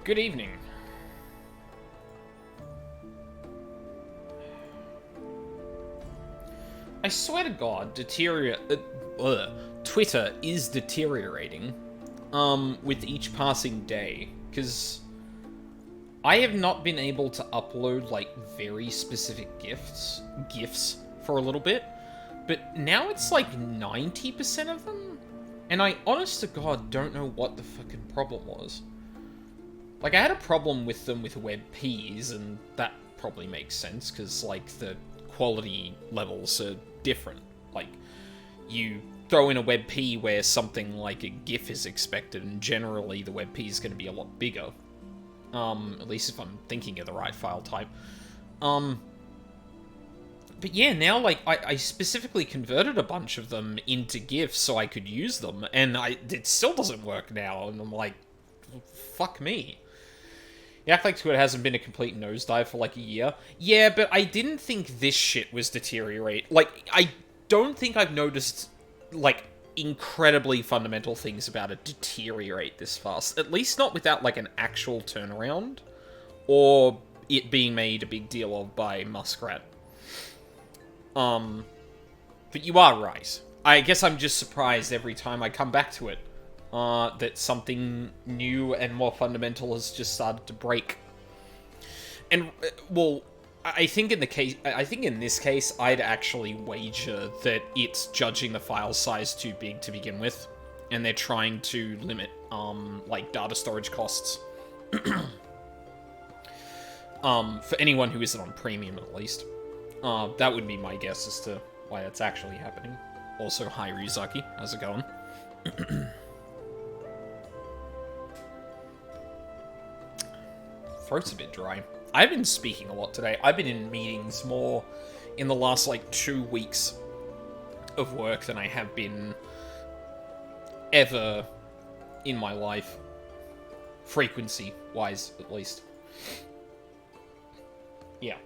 Good evening. I swear to God, Twitter is deteriorating, with each passing day, because I have not been able to upload, like, very specific GIFs for a little bit, but now it's like 90% of them, and I honest to God don't know what the fucking problem was. Like, I had a problem with them with WebPs, and that probably makes sense, because, like, the quality levels are different. Like, you throw in a WebP where something like a GIF is expected, and generally the WebP is going to be a lot bigger. At least if I'm thinking of the right file type. But yeah, now, like, I specifically converted a bunch of them into GIFs so I could use them, and it still doesn't work now, and I'm like, fuck me. You act like Twitter hasn't been a complete nosedive for like a year. Yeah, but I didn't think this shit was deteriorate. Like, I don't think I've noticed, like, incredibly fundamental things about it deteriorate this fast. At least not without, like, an actual turnaround. Or it being made a big deal of by Muskrat. But you are right. I guess I'm just surprised every time I come back to it. That something new and more fundamental has just started to break. And, well, I think in this case, I'd actually wager that it's judging the file size too big to begin with, and they're trying to limit, like, data storage costs. For anyone who isn't on premium, at least. That would be my guess as to why that's actually happening. Also, hi, Ryuzaki. How's it going? Throat's a bit dry. I've been speaking a lot today. I've been in meetings more in the last, like, 2 weeks of work than I have been ever in my life. Frequency-wise, at least. Yeah.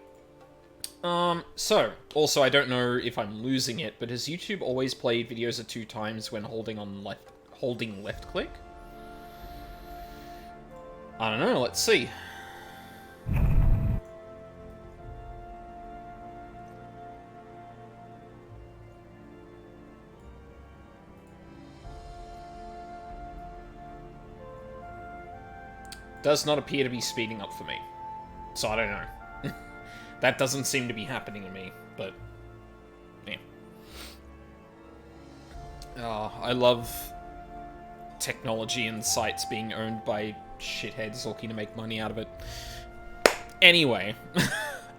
So, also, I don't know if I'm losing it, but has YouTube always played videos at 2 times when holding left click? I don't know, let's see. Does not appear to be speeding up for me. So I don't know. That doesn't seem to be happening to me, but yeah. I love technology and sites being owned by shitheads looking to make money out of it. Anyway,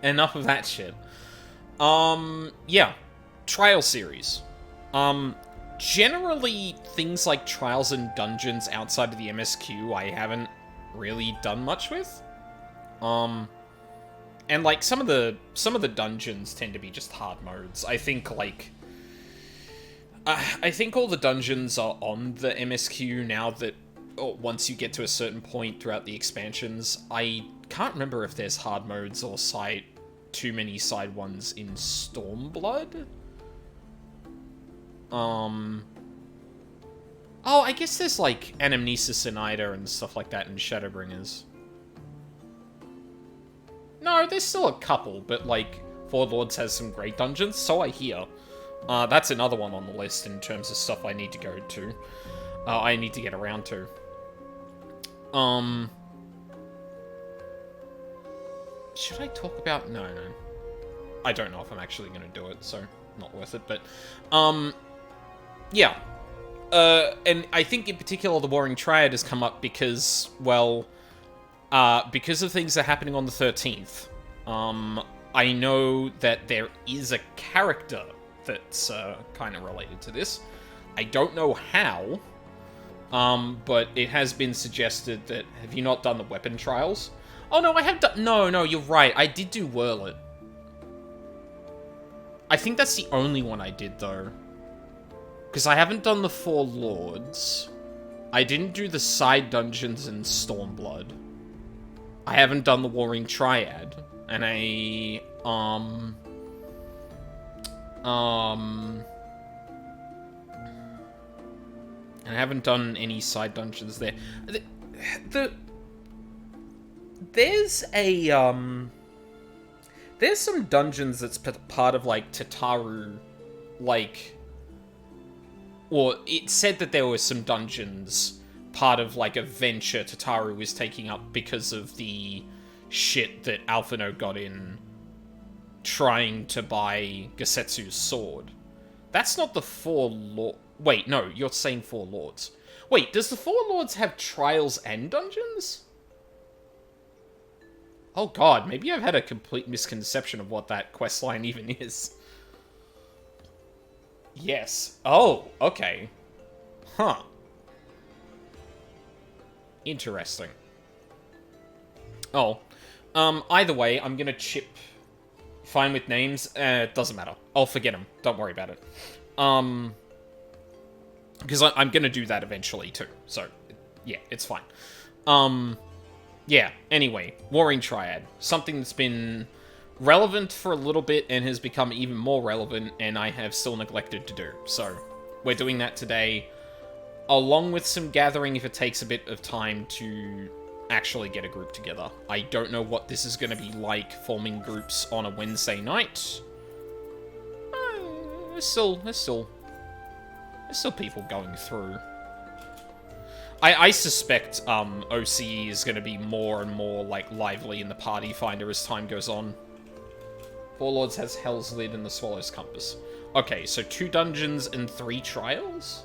enough of that shit. Yeah. Trial series. Generally, things like trials and dungeons outside of the MSQ I haven't really done much with. And, like, some of the dungeons tend to be just hard modes. I think, like, I think all the dungeons are on the MSQ now that, once you get to a certain point throughout the expansions. I can't remember if there's hard modes or too many side ones in Stormblood. Oh, I guess there's, like, Anamnesis and Ida and stuff like that in Shadowbringers. No, there's still a couple, but, like, Four Lords has some great dungeons, so I hear. That's another one on the list in terms of stuff I need to go to. I need to get around to. Should I talk about... No. I don't know if I'm actually going to do it, so not worth it, but... Yeah. And I think in particular the Warring Triad has come up because, well, because of things that are happening on the 13th. I know that there is a character that's kind of related to this. I don't know how, but it has been suggested that... Have you not done the weapon trials? Oh, no, I have done... No, you're right. I did do Whirlet. I think that's the only one I did, though. Because I haven't done the Four Lords. I didn't do the side dungeons in Stormblood. I haven't done the Warring Triad. And I haven't done any side dungeons there. there's a, there's some dungeons that's part of, like, Tataru, like... Or it said that there were some dungeons part of, like, a venture Tataru was taking up because of the shit that Alphino got in trying to buy Gesetsu's sword. That's not the Four Lords... Wait, no, you're saying Four Lords. Wait, does the Four Lords have trials and dungeons? Oh god, maybe I've had a complete misconception of what that questline even is. Yes. Oh, okay. Huh. Interesting. Oh. Either way, I'm gonna chip... Fine with names? It doesn't matter. I'll forget them. Don't worry about it. Because I'm gonna do that eventually, too. So, yeah, it's fine. Yeah, anyway. Warring Triad. Something that's been relevant for a little bit and has become even more relevant, and I have still neglected to do. So, we're doing that today, along with some gathering if it takes a bit of time to actually get a group together. I don't know what this is going to be like, forming groups on a Wednesday night. There's still people going through. I suspect OCE is going to be more and more like lively in the party finder as time goes on. Four Lords has Hell's Lid and the Swallow's Compass. Okay, so 2 dungeons and 3 trials?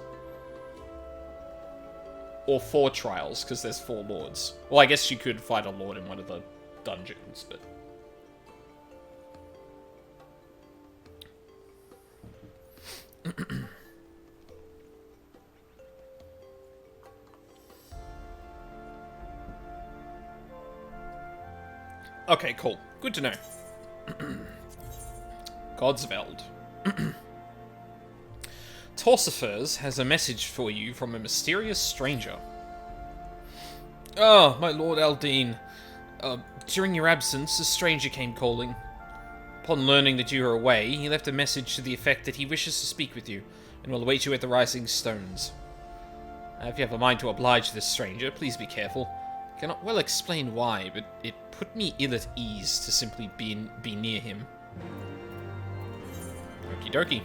Or 4 trials, because there's 4 lords. Well, I guess you could fight a lord in one of the dungeons, but... Okay, cool. Good to know. Godsveld. Torsifers has a message for you from a mysterious stranger. Ah, my Lord Aldine. During your absence, a stranger came calling. Upon learning that you are away, he left a message to the effect that he wishes to speak with you, and will await you at the Rising Stones. If you have a mind to oblige this stranger, please be careful. I cannot well explain why, but it put me ill at ease to simply be near him. Okie dokie.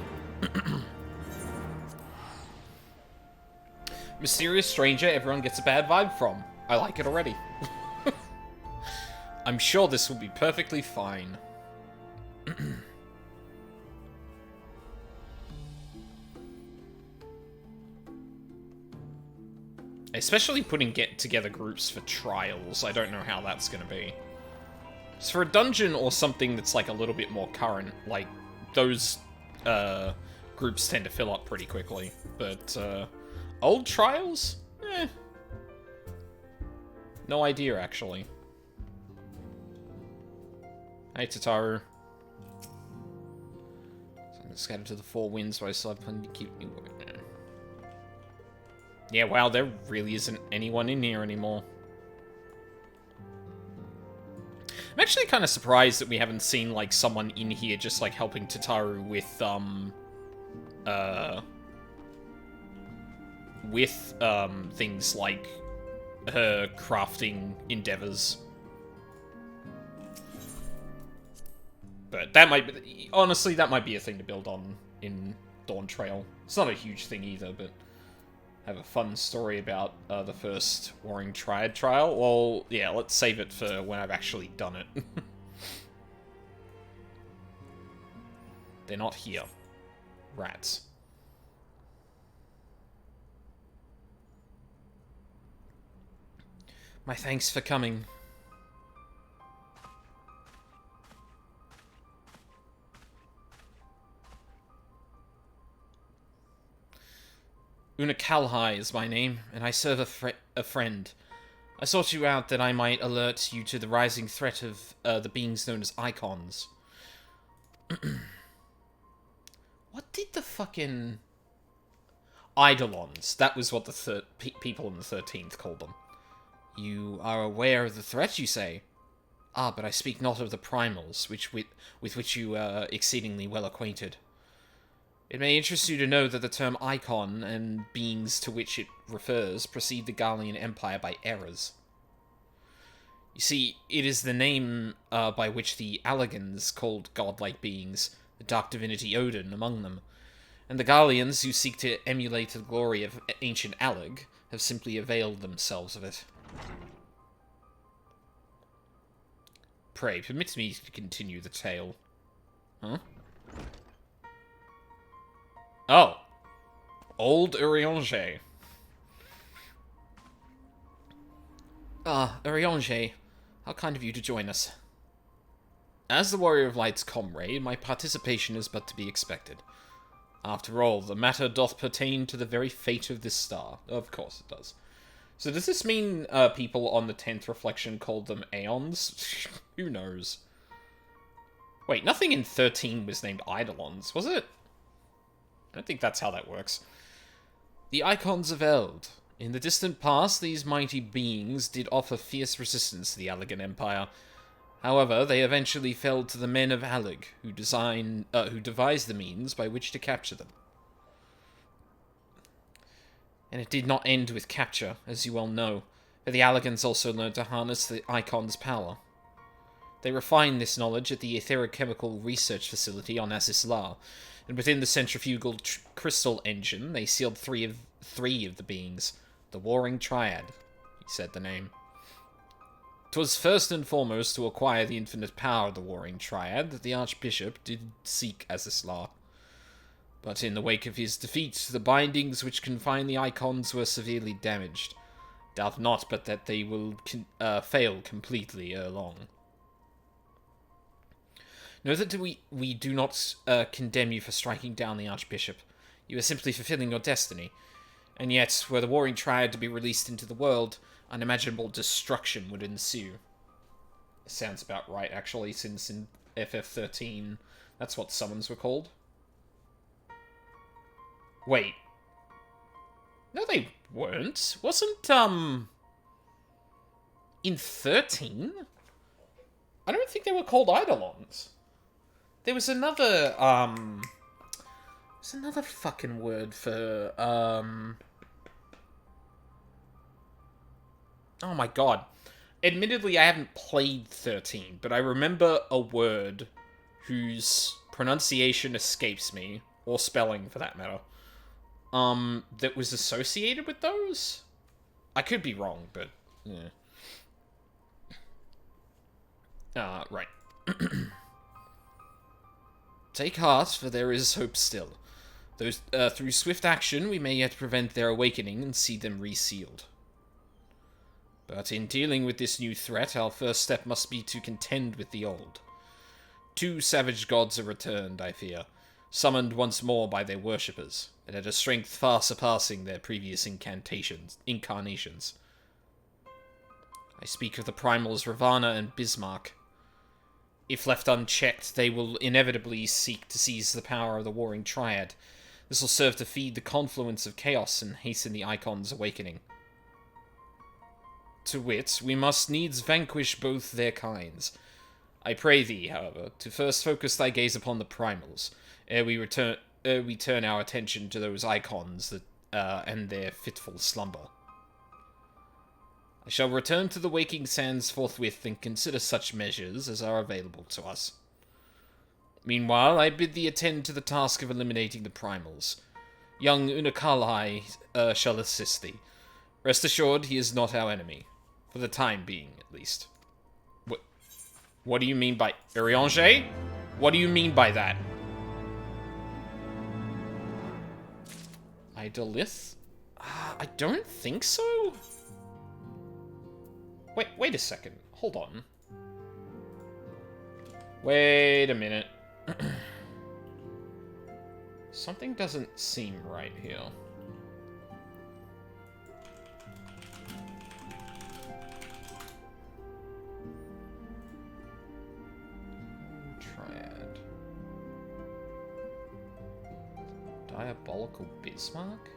Mysterious stranger everyone gets a bad vibe from. I like it already. I'm sure this will be perfectly fine. Especially putting together groups for trials. I don't know how that's going to be. So for a dungeon or something that's like a little bit more current, like those groups tend to fill up pretty quickly. But old trials? No idea, actually. Hey, Tataru. So I'm scattered to the 4 winds, but I still have plenty to keep me working. Yeah, wow, there really isn't anyone in here anymore. I'm actually kind of surprised that we haven't seen, like, someone in here just, like, helping Tataru with, things like her crafting endeavors. But that might be... Honestly, that might be a thing to build on in Dawn Trail. It's not a huge thing either, but... Have a fun story about the first Warring Triad trial. Well, yeah, let's save it for when I've actually done it. They're not here. Rats. My thanks for coming. Unakalhai is my name, and I serve a friend. I sought you out that I might alert you to the rising threat of the beings known as Icons. What did the fucking... Eidolons. That was what the people in the 13th called them. You are aware of the threat, you say? Ah, but I speak not of the primals, with which you are exceedingly well acquainted. It may interest you to know that the term icon and beings to which it refers precede the Garlean Empire by eras. You see, it is the name by which the Allegans called godlike beings, the dark divinity Odin among them. And the Garleans, who seek to emulate the glory of ancient Alleg, have simply availed themselves of it. Pray, permit me to continue the tale. Huh? Oh. Old Urianger. Urianger, how kind of you to join us. As the Warrior of Light's comrade, my participation is but to be expected. After all, the matter doth pertain to the very fate of this star. Of course it does. So does this mean people on the 10th reflection called them Aeons? Who knows? Wait, nothing in 13 was named Eidolons, was it? I don't think that's how that works. The Icons of Eld. In the distant past, these mighty beings did offer fierce resistance to the Allegan Empire. However, they eventually fell to the men of Alleg, who devised the means by which to capture them. And it did not end with capture, as you well know, for the Allegans also learned to harness the Icon's power. They refined this knowledge at the Etherochemical Research Facility on Asislar, and within the centrifugal crystal engine, they sealed three of the beings. The Warring Triad, he said the name. 'Twas first and foremost to acquire the infinite power of the Warring Triad that the Archbishop did seek Asislar. But in the wake of his defeat, the bindings which confine the Icons were severely damaged. Doubt not but that they will fail completely ere long. Know that we do not condemn you for striking down the Archbishop. You are simply fulfilling your destiny. And yet, were the Warring Triad to be released into the world, unimaginable destruction would ensue. Sounds about right, actually, since in FF13, that's what summons were called. Wait. No, they weren't. Wasn't, in 13? I don't think they were called Eidolons. There was another, there's another fucking word for, oh my god. Admittedly, I haven't played 13, but I remember a word whose pronunciation escapes me, or spelling for that matter, that was associated with those? I could be wrong, but, yeah. Right. Take heart, for there is hope still. Through swift action, we may yet prevent their awakening and see them resealed. But in dealing with this new threat, our first step must be to contend with the old. 2 savage gods are returned, I fear, summoned once more by their worshippers, and at a strength far surpassing their previous incarnations. I speak of the primals Ravana and Bismarck. If left unchecked, they will inevitably seek to seize the power of the Warring Triad. This will serve to feed the confluence of chaos and hasten the Icon's awakening. To wit, we must needs vanquish both their kinds. I pray thee, however, to first focus thy gaze upon the primals, ere we turn our attention to those Icons that and their fitful slumber. I shall return to the waking sands forthwith and consider such measures as are available to us. Meanwhile, I bid thee attend to the task of eliminating the primals. Young Unakalai shall assist thee. Rest assured, he is not our enemy. For the time being, at least. What do you mean by... Urianger? What do you mean by that? Idolith? I don't think so. Wait a second. Hold on. Wait a minute. Something doesn't seem right here. Triad. Diabolical Bismarck?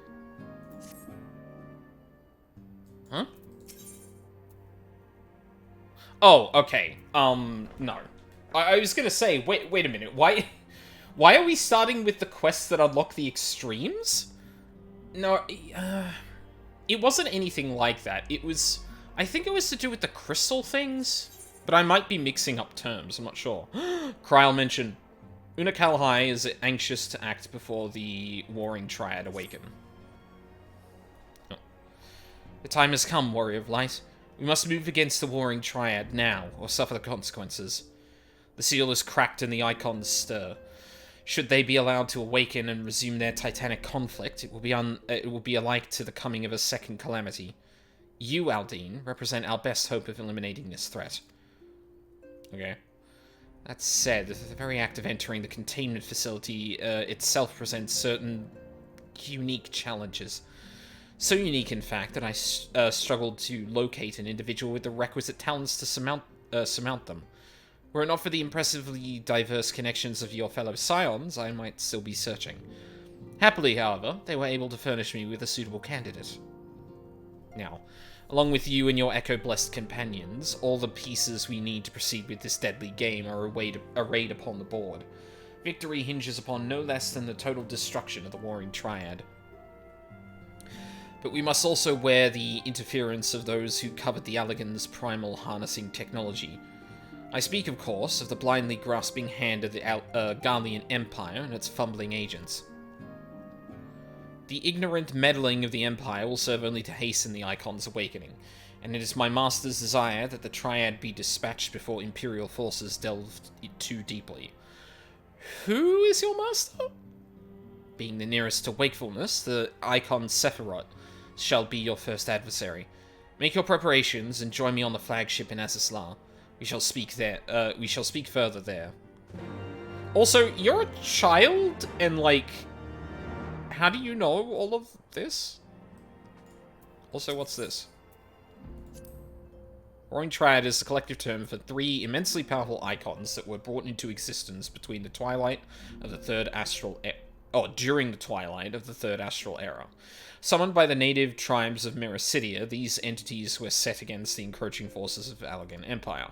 Huh? Oh, okay. No. I was gonna say, wait a minute. Why are we starting with the quests that unlock the extremes? No, it wasn't anything like that. It was... I think it was to do with the crystal things, but I might be mixing up terms, I'm not sure. Kryl mentioned, Unakalhai is anxious to act before the Warring Triad awaken. Oh. The time has come, Warrior of Light. We must move against the Warring Triad now, or suffer the consequences. The seal is cracked and the icons stir. Should they be allowed to awaken and resume their titanic conflict, it will be alike to the coming of a second calamity. You, Aldine, represent our best hope of eliminating this threat. Okay. That said, the very act of entering the containment facility itself presents certain unique challenges. So unique, in fact, that I struggled to locate an individual with the requisite talents to surmount them. Were it not for the impressively diverse connections of your fellow scions, I might still be searching. Happily, however, they were able to furnish me with a suitable candidate. Now, along with you and your Echo-blessed companions, all the pieces we need to proceed with this deadly game are arrayed upon the board. Victory hinges upon no less than the total destruction of the Warring Triad. But we must also wear the interference of those who covered the Allagan's primal harnessing technology. I speak, of course, of the blindly grasping hand of the Garlean Empire and its fumbling agents. The ignorant meddling of the Empire will serve only to hasten the Icon's awakening, and it is my master's desire that the Triad be dispatched before Imperial forces delve too deeply. Who is your master? Being the nearest to wakefulness, the Icon Sephiroth shall be your first adversary. Make your preparations and join me on the flagship in Azizlar. We shall speak there. We shall speak further there. Also, you're a child, and like, how do you know all of this? Also, what's this? Warring Triad is the collective term for three immensely powerful icons that were brought into existence between the twilight of the third astral during the twilight of the third astral era. Summoned by the native tribes of Mericidia, these entities were set against the encroaching forces of the Allagan Empire.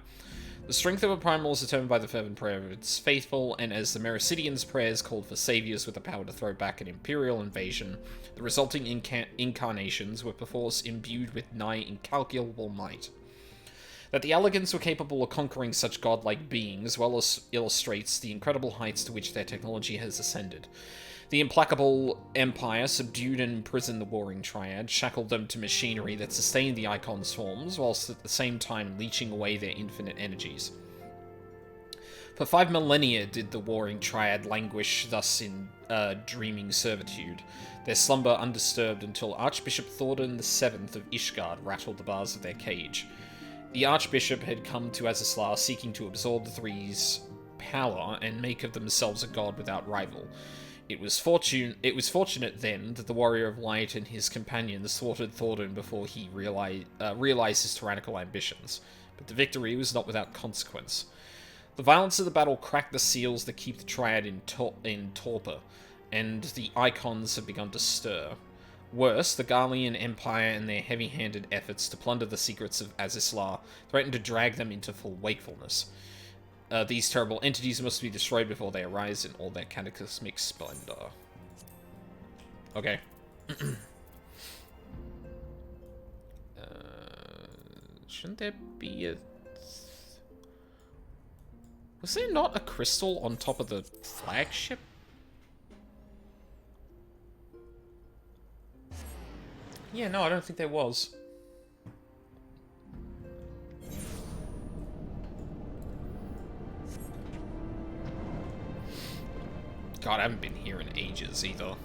The strength of a primal is determined by the fervent prayer of its faithful, and as the Mericidians' prayers called for saviors with the power to throw back an imperial invasion, the resulting incarnations were perforce imbued with nigh incalculable might. That the Allagans were capable of conquering such godlike beings well illustrates the incredible heights to which their technology has ascended. The implacable Empire subdued and imprisoned the Warring Triad, shackled them to machinery that sustained the Icon's forms, whilst at the same time leeching away their infinite energies. For 5 millennia did the Warring Triad languish thus in dreaming servitude, their slumber undisturbed until Archbishop Thordan VII of Ishgard rattled the bars of their cage. The Archbishop had come to Azizlar seeking to absorb the Three's power and make of themselves a god without rival. It was fortunate then that the Warrior of Light and his companions thwarted Thordan before he realized his tyrannical ambitions, but the victory was not without consequence. The violence of the battle cracked the seals that keep the Triad in torpor, and the Icons have begun to stir. Worse, the Garlean Empire and their heavy-handed efforts to plunder the secrets of Azizlar threaten to drag them into full wakefulness. These terrible entities must be destroyed before they arise in all their cataclysmic splendor. Okay. Shouldn't there be a... Was there not a crystal on top of the flagship? Yeah, no, I don't think there was. God, I haven't been here in ages either.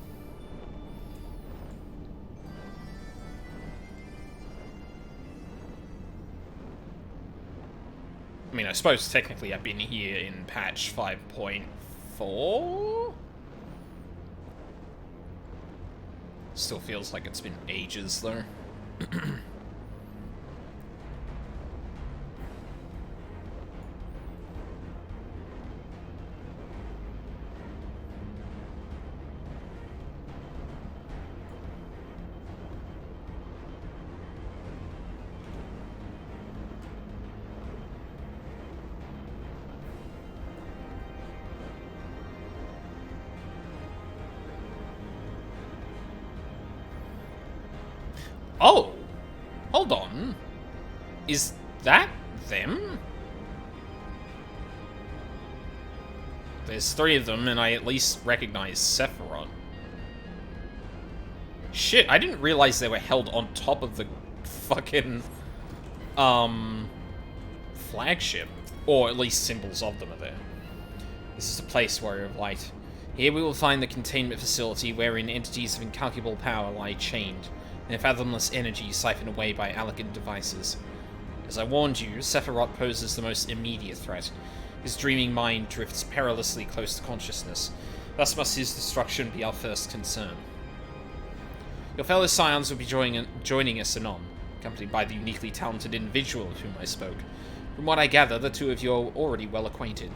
I mean, I suppose technically I've been here in patch 5.4? Still feels like it's been ages, though. Oh! Hold on. Is that them? There's 3 of them, and I at least recognize Sephiroth. Shit, I didn't realize they were held on top of the fucking, flagship. Or at least symbols of them are there. This is a place, Warrior of Light. Here we will find the containment facility wherein entities of incalculable power lie chained, and fathomless energy siphoned away by elegant devices. As I warned you, Sephiroth poses the most immediate threat. His dreaming mind drifts perilously close to consciousness. Thus must his destruction be our first concern. Your fellow Scions will be joining us anon, accompanied by the uniquely talented individual of whom I spoke. From what I gather, the 2 of you are already well acquainted.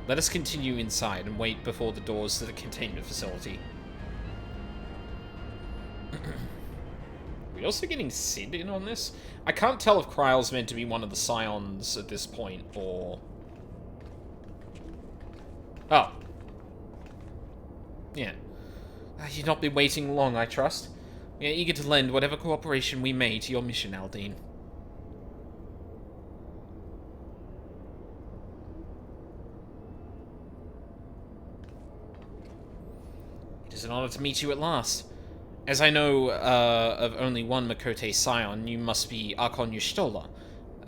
Let us continue inside and wait before the doors to the containment facility. Are we also getting Sid in on this? I can't tell if Kryle's meant to be one of the Scions at this point, or... Oh. Yeah. You've not been waiting long, I trust. We are eager to lend whatever cooperation we may to your mission, Aldine. It is an honor to meet you at last. As I know of only one Makote Scion, you must be Archon Y'shtola,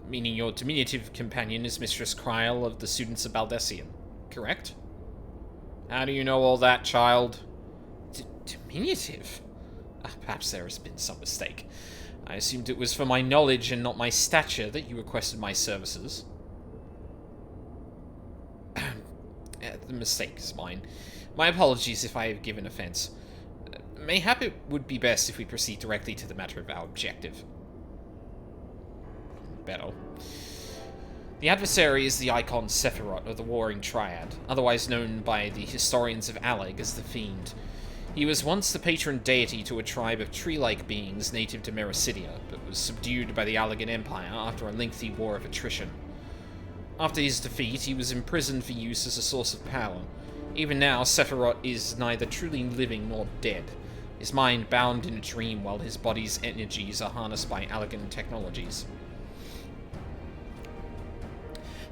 meaning your diminutive companion is Mistress Kryle of the Students of Baldessian, correct? How do you know all that, child? Diminutive? Perhaps there has been some mistake. I assumed it was for my knowledge and not my stature that you requested my services. The mistake is mine. My apologies if I have given offense. Mayhap it would be best if we proceed directly to the matter of our objective. Better. The adversary is the icon Sephiroth of the Warring Triad, otherwise known by the historians of Alleg as the Fiend. He was once the patron deity to a tribe of tree-like beings native to Mericidia, but was subdued by the Allegan Empire after a lengthy war of attrition. After his defeat, he was imprisoned for use as a source of power. Even now, Sephiroth is neither truly living nor dead, his mind bound in a dream while his body's energies are harnessed by Allegan technologies.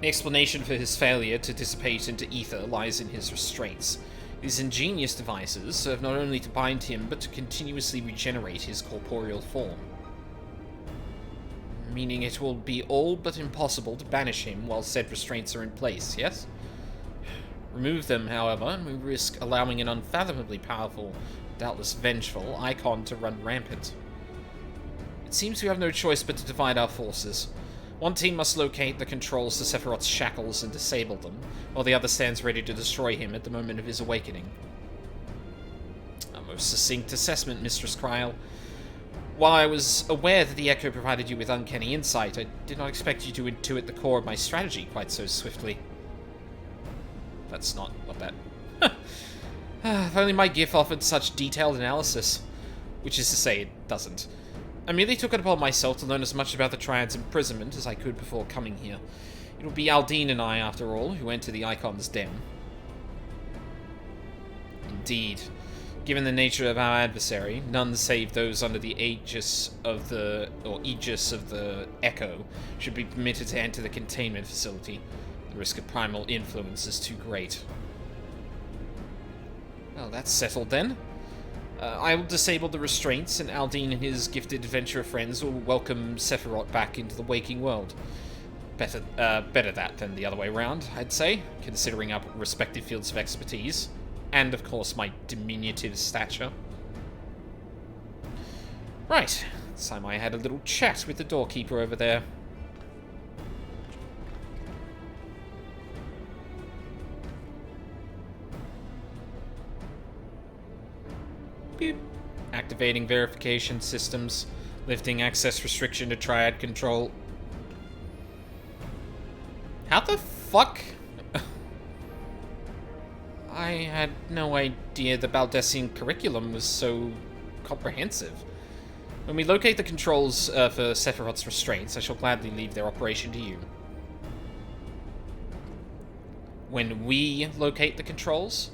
The explanation for his failure to dissipate into ether lies in his restraints. These ingenious devices serve not only to bind him, but to continuously regenerate his corporeal form. Meaning it will be all but impossible to banish him while said restraints are in place, yes? Remove them, however, and we risk allowing an unfathomably powerful, doubtless vengeful, icon to run rampant. It seems we have no choice but to divide our forces. One team must locate the controls to Sephiroth's shackles and disable them, while the other stands ready to destroy him at the moment of his awakening. A most succinct assessment, Mistress Kryle. While I was aware that the Echo provided you with uncanny insight, I did not expect you to intuit the core of my strategy quite so swiftly. That's not what that... If only my GIF offered such detailed analysis. Which is to say, it doesn't. I merely took it upon myself to learn as much about the Triad's imprisonment as I could before coming here. It will be Aldine and I, after all, who enter the Icon's den. Indeed. Given the nature of our adversary, none save those under the aegis of the Echo should be permitted to enter the containment facility. The risk of primal influence is too great. Well, that's settled then. I will disable the restraints, and Aldine and his gifted adventurer friends will welcome Sephiroth back into the waking world. Better that than the other way around, I'd say, considering our respective fields of expertise. And, of course, my diminutive stature. Right. It's time I had a little chat with the doorkeeper over there. Beep. Activating verification systems. Lifting access restriction to Triad control. How the fuck? I had no idea the Baldessian curriculum was so comprehensive. When we locate the controls for Sephiroth's restraints, I shall gladly leave their operation to you. When we locate the controls?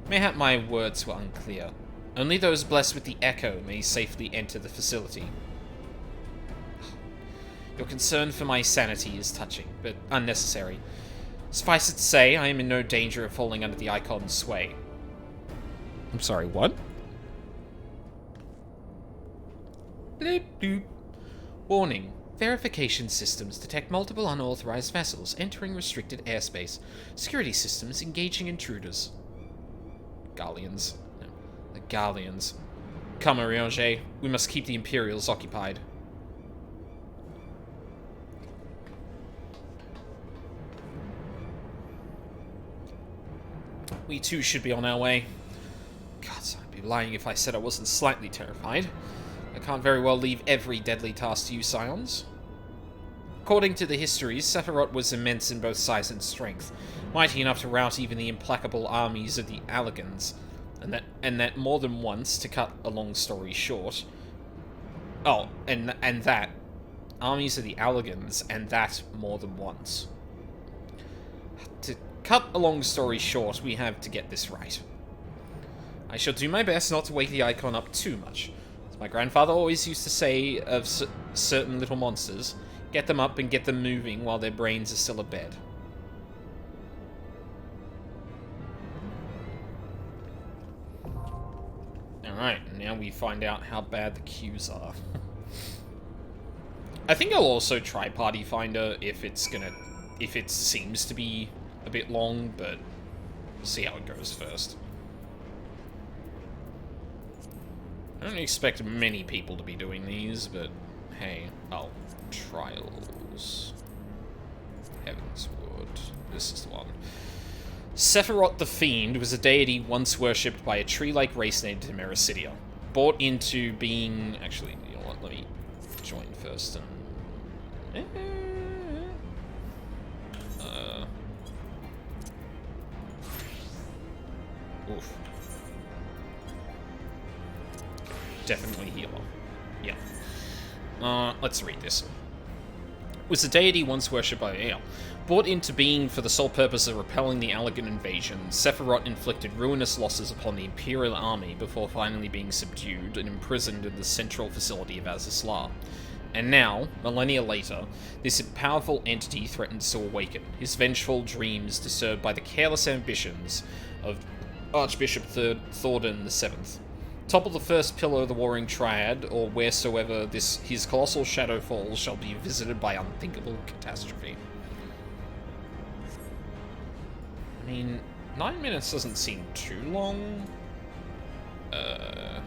Mayhap my words were unclear. Only those blessed with the Echo may safely enter the facility. Your concern for my sanity is touching, but unnecessary. Suffice it to say, I am in no danger of falling under the Icon's sway. I'm sorry, what? Bloop, bloop. Warning. Verification systems detect multiple unauthorized vessels entering restricted airspace. Security systems engaging intruders. Garleans. No, the Garleans. Come, Ariange. We must keep the Imperials occupied. We too should be on our way. God, I'd be lying if I said I wasn't slightly terrified. I can't very well leave every deadly task to you, Scions. According to the histories, Sephiroth was immense in both size and strength, mighty enough to rout even the implacable armies of the Allagans, and that more than once, to cut a long story short... Oh, and that, armies of the Allagans, and that more than once. To cut a long story short, we have to get this right. I shall do my best not to wake the Icon up too much. As my grandfather always used to say of certain little monsters, get them up and get them moving while their brains are still abed. Alright, now we find out how bad the queues are. I think I'll also try Party Finder if it seems to be a bit long, but we'll see how it goes first. I don't expect many people to be doing these, but hey, oh, Trials. Heavenswood. This is the one. Sephiroth the Fiend was a deity once worshipped by a tree-like race native to Mericidia. Brought into being... Actually, you know what, let me join first and... Oof. Definitely healer. Yeah. Let's read this. Was a deity once worshipped by Ael. Brought into being for the sole purpose of repelling the Allagan invasion, Sephiroth inflicted ruinous losses upon the Imperial army before finally being subdued and imprisoned in the central facility of Azizlar. And now, millennia later, this powerful entity threatens to awaken, his vengeful dreams disturbed by the careless ambitions of Archbishop Thordan VII. Topple the first pillar of the Warring Triad, or wheresoever his colossal shadow falls shall be visited by unthinkable catastrophe. I mean, 9 minutes doesn't seem too long. A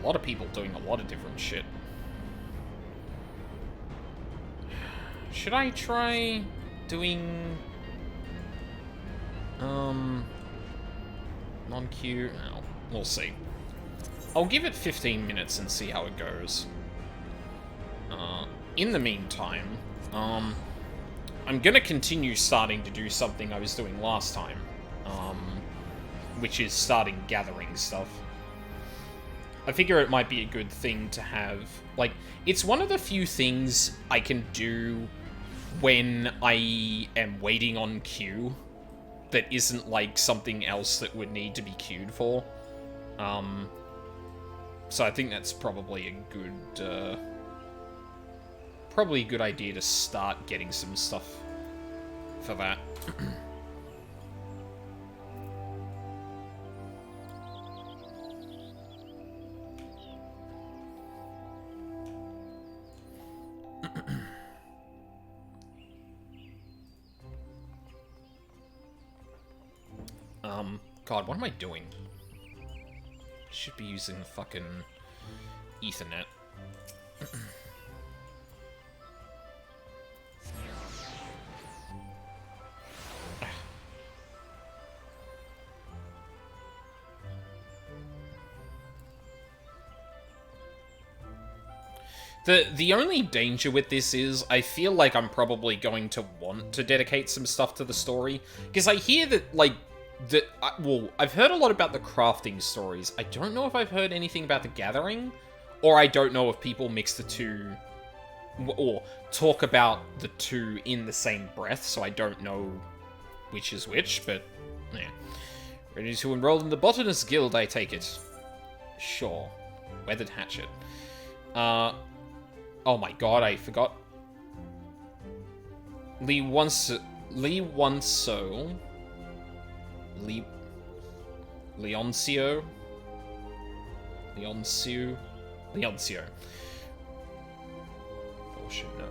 lot of people doing a lot of different shit. Should I try doing non-queue? No, we'll see. I'll give it 15 minutes and see how it goes. In the meantime, I'm gonna continue starting to do something I was doing last time, which is starting gathering stuff. I figure it might be a good thing to have. Like, it's one of the few things I can do when I am waiting on queue that isn't, like, something else that would need to be queued for. So I think that's probably a good, probably a good idea to start getting some stuff for that. God, what am I doing? Should be using fucking Ethernet. The only danger with this is, I feel like I'm probably going to want to dedicate some stuff to the story. Because I hear that, like, well, I've heard a lot about the crafting stories. I don't know if I've heard anything about the gathering, or I don't know if people mix the two, or talk about the two in the same breath, so I don't know which is which, but, yeah. Ready to enroll in the Botanist Guild, I take it. Sure. Weathered hatchet. Oh my god, I forgot. Leoncio. Or should know.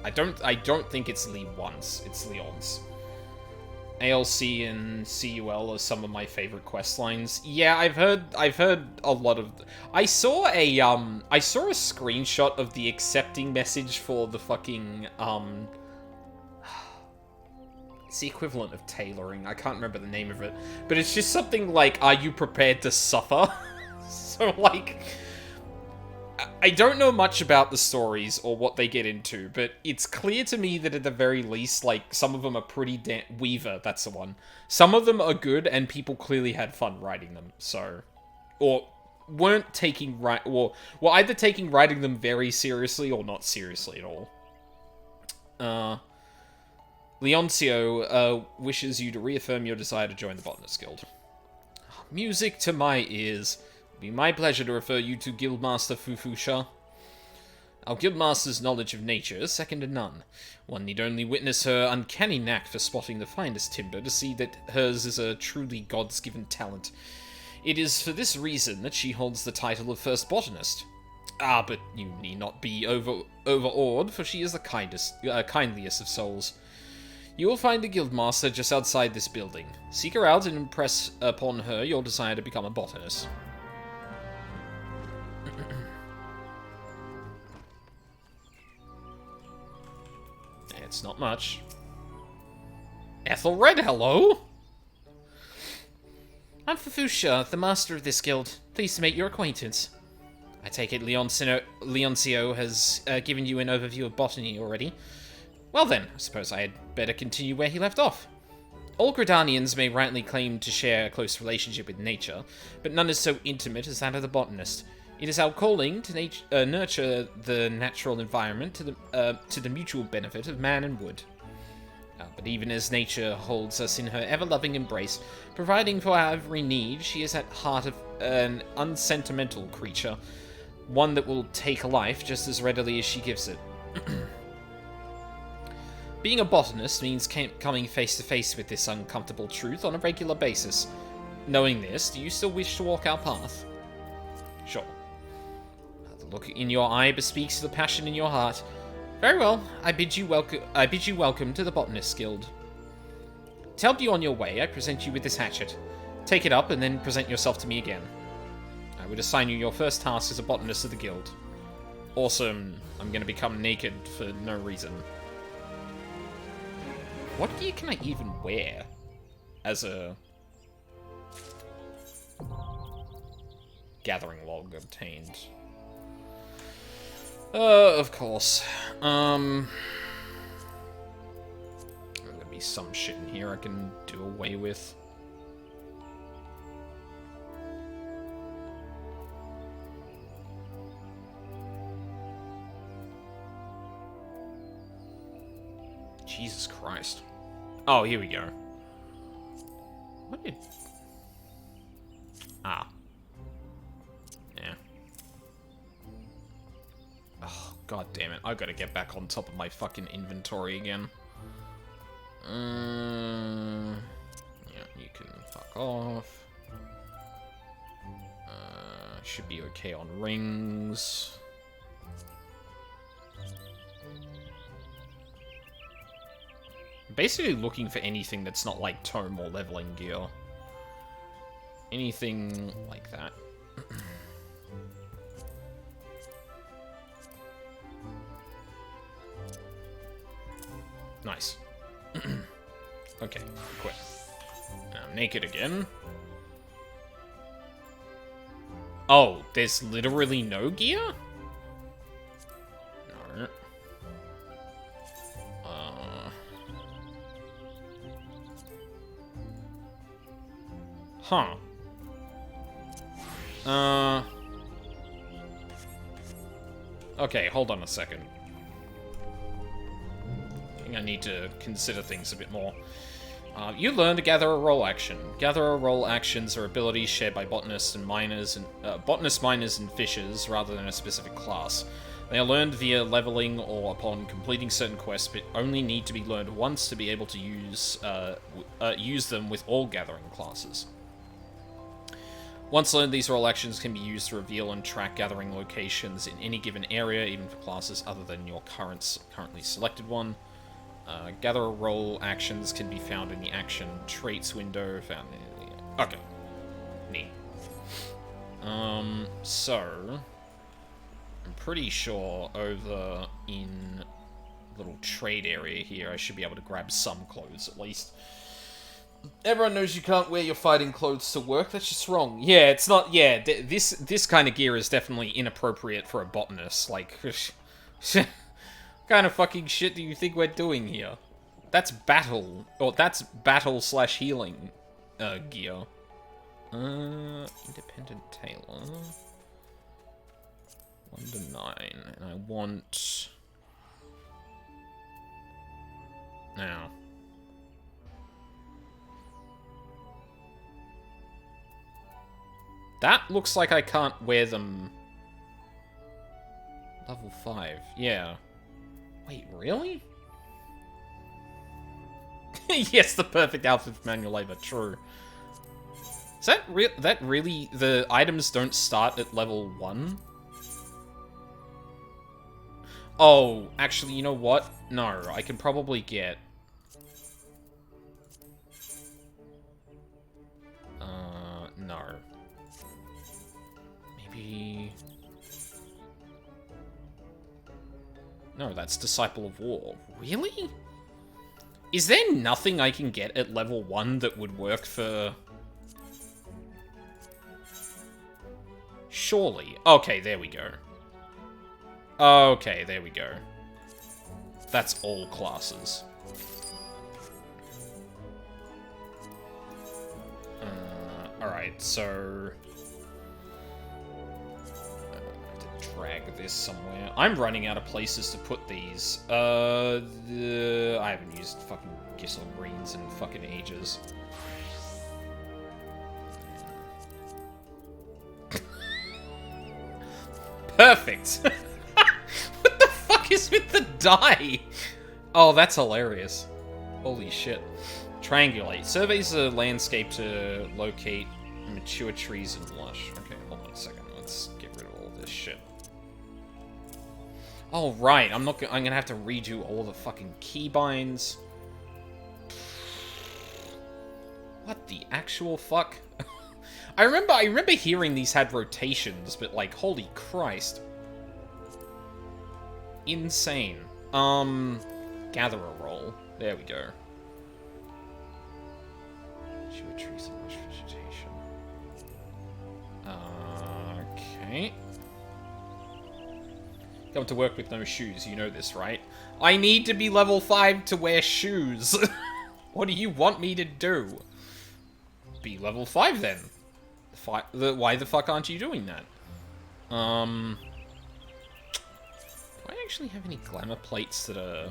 I don't think it's Lee once. It's Leon's. ALC and CUL are some of my favorite quest lines. Yeah, I've heard a lot of. I saw a screenshot of the accepting message for the fucking it's the equivalent of tailoring. I can't remember the name of it, but it's just something like, "Are you prepared to suffer?" So like, I don't know much about the stories or what they get into, but it's clear to me that at the very least, like, some of them are pretty Weaver, that's the one. Some of them are good, and people clearly had fun writing them, so... Or weren't taking or were either taking writing them very seriously or not seriously at all. Leoncio wishes you to reaffirm your desire to join the Botanist Guild. Music to my ears. It'll be my pleasure to refer you to Guildmaster Fufusha. Our Guildmaster's knowledge of nature is second to none. One need only witness her uncanny knack for spotting the finest timber to see that hers is a truly gods-given talent. It is for this reason that she holds the title of First Botanist. Ah, but you need not be overawed, for she is the kindliest of souls. You will find the Guildmaster just outside this building. Seek her out and impress upon her your desire to become a botanist. It's not much. Ethelred, hello? I'm Fufusha, the master of this guild. Pleased to make your acquaintance. I take it Leoncio has given you an overview of botany already. Well then, I suppose I had better continue where he left off. All Gridanians may rightly claim to share a close relationship with nature, but none is so intimate as that of the botanist. It is our calling to nurture the natural environment to the mutual benefit of man and wood. But even as nature holds us in her ever-loving embrace, providing for our every need, she is at heart an unsentimental creature, one that will take life just as readily as she gives it. Being a botanist means coming face to face with this uncomfortable truth on a regular basis. Knowing this, do you still wish to walk our path? Sure. The look in your eye bespeaks the passion in your heart. Very well, I bid you welcome to the Botanist Guild. To help you on your way, I present you with this hatchet. Take it up and then present yourself to me again. I would assign you your first task as a botanist of the guild. Awesome. I'm going to become naked for no reason. What gear can I even wear as a gathering log obtained? Of course. There's gonna be some shit in here I can do away with. Jesus Christ. Oh, here we go. What did... Ah. Yeah. Oh, god damn it. I've got to get back on top of my fucking inventory again. Yeah, you can fuck off. Should be okay on rings. Basically looking for anything that's not like tome or leveling gear. Anything like that. Nice. Okay, quit. Now naked again. Oh, there's literally no gear? No. Huh. Okay, hold on a second. think I need to consider things a bit more. You learn to gather a role action. Gather a role actions are abilities shared by botanists, miners, and fishers, rather than a specific class. They are learned via leveling or upon completing certain quests, but only need to be learned once to be able to use them with all gathering classes. Once learned, these role actions can be used to reveal and track gathering locations in any given area, even for classes other than your currently selected one. Gather role actions can be found in the action traits window. Found in the... Okay. Neat. So... I'm pretty sure over in little trade area here, I should be able to grab some clothes, at least. Everyone knows you can't wear your fighting clothes to work. That's just wrong. Yeah, it's not... Yeah, this kind of gear is definitely inappropriate for a botanist. Like... kind of fucking shit do you think we're doing here? That's battle. Or that's battle/healing gear. Independent tailor. 1 to 9. And I want... Now. That looks like I can't wear them... Level 5. Yeah. Wait, really? Yes, the perfect outfit for manual labor. True. Is that really... The items don't start at level 1? Oh, actually, you know what? No, I can probably get... No. Maybe... No, that's Disciple of War. Really? Is there nothing I can get at level 1 that would work for... Surely. Okay, there we go. Okay, there we go. That's all classes. Alright, so... drag this somewhere. I'm running out of places to put these. I haven't used fucking Gissel Greens in fucking ages. Perfect! What the fuck is with the dye? Oh, that's hilarious. Holy shit. Triangulate. Surveys the landscape to locate mature trees and lush. Okay, hold on a second. Let's get rid of all this shit. Oh, right. I'm gonna have to redo all the fucking keybinds. What the actual fuck? I remember hearing these had rotations, but like, holy Christ. Insane. Gather a roll. There we go. Mature trees and lush vegetation. Okay. Come to work with no shoes, you know this, right? I need to be level 5 to wear shoes. What do you want me to do? Be level 5 then. Why the fuck aren't you doing that? Do I actually have any glamour plates that are...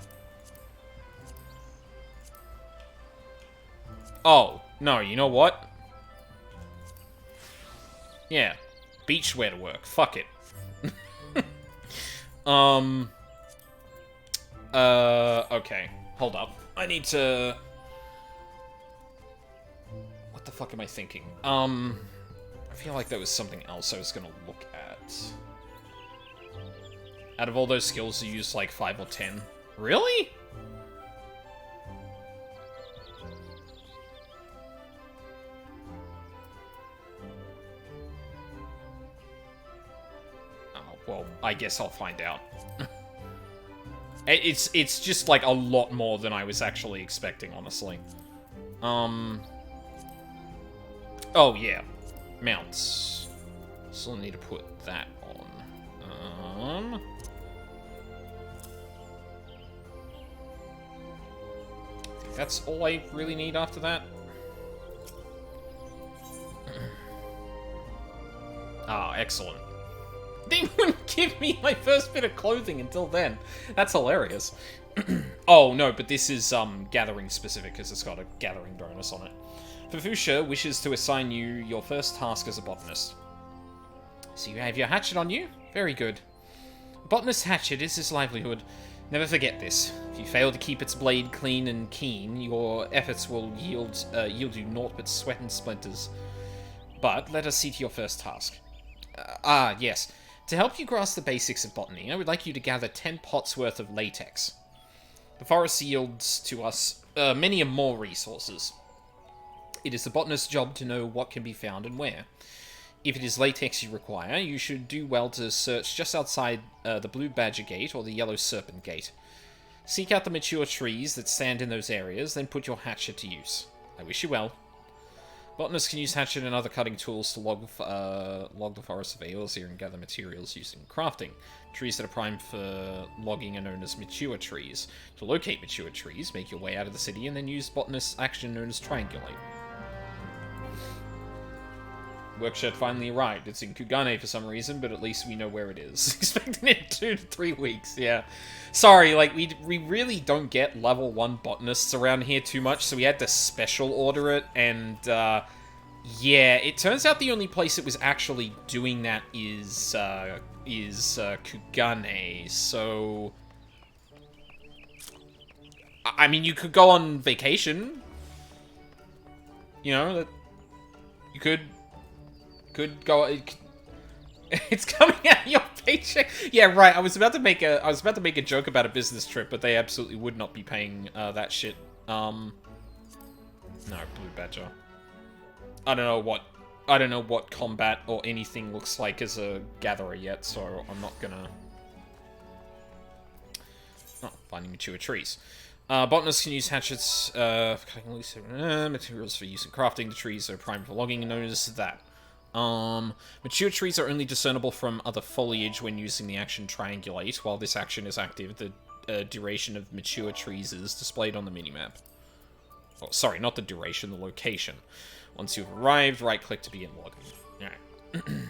Oh, no, you know what? Yeah. Beachwear to work. Fuck it. Okay. Hold up. I need to... What the fuck am I thinking? I feel like there was something else I was gonna look at. Out of all those skills, you use like 5 or 10. Really? Well, I guess I'll find out. It's just, like, a lot more than I was actually expecting, honestly. Oh, yeah. Mounts. Still need to put that on. That's all I really need after that. Ah, excellent. They wouldn't give me my first bit of clothing until then. That's hilarious. Oh, no, but this is, gathering specific, because it's got a gathering bonus on it. Fafusha wishes to assign you your first task as a botanist. So you have your hatchet on you? Very good. A botanist's hatchet is his livelihood. Never forget this. If you fail to keep its blade clean and keen, your efforts will yield you naught but sweat and splinters. But let us see to your first task. Yes. To help you grasp the basics of botany, I would like you to gather 10 pots worth of latex. The forest yields to us many more resources. It is the botanist's job to know what can be found and where. If it is latex you require, you should do well to search just outside the Blue Badger Gate or the Yellow Serpent Gate. Seek out the mature trees that stand in those areas, then put your hatchet to use. I wish you well. Botanists can use hatchet and other cutting tools to log the forest of Eorzea and gather materials used in crafting. Trees that are primed for logging are known as mature trees. To locate mature trees, make your way out of the city and then use botanist's action known as triangulate. Work shirt finally arrived. It's in Kugane for some reason, but at least we know where it is. Expecting it in 2 to 3 weeks, yeah. Sorry, like, we really don't get level 1 botanists around here too much, so we had to special order it, and, yeah, it turns out the only place it was actually doing that is Kugane, so... I mean, you could go on vacation. You know, that... You could go. It's coming out of your paycheck. Yeah, right. I was about to make a joke about a business trip, but they absolutely would not be paying that shit. No, Blue Badger. I don't know what combat or anything looks like as a gatherer yet, so I'm not gonna. Oh, finding mature trees. Botanists can use hatchets for cutting loose materials for use in crafting. The trees are primed for logging, known as that. Mature trees are only discernible from other foliage when using the action triangulate. While this action is active, the duration of mature trees is displayed on the minimap. Oh, sorry, not the duration, the location. Once you've arrived, right-click to begin logging. Alright. You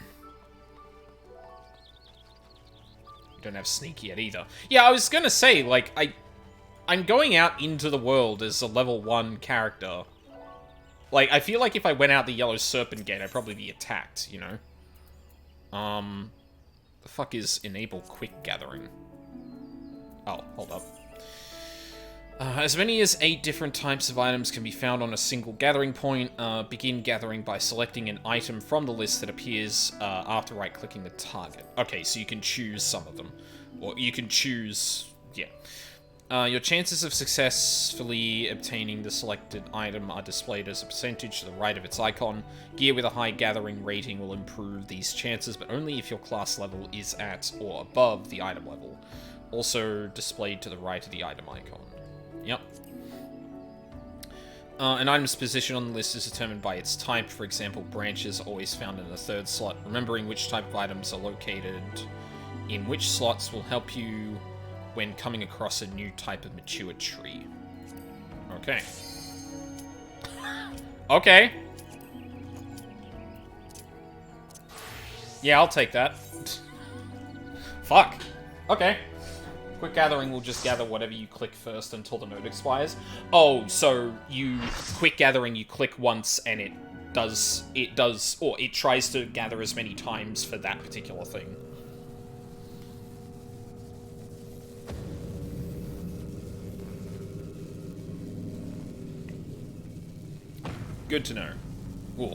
don't have sneak yet either. Yeah, I was gonna say, like, I'm going out into the world as a level 1 character. Like, I feel like if I went out the Yellow Serpent Gate, I'd probably be attacked, you know? The fuck is enable quick gathering? Oh, hold up. As many as 8 different types of items can be found on a single gathering point. Begin gathering by selecting an item from the list that appears after right-clicking the target. Okay, so you can choose some of them. Or you can choose... yeah. Your chances of successfully obtaining the selected item are displayed as a percentage to the right of its icon. Gear with a high gathering rating will improve these chances, but only if your class level is at or above the item level. Also displayed to the right of the item icon. Yep. An item's position on the list is determined by its type. For example, branches are always found in the 3rd slot. Remembering which type of items are located in which slots will help you when coming across a new type of mature tree. Okay. Okay. Yeah, I'll take that. Fuck. Okay. Quick gathering will just gather whatever you click first until the node expires. Oh, so you... quick gathering, you click once and it does... or it tries to gather as many times for that particular thing. Good to know. Ooh.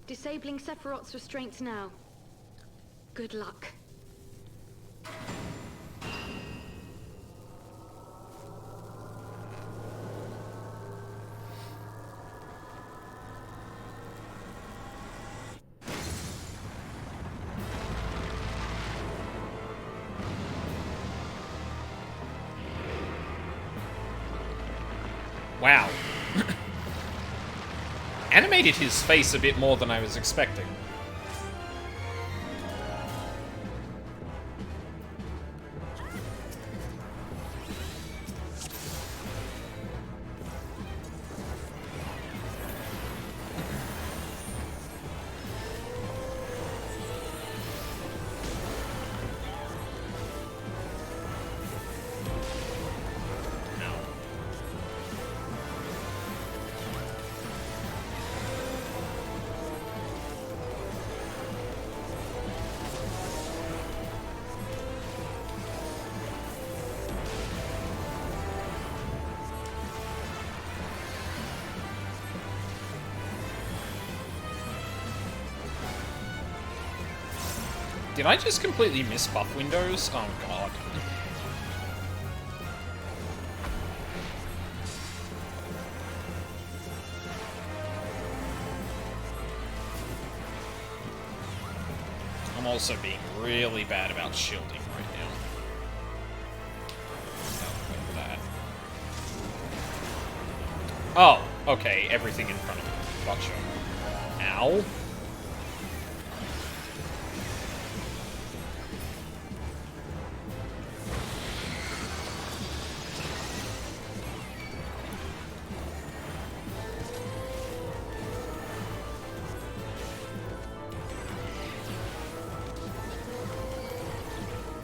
Disabling Sephiroth's restraints now. Good luck. Wow. Animated his face a bit more than I was expecting. Did I just completely miss buff windows? Oh god. I'm also being really bad about shielding right now. That. Oh, okay, everything in front of me. Gotcha. Ow.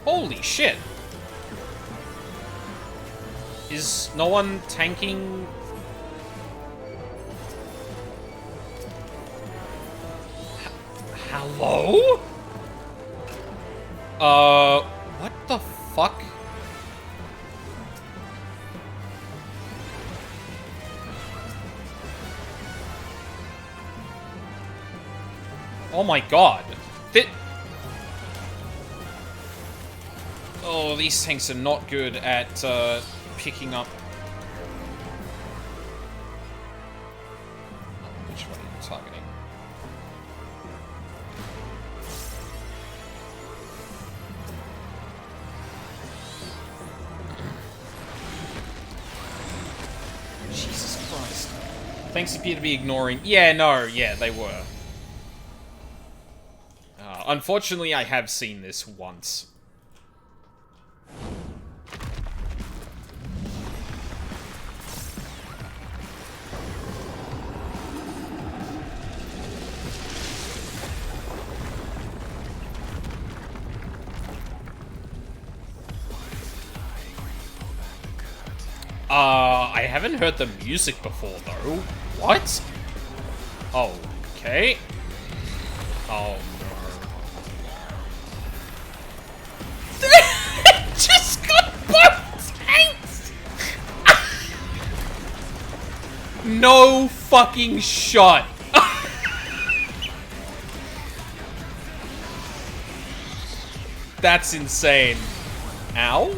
Holy shit! Is no one tanking? Hello? What the fuck? Oh my god. Oh, these tanks are not good at, picking up... Which one are you targeting? Jesus Christ. Tanks appear to be ignoring... Yeah, no, yeah, they were. Unfortunately, I have seen this once. I haven't heard the music before, though. What? Oh, okay. Oh, no. Just got both tanks! No fucking shot. That's insane. Ow?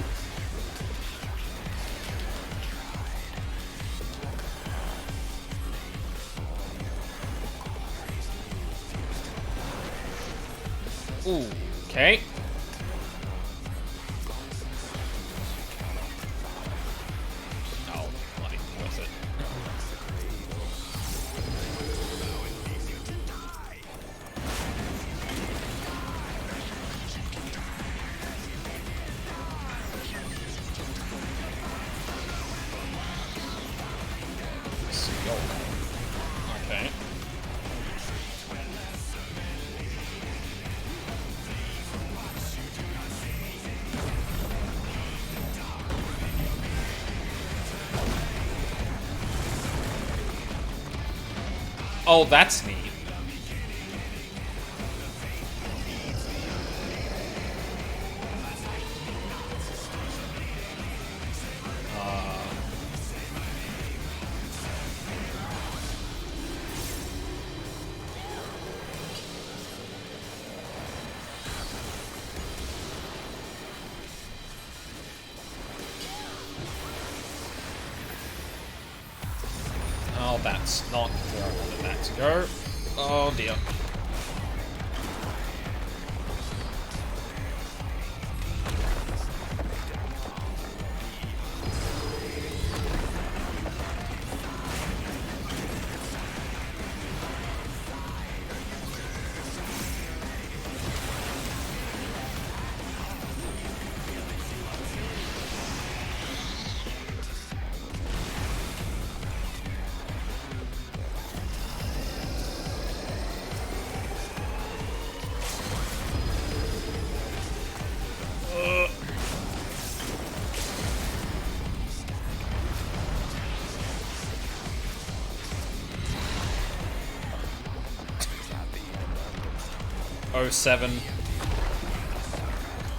Ooh, okay. Oh, bloody worth it. Okay. Oh, that's neat. Oh, that's not where I wanted that to go. Oh dear. Oh, 07.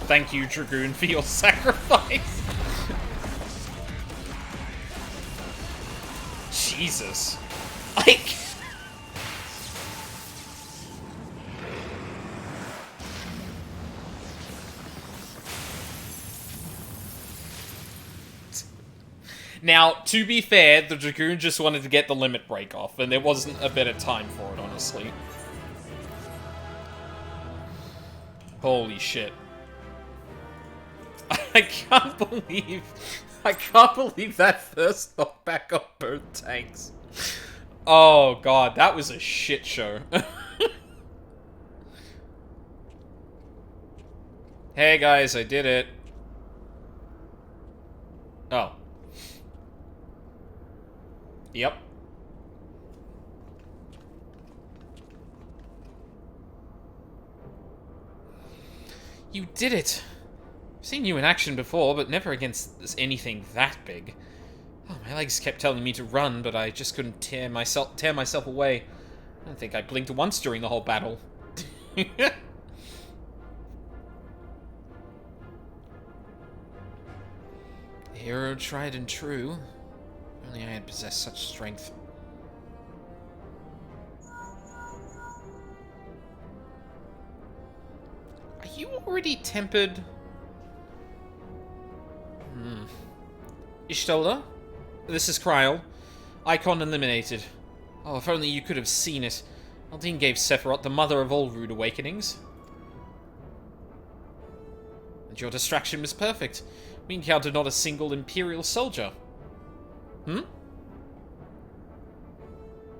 Thank you, Dragoon, for your sacrifice. Jesus. Like... Now, to be fair, the Dragoon just wanted to get the limit break off, and there wasn't a better time for it, honestly. Holy shit. I can't believe that first knockback on both tanks. Oh god, that was a shit show. Hey guys, I did it. Oh. Yep. You did it. I've seen you in action before, but never against anything that big. Oh, my legs kept telling me to run, but I just couldn't tear myself away. I don't think I blinked once during the whole battle. Hero tried and true. If only I had possessed such strength. Are you already tempered? Ishtola? This is Kryl. Icon eliminated. Oh, if only you could have seen it. Aldine gave Sephiroth the mother of all rude awakenings. And your distraction was perfect. We encountered not a single Imperial soldier.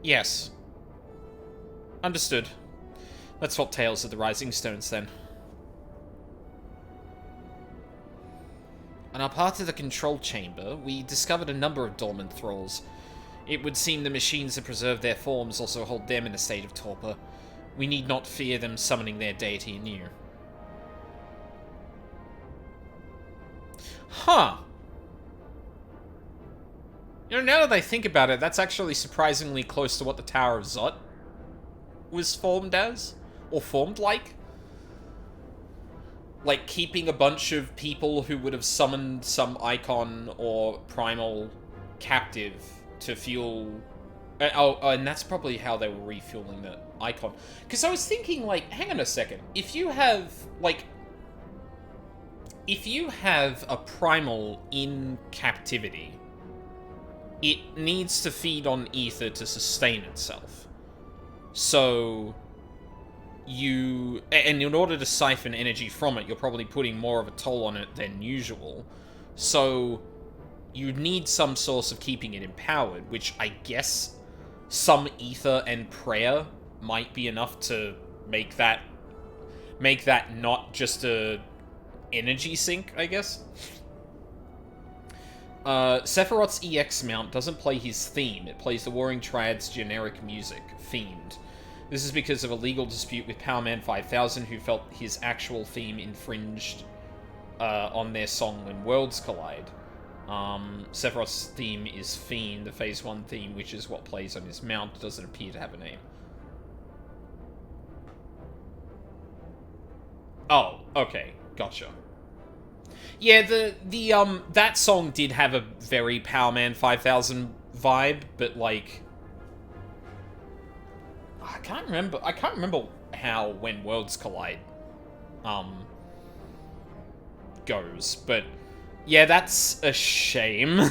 Yes. Understood. Let's swap tales of the Rising Stones, then. On our path to the control chamber, we discovered a number of dormant thralls. It would seem the machines that preserve their forms also hold them in a state of torpor. We need not fear them summoning their deity anew. Huh. You know, now that I think about it, that's actually surprisingly close to what the Tower of Zot was formed as. Or formed like. Like, keeping a bunch of people who would have summoned some icon or primal captive to fuel... and that's probably how they were refueling the icon. Because I was thinking, like, hang on a second. If you have, like... If you have a primal in captivity, it needs to feed on ether to sustain itself. So... and in order to siphon energy from it, you're probably putting more of a toll on it than usual. So, you need some source of keeping it empowered, which I guess some ether and prayer might be enough to make that not just a energy sink, I guess. Sephiroth's EX mount doesn't play his theme, it plays the Warring Triad's generic music, Fiend. This is because of a legal dispute with Powerman 5000, who felt his actual theme infringed on their song When Worlds Collide. Sephiroth's theme is Fiend, the Phase 1 theme, which is what plays on his mount, doesn't appear to have a name. Oh, okay, gotcha. Yeah, that song did have a very Powerman 5000 vibe, but like... I can't remember how When Worlds Collide goes, but yeah, that's a shame.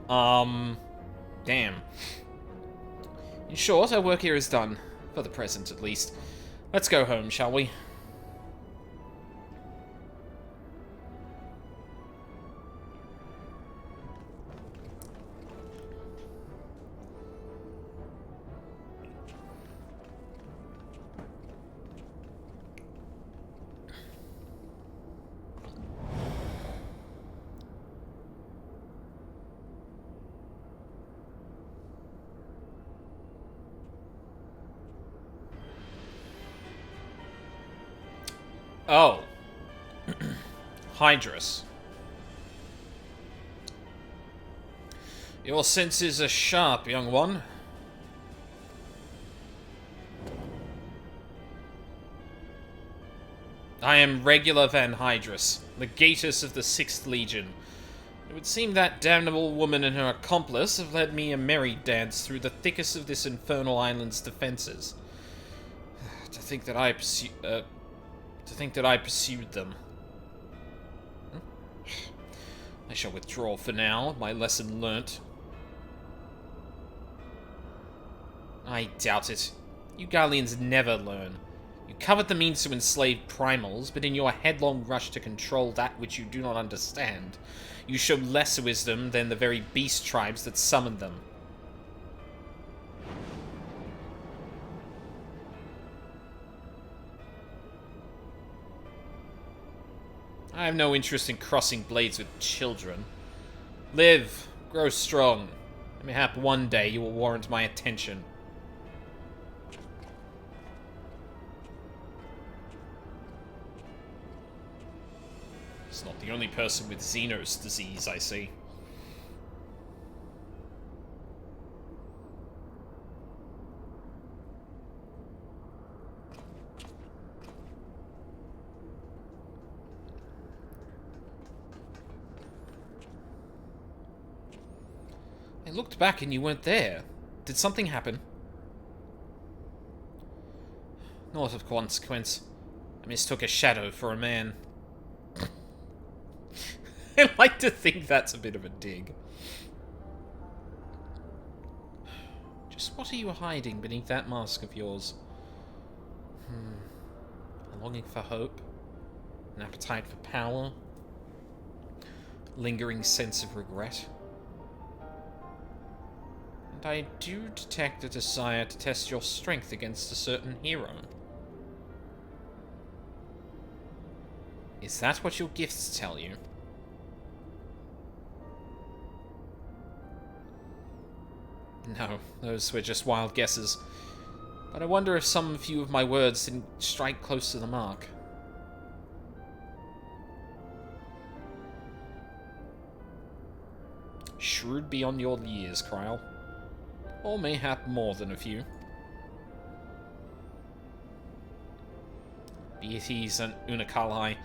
Damn. In short, our work here is done. For the present, at least. Let's go home, shall we? Oh. Hydrus. Your senses are sharp, young one. I am Regular Van Hydrus, the Gatus of the 6th Legion. It would seem that damnable woman and her accomplice have led me a merry dance through the thickest of this infernal island's defenses. To think that I pursued them. I shall withdraw for now, my lesson learnt. I doubt it. You Garleans never learn. You covet the means to enslave primals, but in your headlong rush to control that which you do not understand, you show less wisdom than the very beast tribes that summoned them. I have no interest in crossing blades with children. Live, grow strong, and mayhap one day you will warrant my attention. He's not the only person with Xenos disease, I see. I looked back and you weren't there. Did something happen? Not of consequence. I mistook a shadow for a man. I like to think that's a bit of a dig. Just what are you hiding beneath that mask of yours? A longing for hope? An appetite for power? Lingering sense of regret? And I do detect a desire to test your strength against a certain hero. Is that what your gifts tell you? No, those were just wild guesses. But I wonder if some few of my words didn't strike close to the mark. Shrewd beyond your years, Kryl. Or mayhap more than a few. Be at ease, Unakalai.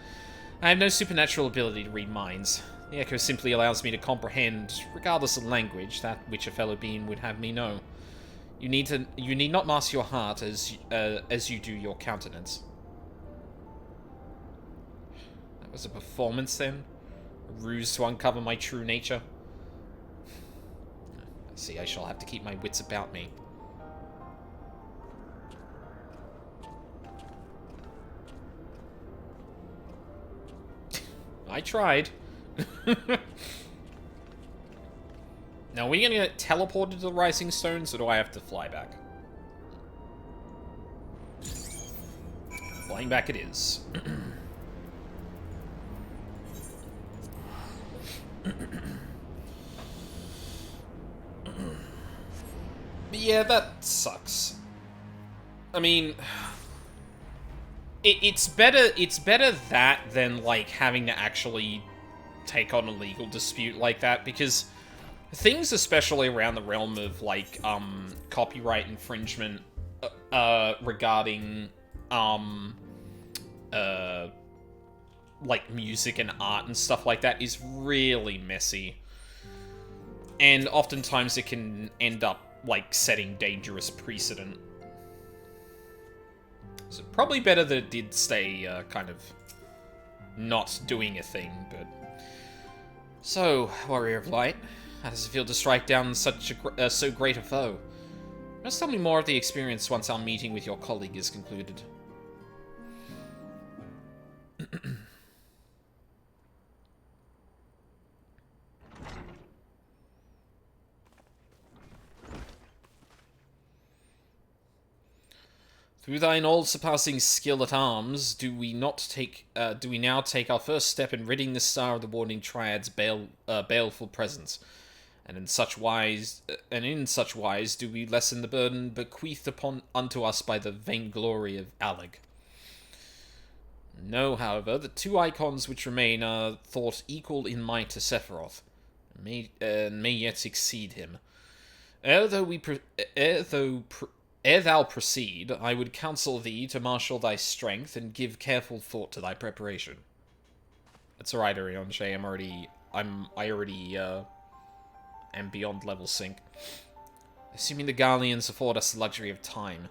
I have no supernatural ability to read minds. The Echo simply allows me to comprehend, regardless of language, that which a fellow being would have me know. You need not mask your heart as you do your countenance. That was a performance, then? A ruse to uncover my true nature? I see, I shall have to keep my wits about me. I tried. Now, are we gonna get teleported to the Rising Stones, or do I have to fly back? Flying back it is. But yeah, that sucks. I mean, it's better that than, like, having to actually take on a legal dispute like that, because things, especially around the realm of, like, copyright infringement, regarding, like, music and art and stuff like that is really messy. And oftentimes it can end up, like, setting dangerous precedent. So probably better that it did stay, kind of not doing a thing, but... So, Warrior of Light, how does it feel to strike down such a so great a foe? Just tell me more of the experience once our meeting with your colleague is concluded. Through thine all-surpassing skill at arms, do we now take our first step in ridding the Star of the Warning Triad's baleful presence, and in such wise do we lessen the burden bequeathed unto us by the vainglory of Alleg. Know, however, the two icons which remain are thought equal in might to Sephiroth, and may yet exceed him. Ere thou proceed, I would counsel thee to marshal thy strength and give careful thought to thy preparation. That's alright, Arionshe. I already am beyond level sync. Assuming the Garleans afford us the luxury of time.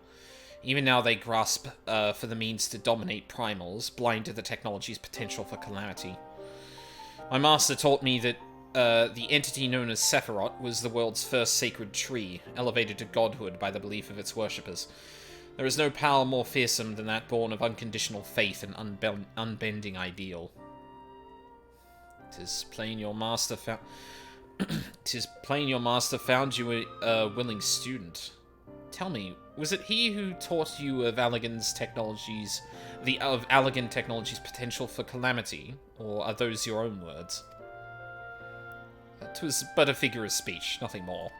Even now they grasp for the means to dominate primals, blind to the technology's potential for calamity. My master taught me that the entity known as Sephiroth was the world's first sacred tree, elevated to godhood by the belief of its worshippers. There is no power more fearsome than that born of unconditional faith and unbending ideal. 'Tis plain your master found you a willing student. Tell me, was it he who taught you of Allergan's technologies, of Allergan Technology's potential for calamity, or are those your own words? 'Twas but a figure of speech, nothing more.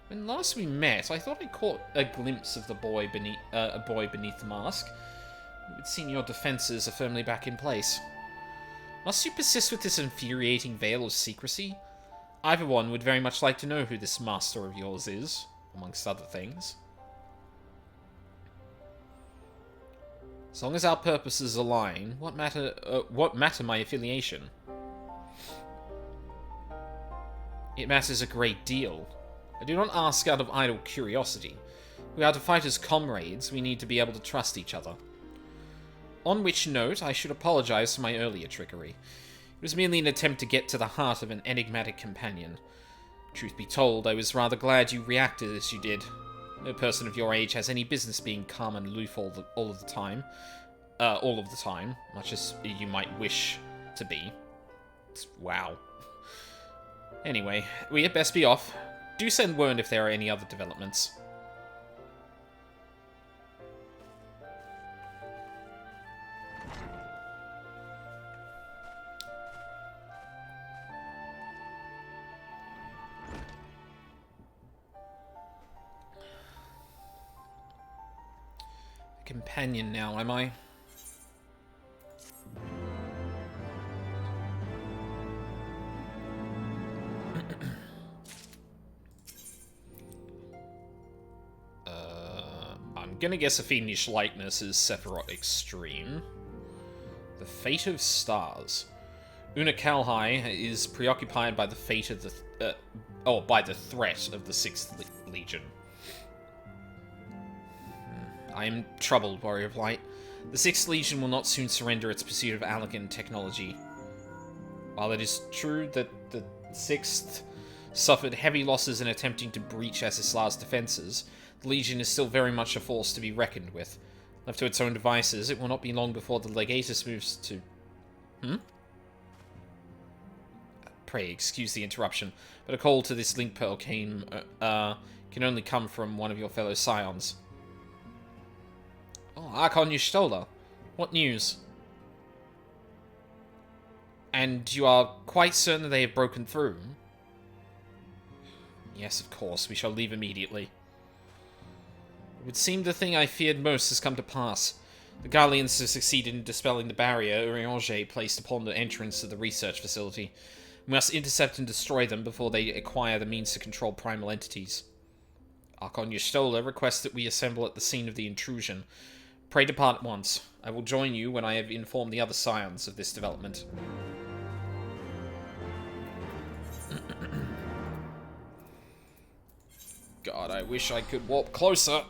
When last we met, I thought I caught a glimpse of the boy beneath the mask. It would seem your defenses are firmly back in place. Must you persist with this infuriating veil of secrecy? I, for one, would very much like to know who this master of yours is, amongst other things. As long as our purposes align, what matter my affiliation? It matters a great deal. I do not ask out of idle curiosity. If we are to fight as comrades, we need to be able to trust each other. On which note, I should apologize for my earlier trickery. It was merely an attempt to get to the heart of an enigmatic companion. Truth be told, I was rather glad you reacted as you did. No person of your age has any business being calm and aloof all of the time, much as you might wish to be. Wow. Anyway, we had best be off. Do send word if there are any other developments. Companion now, am I? I'm gonna guess a fiendish likeness is Sephiroth Extreme. The fate of stars. Una Kalhai is preoccupied by the fate of the by the threat of the 6th Legion. I am troubled, Warrior of Light. The 6th Legion will not soon surrender its pursuit of Allergan technology. While it is true that the 6th suffered heavy losses in attempting to breach Essisla's defenses, the Legion is still very much a force to be reckoned with. Left to its own devices, it will not be long before the Legatus moves to... Pray, excuse the interruption, but a call to this link pearl can only come from one of your fellow scions. Oh, Archon Y'shtola. What news? And you are quite certain that they have broken through? Yes, of course. We shall leave immediately. It would seem the thing I feared most has come to pass. The Garleans have succeeded in dispelling the barrier Urianger placed upon the entrance to the research facility. We must intercept and destroy them before they acquire the means to control primal entities. Archon Y'shtola requests that we assemble at the scene of the intrusion. Pray depart at once. I will join you when I have informed the other scions of this development. God, I wish I could warp closer.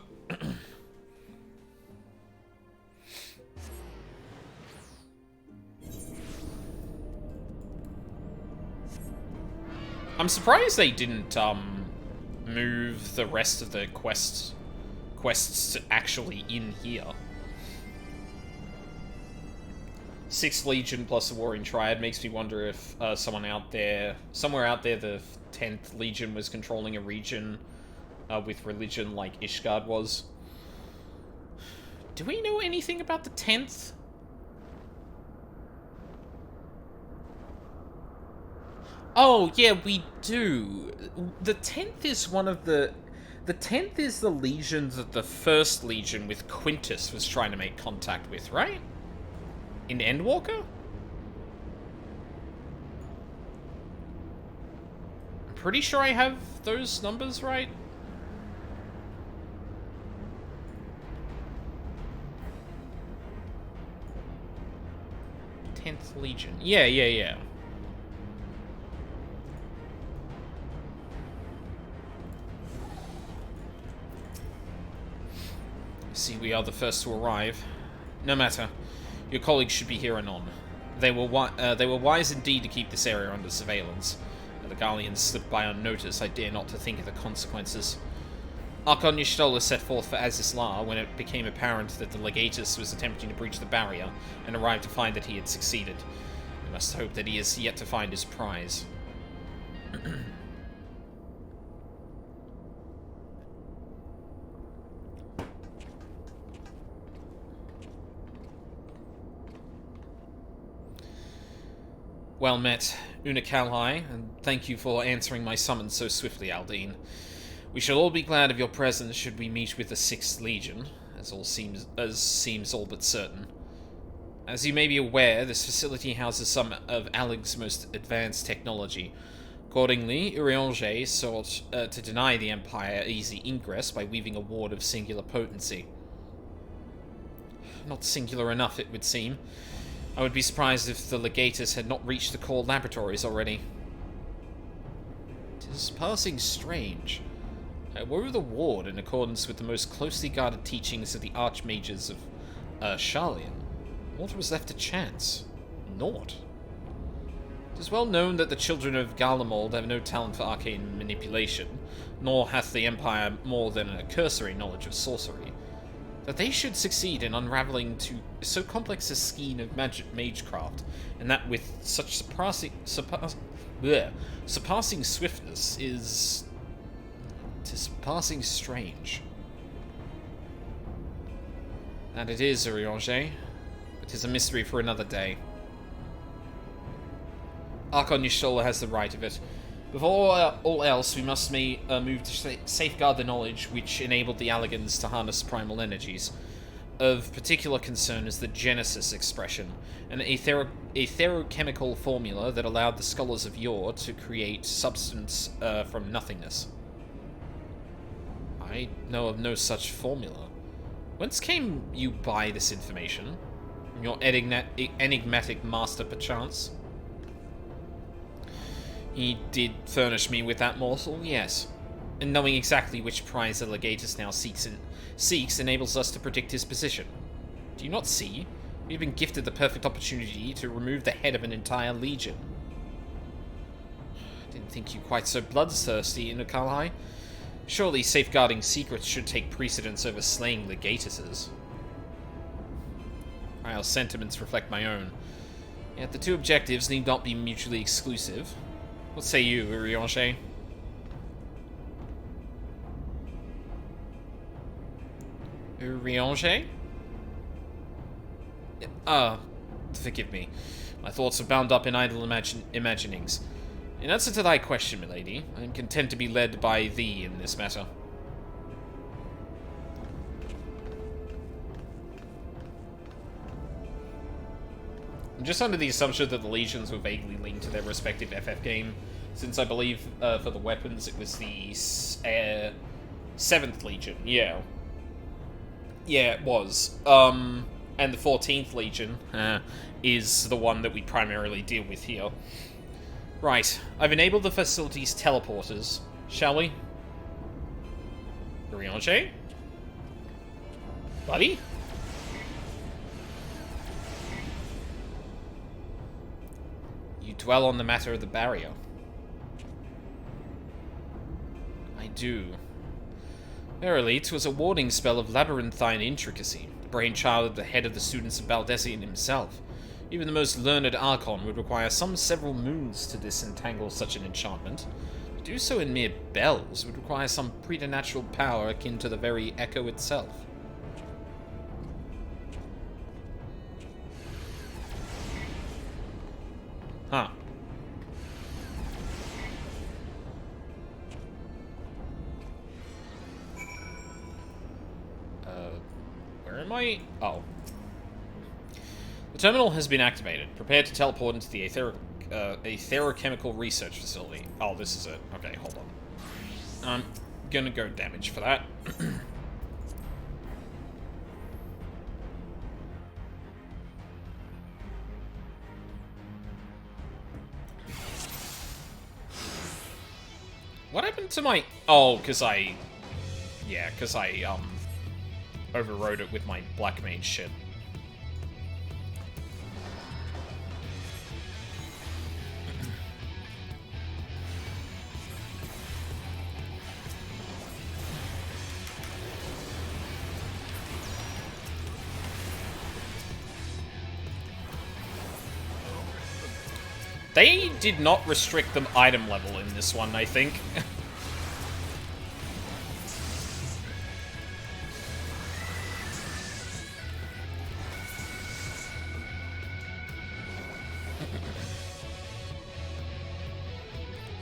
I'm surprised they didn't, move the rest of the quests to actually in here. 6th Legion plus the Warring Triad makes me wonder if somewhere out there, the 10th Legion was controlling a region with religion like Ishgard was. Do we know anything about the 10th? Oh, yeah, we do. The 10th is one of the... The 10th is the legion that the 1st Legion with Quintus was trying to make contact with, right? In Endwalker? I'm pretty sure I have those numbers right. 10th Legion. Yeah. See, we are the first to arrive. No matter. Your colleagues should be here anon. They were wise indeed to keep this area under surveillance. The Gallians slipped by unnoticed. I dare not to think of the consequences. Archon Y'shtola set forth for Azizlar when it became apparent that the Legatus was attempting to breach the barrier, and arrived to find that he had succeeded. We must hope that he is yet to find his prize. Well met, Unakalai, and thank you for answering my summons so swiftly, Aldine. We shall all be glad of your presence should we meet with the 6th Legion, as seems all but certain. As you may be aware, this facility houses some of Alig's most advanced technology. Accordingly, Urianger sought to deny the Empire easy ingress by weaving a ward of singular potency. Not singular enough, it would seem. I would be surprised if the Legatus had not reached the core laboratories already. It is passing strange. Were the ward in accordance with the most closely guarded teachings of the Archmages of Sharlayan? What was left to chance? Naught. It is well known that the children of Garlemald have no talent for arcane manipulation, nor hath the Empire more than a cursory knowledge of sorcery. That they should succeed in unraveling to so complex a skein of magecraft, and that with such surpassing swiftness is... 'tis passing strange. And it is, Urianger. It is a mystery for another day. Archon Y'shtola has the right of it. Before all else, we must move to safeguard the knowledge which enabled the Alligans to harness primal energies. Of particular concern is the Genesis expression, an etherochemical formula that allowed the scholars of yore to create substance from nothingness. I know of no such formula. Whence came you by this information? Your enigmatic master, perchance? He did furnish me with that morsel, yes. And knowing exactly which prize the Legatus now seeks enables us to predict his position. Do you not see? We've been gifted the perfect opportunity to remove the head of an entire legion. I didn't think you quite so bloodthirsty, Nukalai. Surely safeguarding secrets should take precedence over slaying Legatuses. Our sentiments reflect my own. Yet the two objectives need not be mutually exclusive. What say you, Urianger? Urianger? Forgive me. My thoughts are bound up in idle imaginings. In answer to thy question, milady, I am content to be led by thee in this matter. I'm just under the assumption that the legions were vaguely linked to their respective FF game, since I believe for the weapons it was the 7th Legion, yeah. Yeah, it was. And the 14th Legion is the one that we primarily deal with here. Right, I've enabled the facility's teleporters. Shall we? Urianger? Buddy? You dwell on the matter of the barrier. I do. Verily, 'twas a warding spell of labyrinthine intricacy, the brainchild of the head of the students of Baldessian himself. Even the most learned Archon would require some several moons to disentangle such an enchantment. To do so in mere bells would require some preternatural power akin to the very echo itself. Huh. Where am I? Oh. The terminal has been activated. Prepare to teleport into the etherochemical research facility. Oh, this is it. Okay, hold on. I'm gonna go damage for that. What happened to my... Oh, because I... Yeah, because I, overrode it with my Black Mage shit. They did not restrict the item level in this one, I think.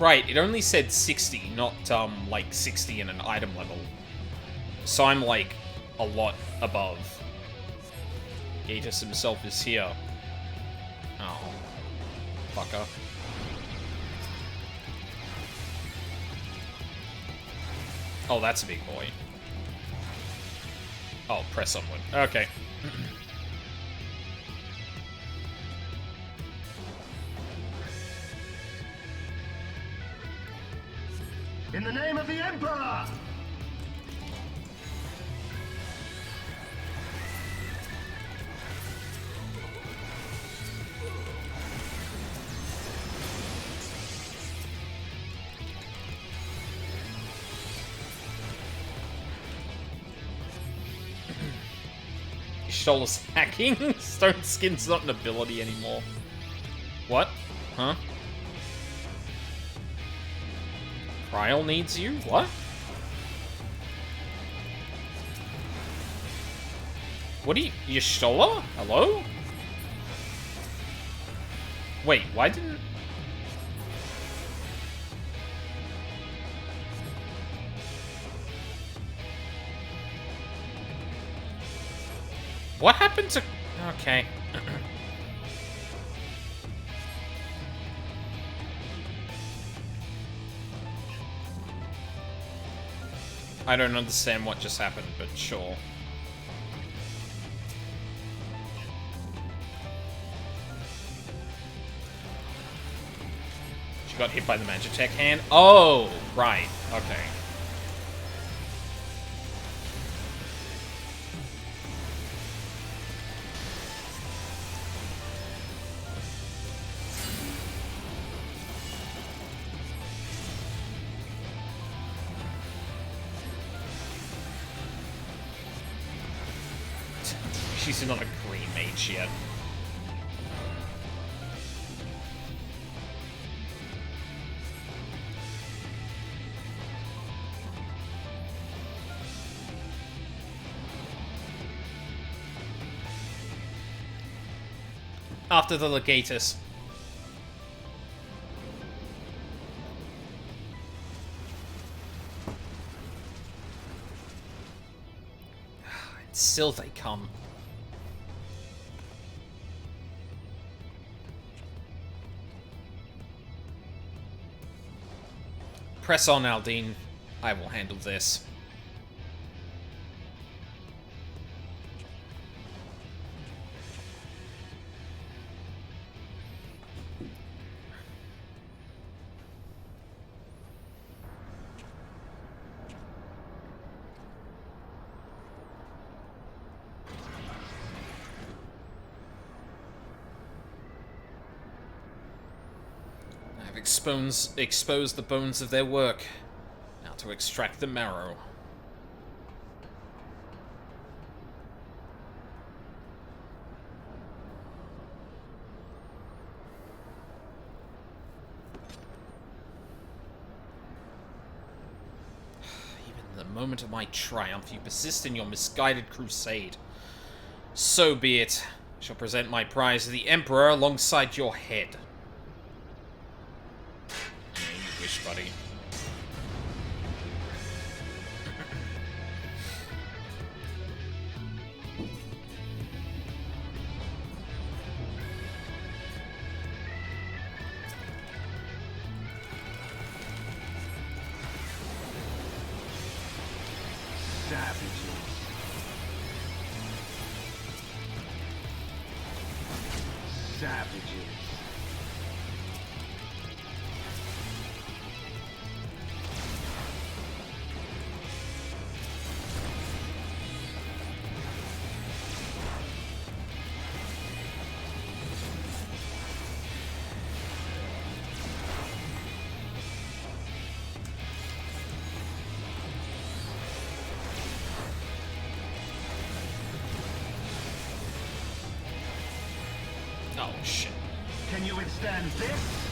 Right, it only said 60, not, like, 60 in an item level. So I'm, like, a lot above. Gatus himself is here. Oh. Fucker. Oh, that's a big boy. Oh, press onward. Okay. In the name of the Emperor! Shoal's hacking? Stone Skin's not an ability anymore. What? Huh? Kryl needs you? What? What are you... Y'shtola? Hello? Wait, why didn't... What happened to... Okay. I don't understand what just happened, but sure. She got hit by the Magitech hand? Oh, right. Okay. She's not a green mage yet. After the Legatus. And still they come. Press on, Aldine. I will handle this. I've exposed the bones of their work. Now to extract the marrow. Even in the moment of my triumph, you persist in your misguided crusade. So be it. I shall present my prize to the Emperor alongside your head. Yeah, you wish, buddy. Savages. Oh, shit. Can you withstand this?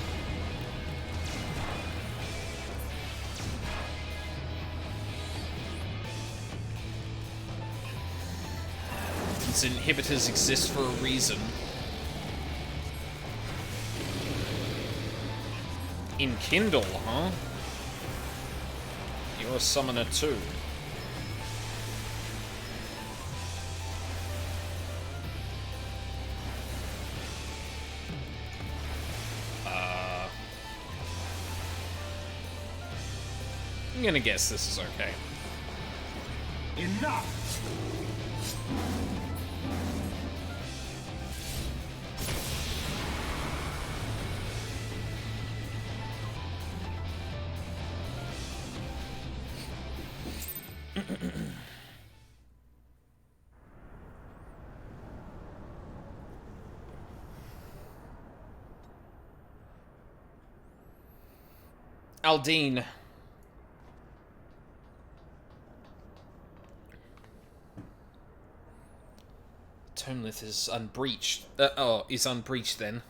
These inhibitors exist for a reason. Enkindle, huh? You're a summoner too. I'm gonna guess this is okay. Enough! Aldine. Tomlith is unbreached. Is unbreached then.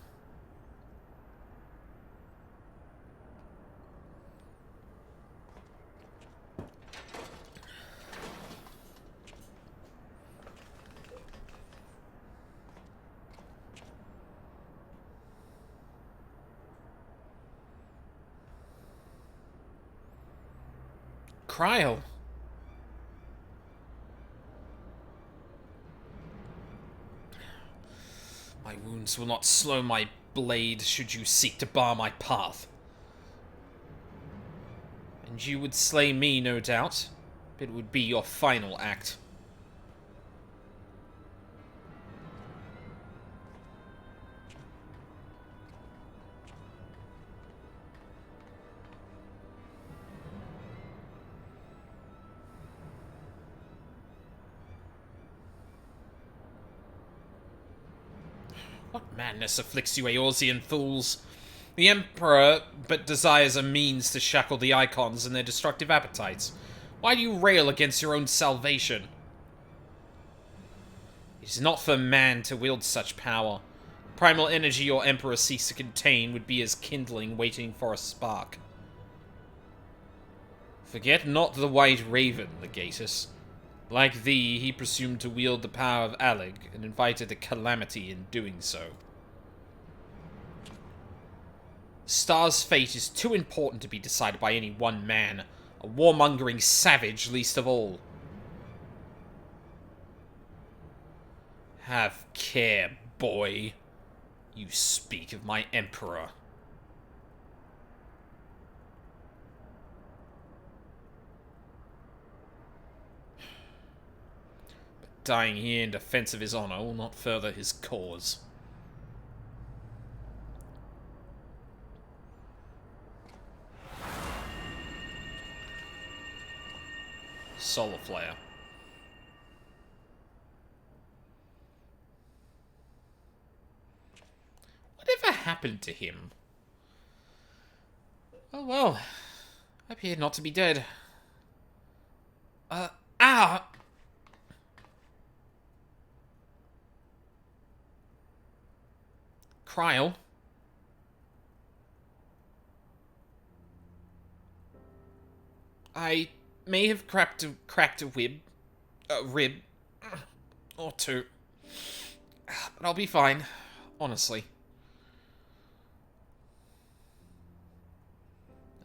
Cryo. My wounds will not slow my blade should you seek to bar my path. And you would slay me, no doubt. It would be your final act. What madness afflicts you, Eorzean fools? The Emperor but desires a means to shackle the Icons and their destructive appetites. Why do you rail against your own salvation? It is not for man to wield such power. Primal energy your Emperor seeks to contain would be as kindling waiting for a spark. Forget not the White Raven, Legatus. Like thee, he presumed to wield the power of Alleg, and invited a calamity in doing so. Star's fate is too important to be decided by any one man, a warmongering savage least of all. Have care, boy. You speak of my Emperor. Dying here in defense of his honor will not further his cause. Solar Flare. Whatever happened to him? Oh well. Appeared not to be dead. Cryle. I may have cracked a rib, or two, but I'll be fine, honestly.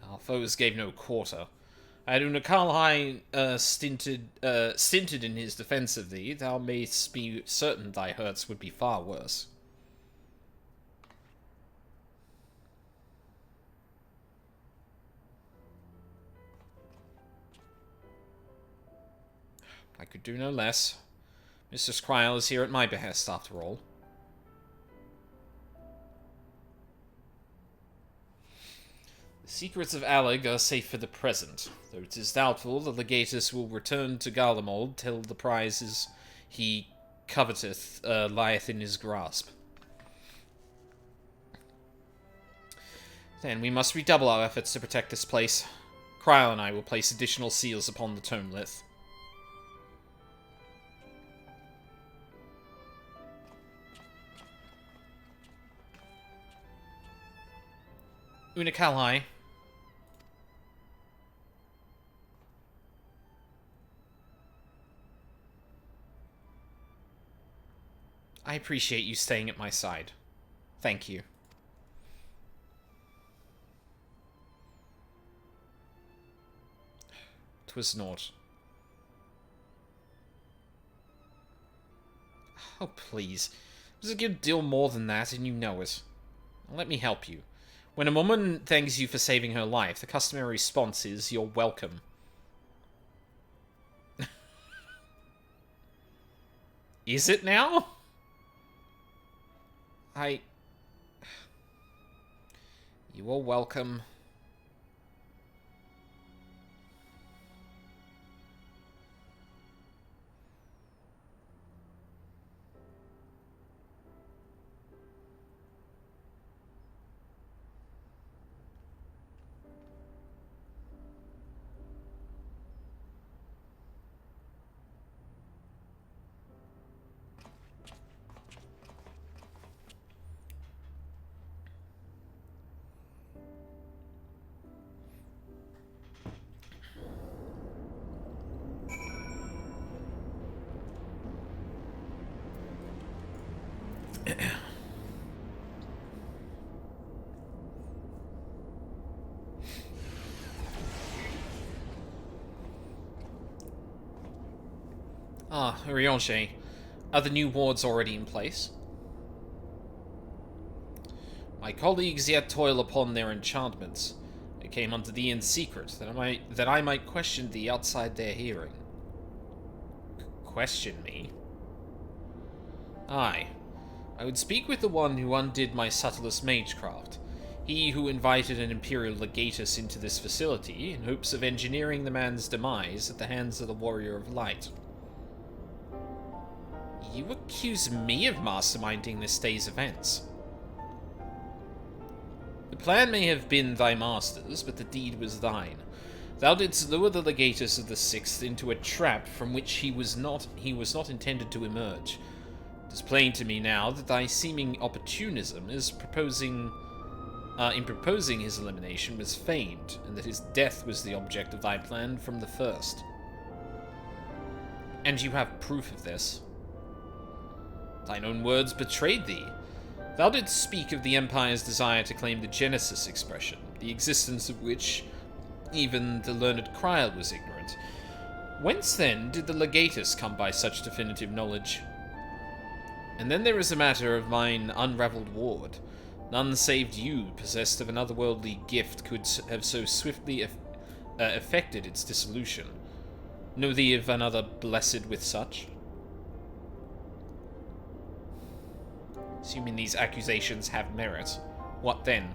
Our foes gave no quarter. Had Unakalhai stinted in his defense of thee, thou mayst be certain thy hurts would be far worse. I could do no less. Mistress Cryle is here at my behest, after all. The secrets of Alleg are safe for the present, though it is doubtful the Legatus will return to Garlemald till the prizes he coveteth lieth in his grasp. Then we must redouble our efforts to protect this place. Cryle and I will place additional seals upon the Tomlith. Unicali. I appreciate you staying at my side. Thank you. Twas naught. Oh, please. It was a good deal more than that, and you know it. Let me help you. When a woman thanks you for saving her life, the customary response is, "You're welcome." Is it now? You are welcome. Ah, Urianger. Are the new wards already in place? My colleagues yet toil upon their enchantments. I came unto thee in secret, that I might question thee outside their hearing. Question me? Aye. I would speak with the one who undid my subtlest magecraft. He who invited an Imperial Legatus into this facility in hopes of engineering the man's demise at the hands of the Warrior of Light. You accuse me of masterminding this day's events. The plan may have been thy master's, but the deed was thine. Thou didst lure the Legatus of the Sixth into a trap from which he was not intended to emerge. It is plain to me now that thy seeming opportunism in proposing his elimination was feigned, and that his death was the object of thy plan from the first. And you have proof of this. Thine own words betrayed thee. Thou didst speak of the Empire's desire to claim the Genesis expression, the existence of which even the learned Kryl was ignorant. Whence, then, did the Legatus come by such definitive knowledge? And then there is a matter of mine unraveled ward. None save you, possessed of an otherworldly gift, could have so swiftly effected its dissolution. Know thee of another blessed with such? Assuming these accusations have merit, what then?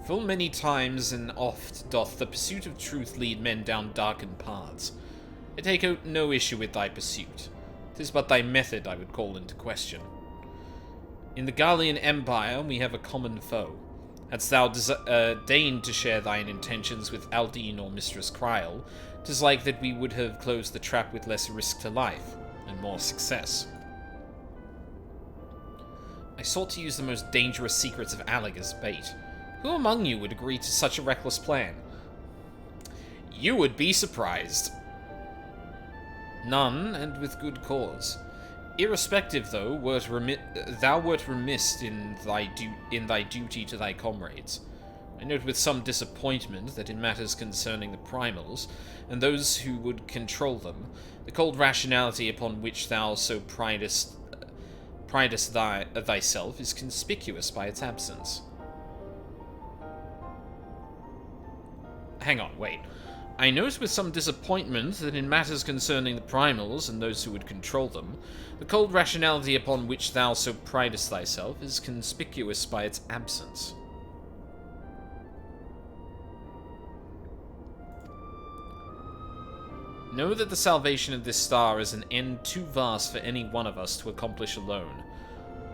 Full many times and oft doth the pursuit of truth lead men down darkened paths. I take out no issue with thy pursuit. 'Tis but thy method I would call into question. In the Gallian Empire we have a common foe. Hadst thou deigned to share thine intentions with Aldine or Mistress Kryl, 'tis like that we would have closed the trap with less risk to life, and more success. I sought to use the most dangerous secrets of Alec as bait. Who among you would agree to such a reckless plan? You would be surprised. None, and with good cause. Irrespective, though, thou wert remiss in thy duty to thy comrades. I note with some disappointment that in matters concerning the primals, and those who would control them, the cold rationality upon which thou so pridest thyself is conspicuous by its absence. Hang on, wait. I note with some disappointment that in matters concerning the primals and those who would control them, the cold rationality upon which thou so pridest thyself is conspicuous by its absence. Know that the salvation of this star is an end too vast for any one of us to accomplish alone.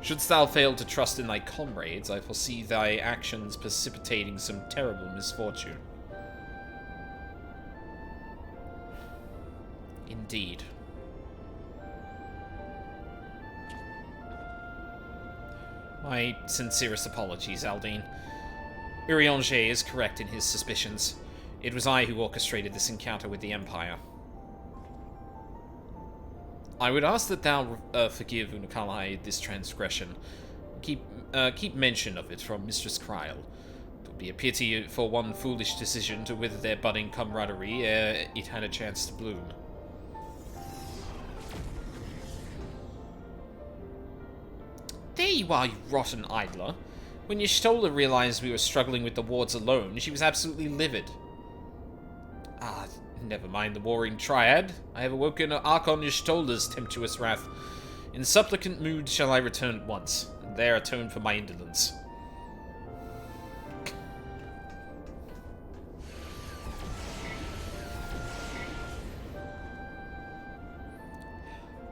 Shouldst thou fail to trust in thy comrades, I foresee thy actions precipitating some terrible misfortune. Indeed. My sincerest apologies, Aldine. Urianger is correct in his suspicions. It was I who orchestrated this encounter with the Empire. I would ask that thou forgive Unukalai this transgression. Keep mention of it from Mistress Kryl. It would be a pity for one foolish decision to wither their budding camaraderie ere it had a chance to bloom. There you are, you rotten idler. When Y'shtola realized we were struggling with the wards alone, she was absolutely livid. Ah, never mind the warring triad. I have awoken Archon Y'shtola's tempestuous wrath. In supplicant mood shall I return at once, and there atone for my indolence.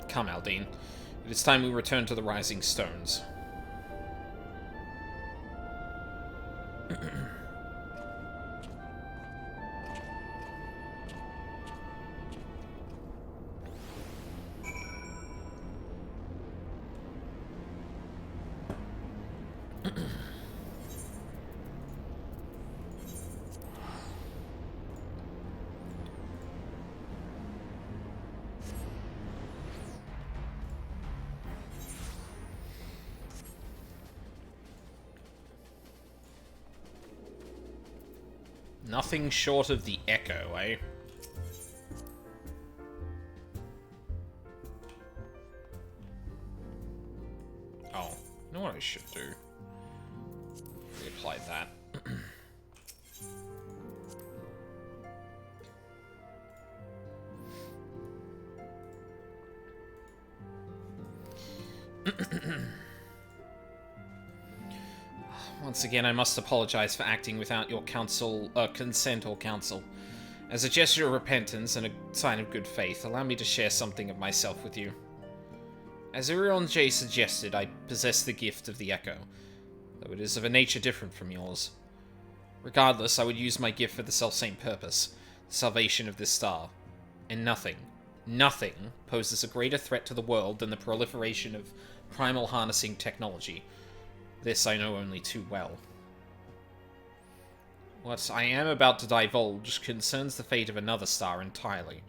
Come, Aldine. It is time we return to the Rising Stones. Nothing short of the Echo, eh? Oh, you know what I should do? Reapply that. Once again, I must apologize for acting without your consent or counsel. As a gesture of repentance and a sign of good faith, allow me to share something of myself with you. As Urianger suggested, I possess the gift of the Echo, though it is of a nature different from yours. Regardless, I would use my gift for the selfsame purpose, the salvation of this star. And nothing poses a greater threat to the world than the proliferation of primal harnessing technology. This I know only too well. What I am about to divulge concerns the fate of another star entirely.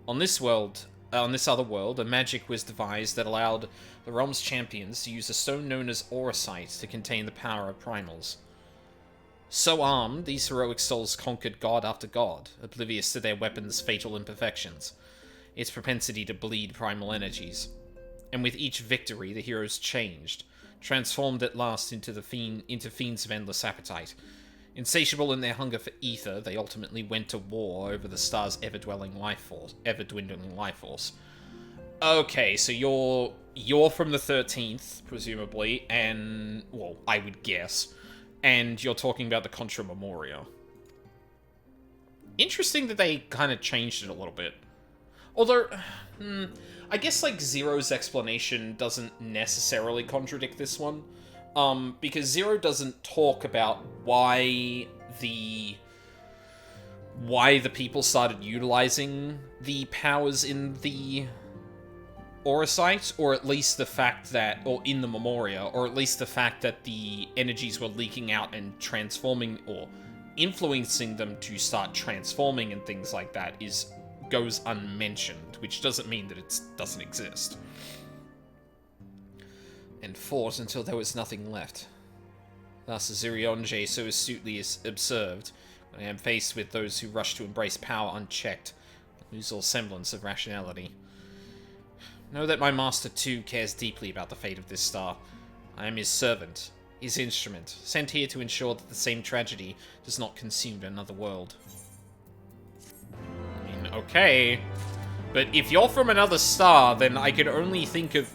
On this other world, a magic was devised that allowed the realm's champions to use a stone known as Auracite to contain the power of primals. So armed, these heroic souls conquered god after god, oblivious to their weapons' fatal imperfections, its propensity to bleed primal energies. And with each victory, the heroes changed, transformed at last into fiends of endless appetite. Insatiable in their hunger for ether, they ultimately went to war over the star's ever-dwindling life force. Okay, so you're from the 13th, presumably, and, well, I would guess, and you're talking about the Contra Memoria. Interesting that they kind of changed it a little bit. Although, I guess, like, Zero's explanation doesn't necessarily contradict this one. Because Zero doesn't talk about why the people started utilizing the powers in the Auracite, or at least the fact that, or in the Memoria, or at least the fact that the energies were leaking out and transforming, or influencing them to start transforming and things like that goes unmentioned, which doesn't mean that it doesn't exist. And fought until there was nothing left. Thus, as Urianger so astutely observed, when I am faced with those who rush to embrace power unchecked, I lose all semblance of rationality. Know that my master, too, cares deeply about the fate of this star. I am his servant, his instrument, sent here to ensure that the same tragedy does not consume another world. I mean, okay, but if you're from another star, then I can only think of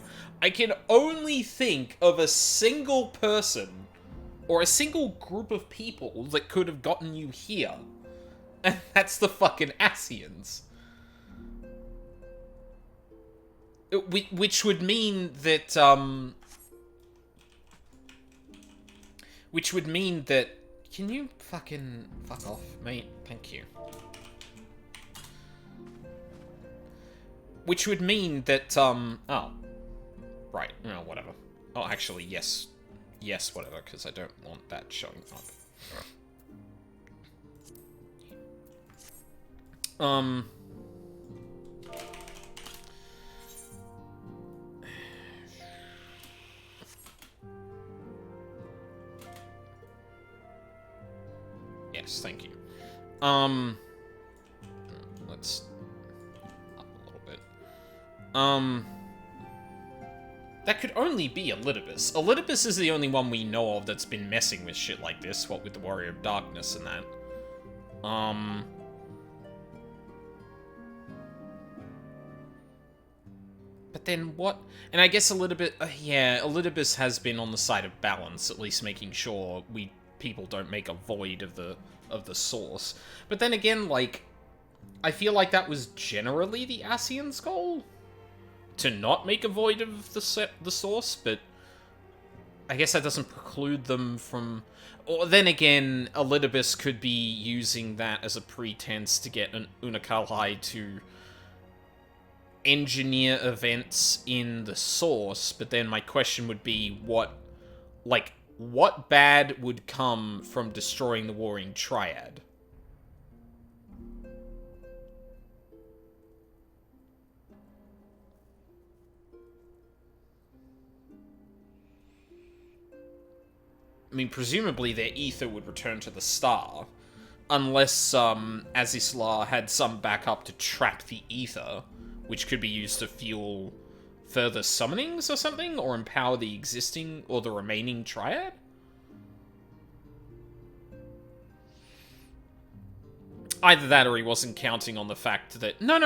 a single person or a single group of people that could have gotten you here. And that's the fucking Asians. Which would mean that, can you fucking fuck off, mate? Thank you. Which would mean that, oh. Right, no, whatever. Oh, actually, yes. Yes, whatever, because I don't want that showing up. Yes, thank you. Let's up a little bit. That could only be Elidibus. Elidibus is the only one we know of that's been messing with shit like this, what with the Warrior of Darkness and that. But then what? And I guess Elidibus has been on the side of balance, at least making sure people don't make a void of the source. But then again, like, I feel like that was generally the Ascian's goal, to not make a void of the source, but I guess that doesn't preclude them from... Or then again, Elidibus could be using that as a pretense to get an Unakalhai to engineer events in the source, but then my question would be what bad would come from destroying the Warring Triad? I mean, presumably their ether would return to the star, unless Azisla had some backup to trap the ether, which could be used to fuel further summonings or something, or empower the existing or the remaining triad? Either that, or he wasn't counting on the fact that... No,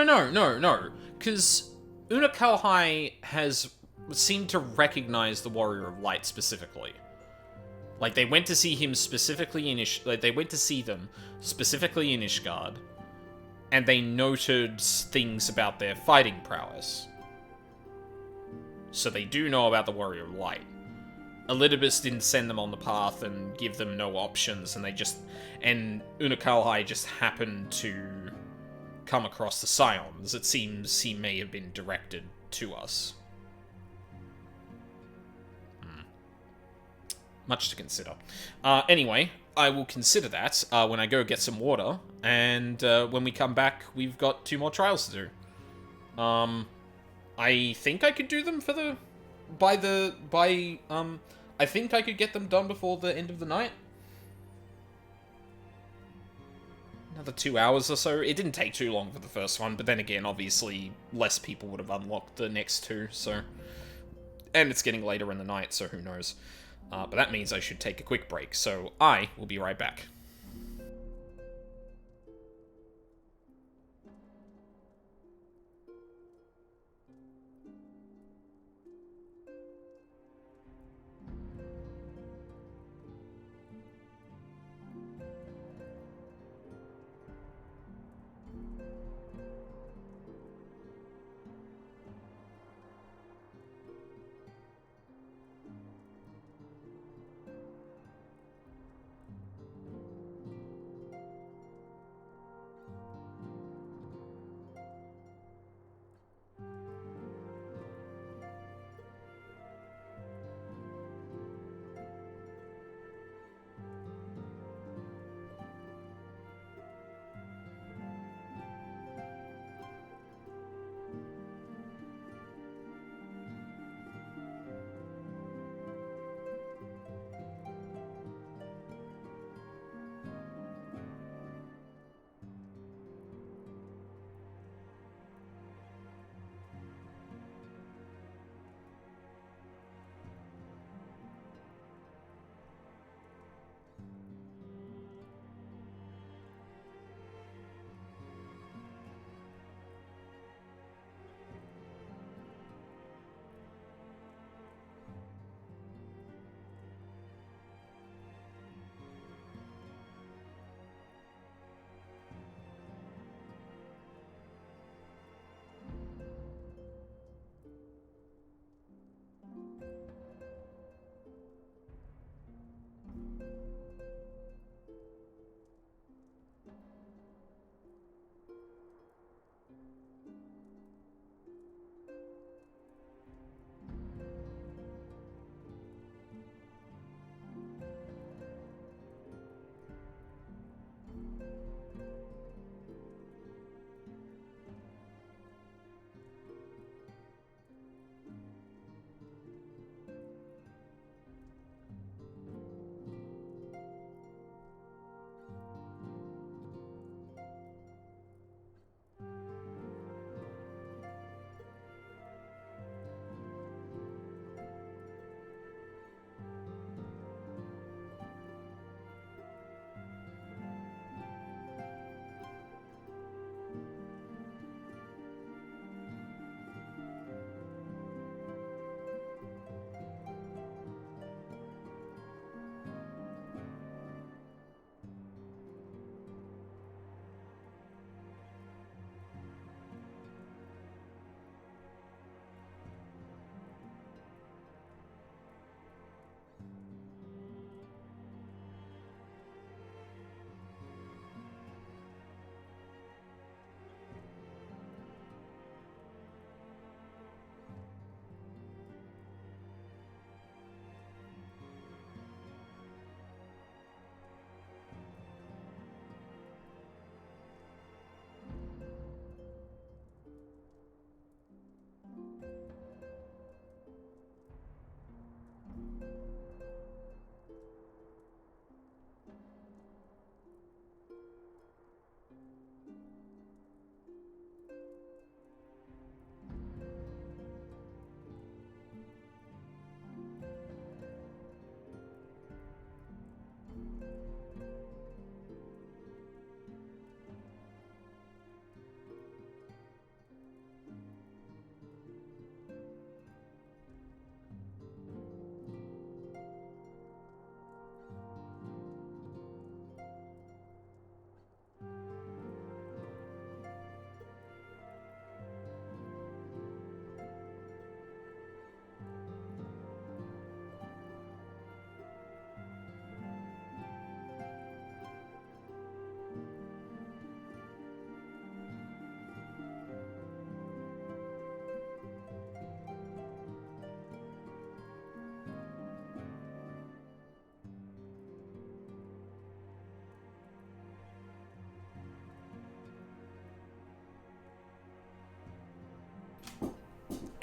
because Unakalhai has seemed to recognize the Warrior of Light specifically. Like, they went to see him specifically in they went to see them specifically in Ishgard, and they noted things about their fighting prowess. So they do know about the Warrior of Light. Elidibus didn't send them on the path and give them no options, and Unakalhai just happened to come across the Scions. It seems he may have been directed to us. Much to consider. Anyway, I will consider that when I go get some water, and when we come back, we've got 2 more trials to do. I think I could do them I think I could get them done before the end of the night. Another 2 hours or so. It didn't take too long for the first one, but then again, obviously, less people would have unlocked the next 2, so... And it's getting later in the night, so who knows. But that means I should take a quick break, so I will be right back.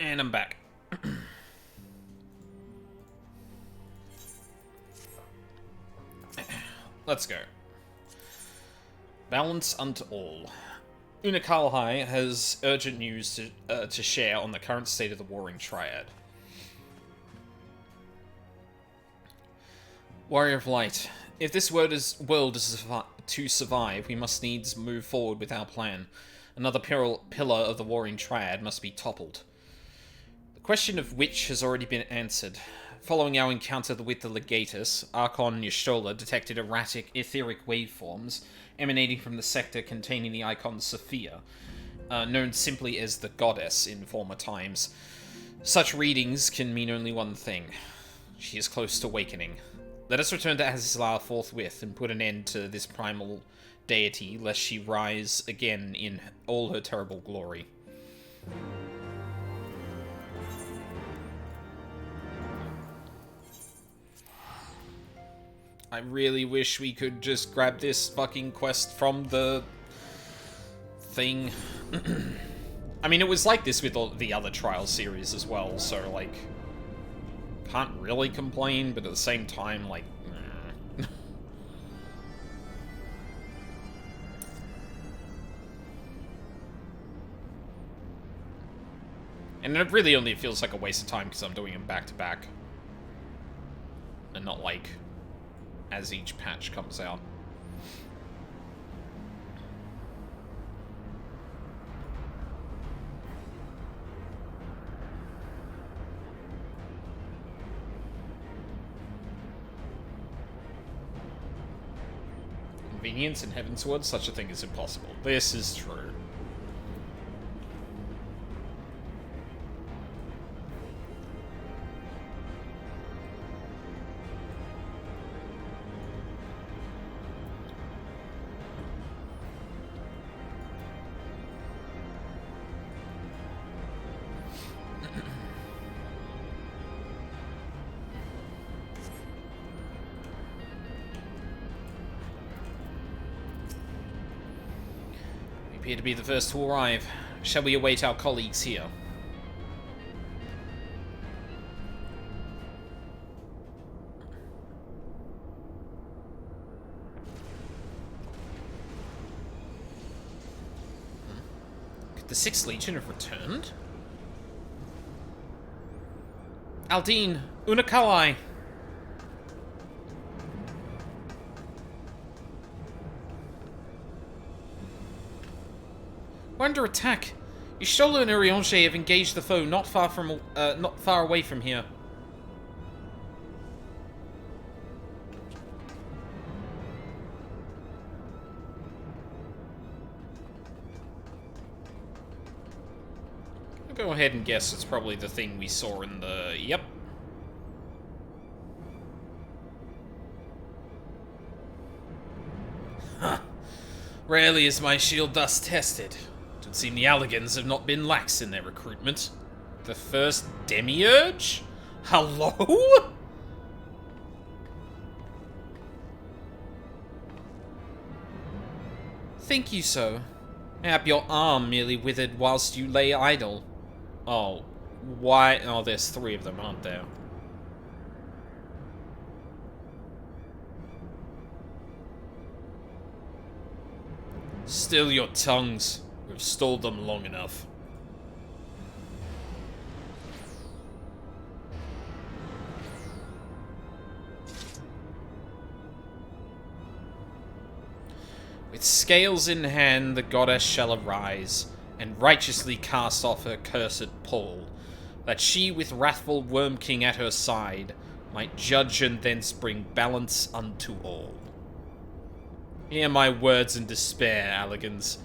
And I'm back. Let's go. Balance unto all. Unakalhai has urgent news to share on the current state of the Warring Triad. Warrior of Light, if this world is to survive, we must needs move forward with our plan. Another pillar of the Warring Triad must be toppled. The question of which has already been answered. Following our encounter with the Legatus, Archon Y'shtola detected erratic, etheric waveforms emanating from the sector containing the icon Sophia, known simply as the Goddess in former times. Such readings can mean only one thing. She is close to awakening. Let us return to Azizlar forthwith and put an end to this primal deity, lest she rise again in all her terrible glory. I really wish we could just grab this fucking quest from the thing. I mean, it was like this with all the other Trial series as well, so, like, can't really complain, but at the same time, like, and it really only feels like a waste of time because I'm doing them back-to-back. And not, like, as each patch comes out. Convenience in Heavensward, such a thing is impossible. This is true. Appear to be the first to arrive. Shall we await our colleagues here? Could the 6th Legion have returned? Aldine! Unakalai! We're under attack. Y'shtola and Urianger have engaged the foe not far away from here. I'll go ahead and guess it's probably the thing we saw in the... Yep. Huh. Rarely is my shield thus tested. It would seem the Alligans have not been lax in their recruitment. The first Demiurge? Hello? Think you so? Mayhap your arm merely withered whilst you lay idle. Oh, why? Oh, there's 3 of them, aren't there? Still your tongues. We've stalled them long enough. With scales in hand, the goddess shall arise, and righteously cast off her cursed pall, that she with wrathful Worm King at her side might judge and thence bring balance unto all. Hear my words in despair, Alligans.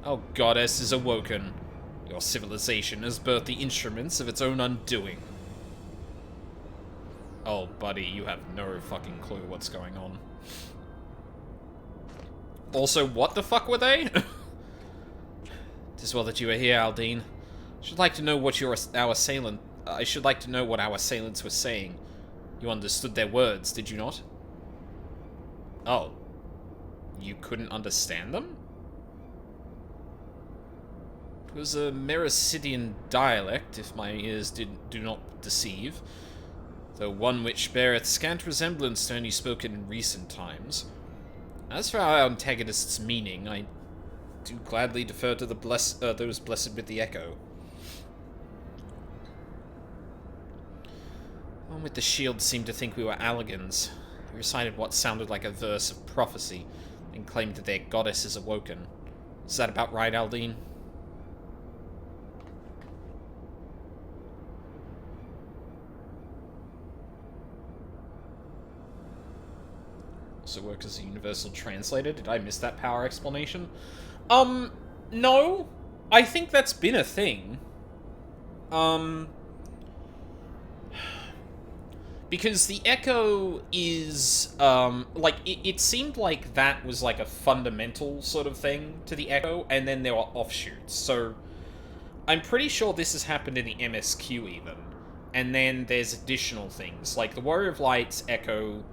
Our goddess is awoken. Your civilization has birthed the instruments of its own undoing. Oh, buddy, you have no fucking clue what's going on. Also, what the fuck were they? Tis well that you are here, Aldine. I should like to know what our assailants were saying. You understood their words, did you not? Oh. You couldn't understand them? was a Mericidian dialect, if my ears do not deceive, though one which beareth scant resemblance to any spoken in recent times. As for our antagonist's meaning, I do gladly defer to the those blessed with the echo. One with the shield seemed to think we were Alligans. He recited what sounded like a verse of prophecy, and claimed that their goddess is awoken. Is that about right, Aldine? Also works as a universal translator. Did I miss that power explanation? No. I think that's been a thing. Because the Echo is, like, it seemed like that was, like, a fundamental sort of thing to the Echo, and then there were offshoots. So, I'm pretty sure this has happened in the MSQ, even. And then there's additional things. Like, the Warrior of Light's Echo,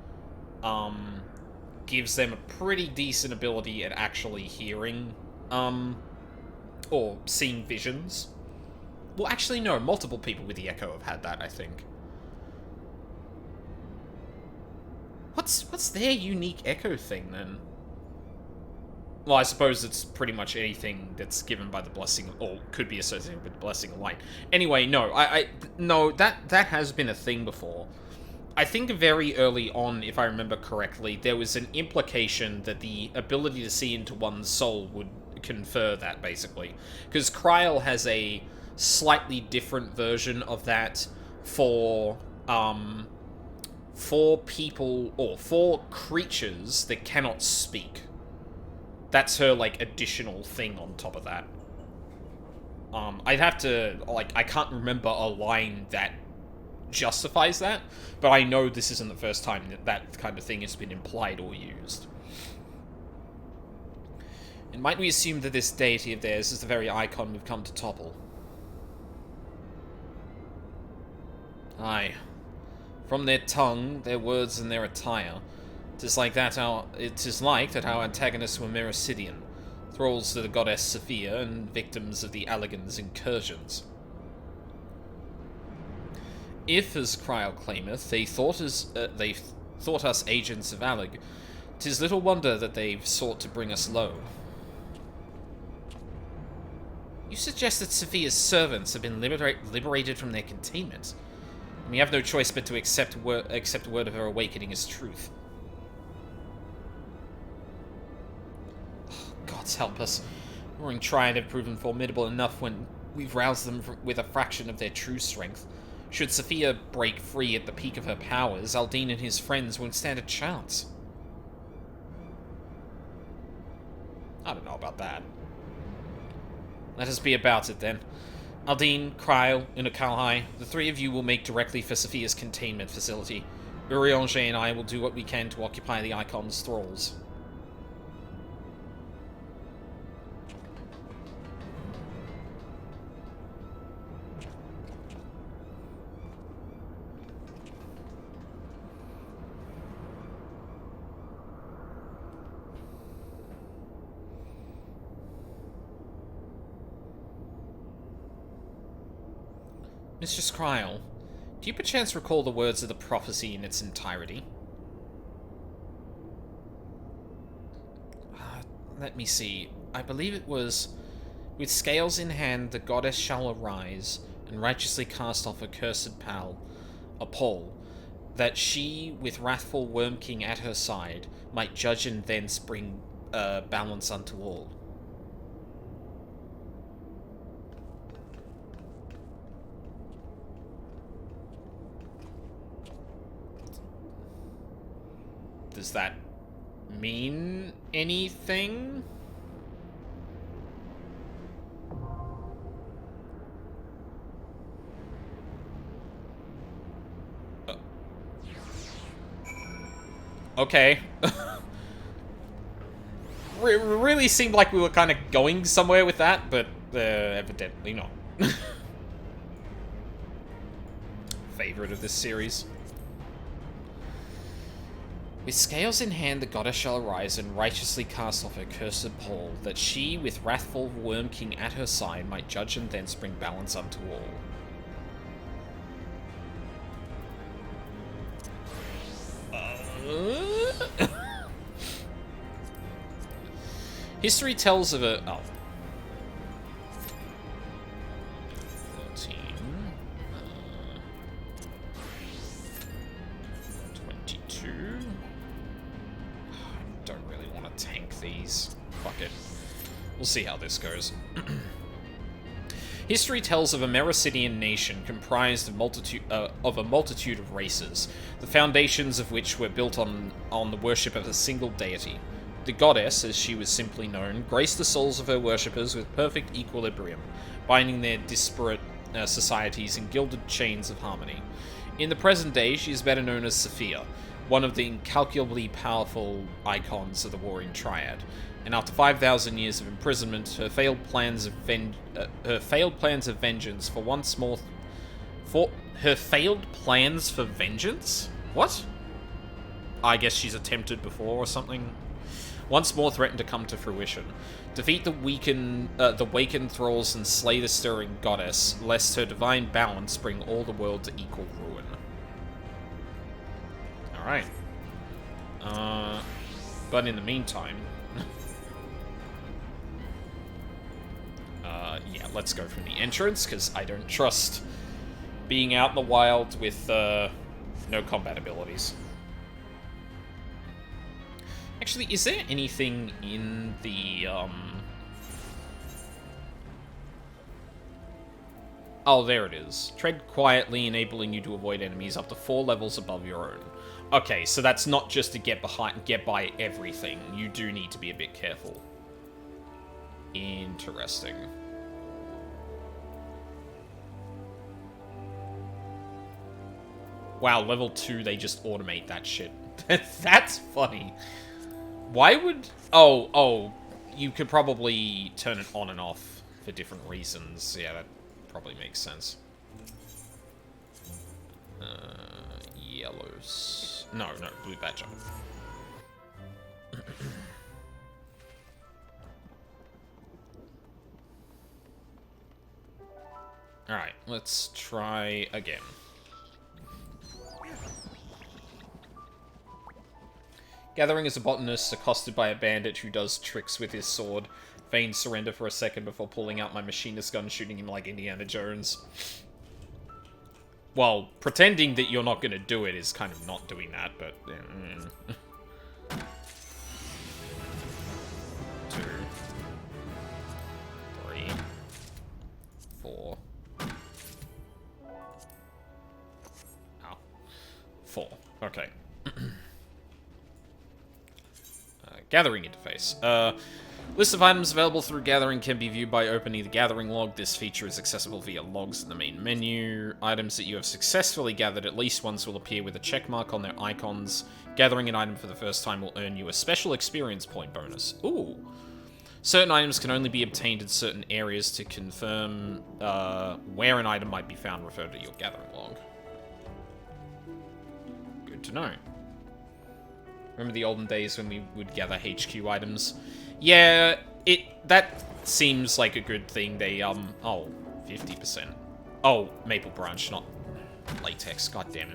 gives them a pretty decent ability at actually hearing, or seeing visions. Well, actually, no, multiple people with the Echo have had that, I think. What's their unique Echo thing, then? Well, I suppose it's pretty much anything that's given by the Blessing, or could be associated with the Blessing of Light. Anyway, no, no, that has been a thing before. I think very early on, if I remember correctly, there was an implication that the ability to see into one's soul would confer that, basically. Because Kryl has a slightly different version of that for people, or for creatures that cannot speak. That's her, like, additional thing on top of that. I'd have to, like, I can't remember a line that justifies that, but I know this isn't the first time that that kind of thing has been implied or used. And might we assume that this deity of theirs is the very icon we've come to topple? Aye. From their tongue, their words, and their attire, it is like that our antagonists were Mericidian, thralls to the goddess Sophia, and victims of the Alligans' incursions. If, as Kryl claimeth, they thought us agents of Allig, 'tis little wonder that they've sought to bring us low. You suggest that Sophia's servants have been liberated from their containment, and we have no choice but to accept word of her awakening as truth. Gods help us. Roaring Triad have proven formidable enough when we've roused them with a fraction of their true strength. Should Sophia break free at the peak of her powers, Aldine and his friends won't stand a chance. I don't know about that. Let us be about it, then. Aldine, Kryl, Unakalhai, the three of you will make directly for Sophia's containment facility. Urianger and I will do what we can to occupy the Icon's thralls. Mistress Kryl, do you perchance recall the words of the prophecy in its entirety? Let me see. I believe it was, with scales in hand, the goddess shall arise, and righteously cast off her cursed pall, that she, with wrathful Worm King at her side, might judge and thence bring balance unto all. Does that mean anything? Okay. Really seemed like we were kind of going somewhere with that, but evidently not. Favorite of this series. With scales in hand, the goddess shall arise and righteously cast off her cursed pall, that she, with wrathful Worm King at her side, might judge and thence bring balance unto all. History tells of a... Oh. 13. 22. Don't really want to tank these. Fuck it. We'll see how this goes. History tells of a Mericidian nation comprised of a multitude of races, the foundations of which were built on the worship of a single deity. The goddess, as she was simply known, graced the souls of her worshippers with perfect equilibrium, binding their disparate societies in gilded chains of harmony. In the present day, she is better known as Sophia, one of the incalculably powerful icons of the Warring Triad. And after 5,000 years of imprisonment, her failed plans of vengeance for once more... her failed plans for vengeance? What? I guess she's attempted before or something. Once more threatened to come to fruition. Defeat the wakened thralls and slay the stirring goddess, lest her divine balance bring all the world to equal ruin. Alright. But in the meantime... yeah, let's go from the entrance, because I don't trust being out in the wild with, no combat abilities. Actually, is there anything in the, Oh, there it is. Tread quietly, enabling you to avoid enemies up to 4 levels above your own. Okay, so that's not just to get by everything. You do need to be a bit careful. Interesting. Wow, level 2, they just automate that shit. That's funny. Why would... Oh, you could probably turn it on and off for different reasons. Yeah, that probably makes sense. Yellows... No, blue badger. Alright, let's try again. Gathering is a botanist accosted by a bandit who does tricks with his sword. Feigns surrender for a second before pulling out my machinist gun, shooting him like Indiana Jones. Well, pretending that you're not going to do it is kind of not doing that, but... 2, 3, 4. Oh. 4. Okay. Gathering interface. List of items available through Gathering can be viewed by opening the Gathering log. This feature is accessible via logs in the main menu. Items that you have successfully gathered at least once will appear with a check mark on their icons. Gathering an item for the first time will earn you a special experience point bonus. Ooh. Certain items can only be obtained in certain areas. To confirm where an item might be found, refer to your Gathering log. Good to know. Remember the olden days when we would gather HQ items? Yeah, that seems like a good thing. They, oh, 50%. Oh, Maple Branch, not Latex. God damn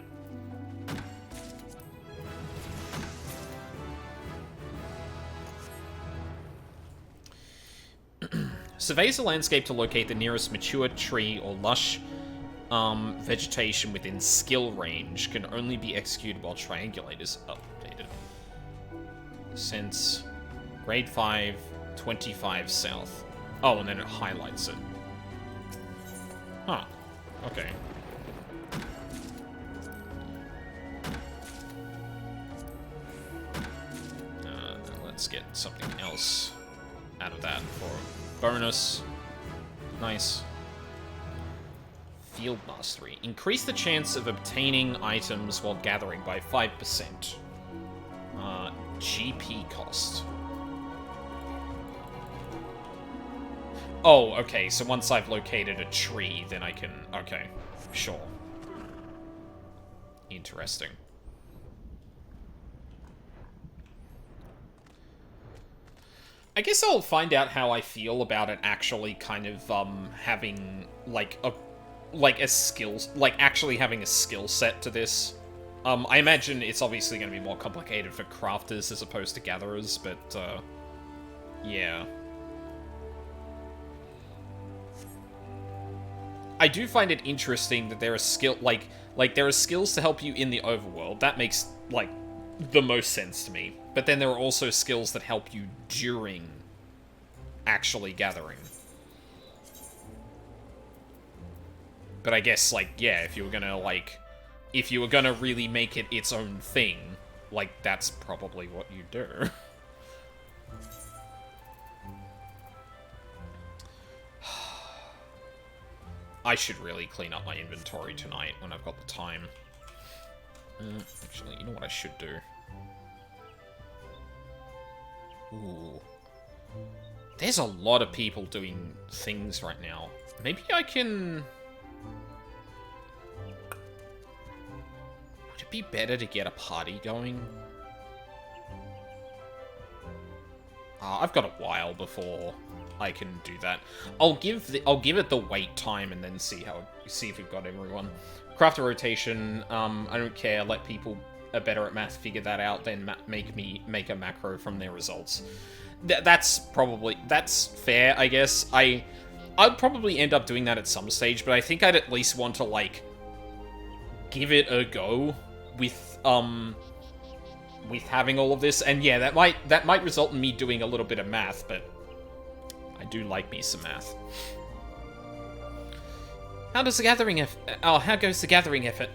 it. Surveys the landscape to locate the nearest mature tree or lush vegetation within skill range. Can only be executed while triangulate is updated. Since grade 5, 25 south. Oh, and then it highlights it. Huh. Okay. Let's get something else out of that for bonus. Nice. Field Mastery. Increase the chance of obtaining items while gathering by 5%. GP cost. Oh, okay, so once I've located a tree, then I can... Okay, sure. Interesting. I guess I'll find out how I feel about it actually kind of, having, like, a skills... Like, actually having a skill set to this. I imagine it's obviously going to be more complicated for crafters as opposed to gatherers, but, yeah. I do find it interesting that there are there are skills to help you in the overworld. That makes, like, the most sense to me. But then there are also skills that help you during actually gathering. But I guess, like, yeah, if you were gonna really make it its own thing, like, that's probably what you do. I should really clean up my inventory tonight when I've got the time. Actually, you know what I should do? Ooh. There's a lot of people doing things right now. Maybe I can... Would it be better to get a party going? I've got a while before I can do that. I'll give it the wait time and then see if we've got everyone. Crafter rotation. I don't care. Let people are better at math figure that out. Then make a macro from their results. That's fair, I guess. I'd probably end up doing that at some stage, but I think I'd at least want to, like, give it a go with having all of this. And yeah, that might result in me doing a little bit of math, but I do like me some math. How goes the gathering effort?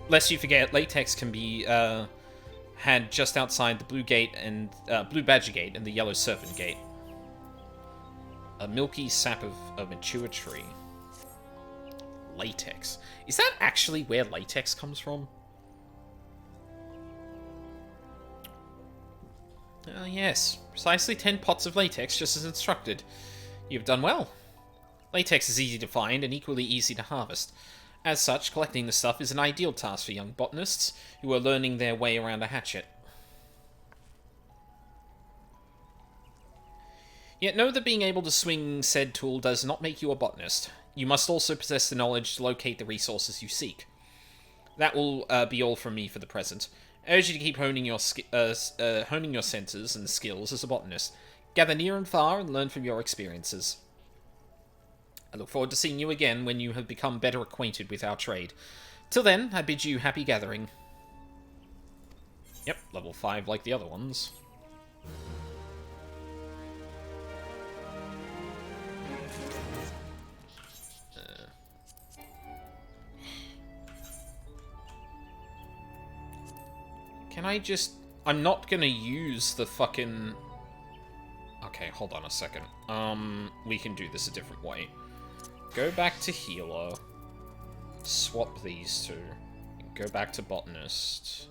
Lest you forget, latex can be had just outside the Blue Badger Gate and the Yellow Serpent Gate. A milky sap of a mature tree. Latex. Is that actually where latex comes from? Yes. Precisely 10 pots of latex, just as instructed. You've done well. Latex is easy to find and equally easy to harvest. As such, collecting the stuff is an ideal task for young botanists who are learning their way around a hatchet. Yet know that being able to swing said tool does not make you a botanist. You must also possess the knowledge to locate the resources you seek. That will be all from me for the present. I urge you to keep honing your senses and skills as a botanist. Gather near and far and learn from your experiences. I look forward to seeing you again when you have become better acquainted with our trade. Till then, I bid you happy gathering. Yep, level 5 like the other ones. Can I just... I'm not gonna use the fucking... Okay, hold on a second. We can do this a different way. Go back to healer. Swap these two. Go back to botanist.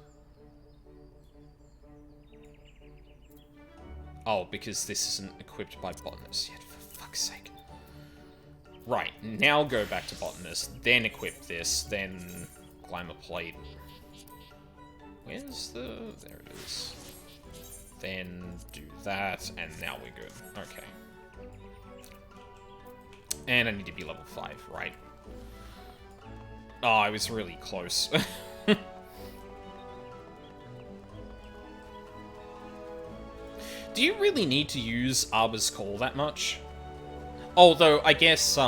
Oh, because this isn't equipped by botanist yet, for fuck's sake. Right, now go back to botanist, then equip this, then glamour plate. Where's the... There it is. Then do that, and now we're good. Okay. And I need to be level 5, right? Oh, I was really close. Do you really need to use Arbor's Call that much? Although, I guess,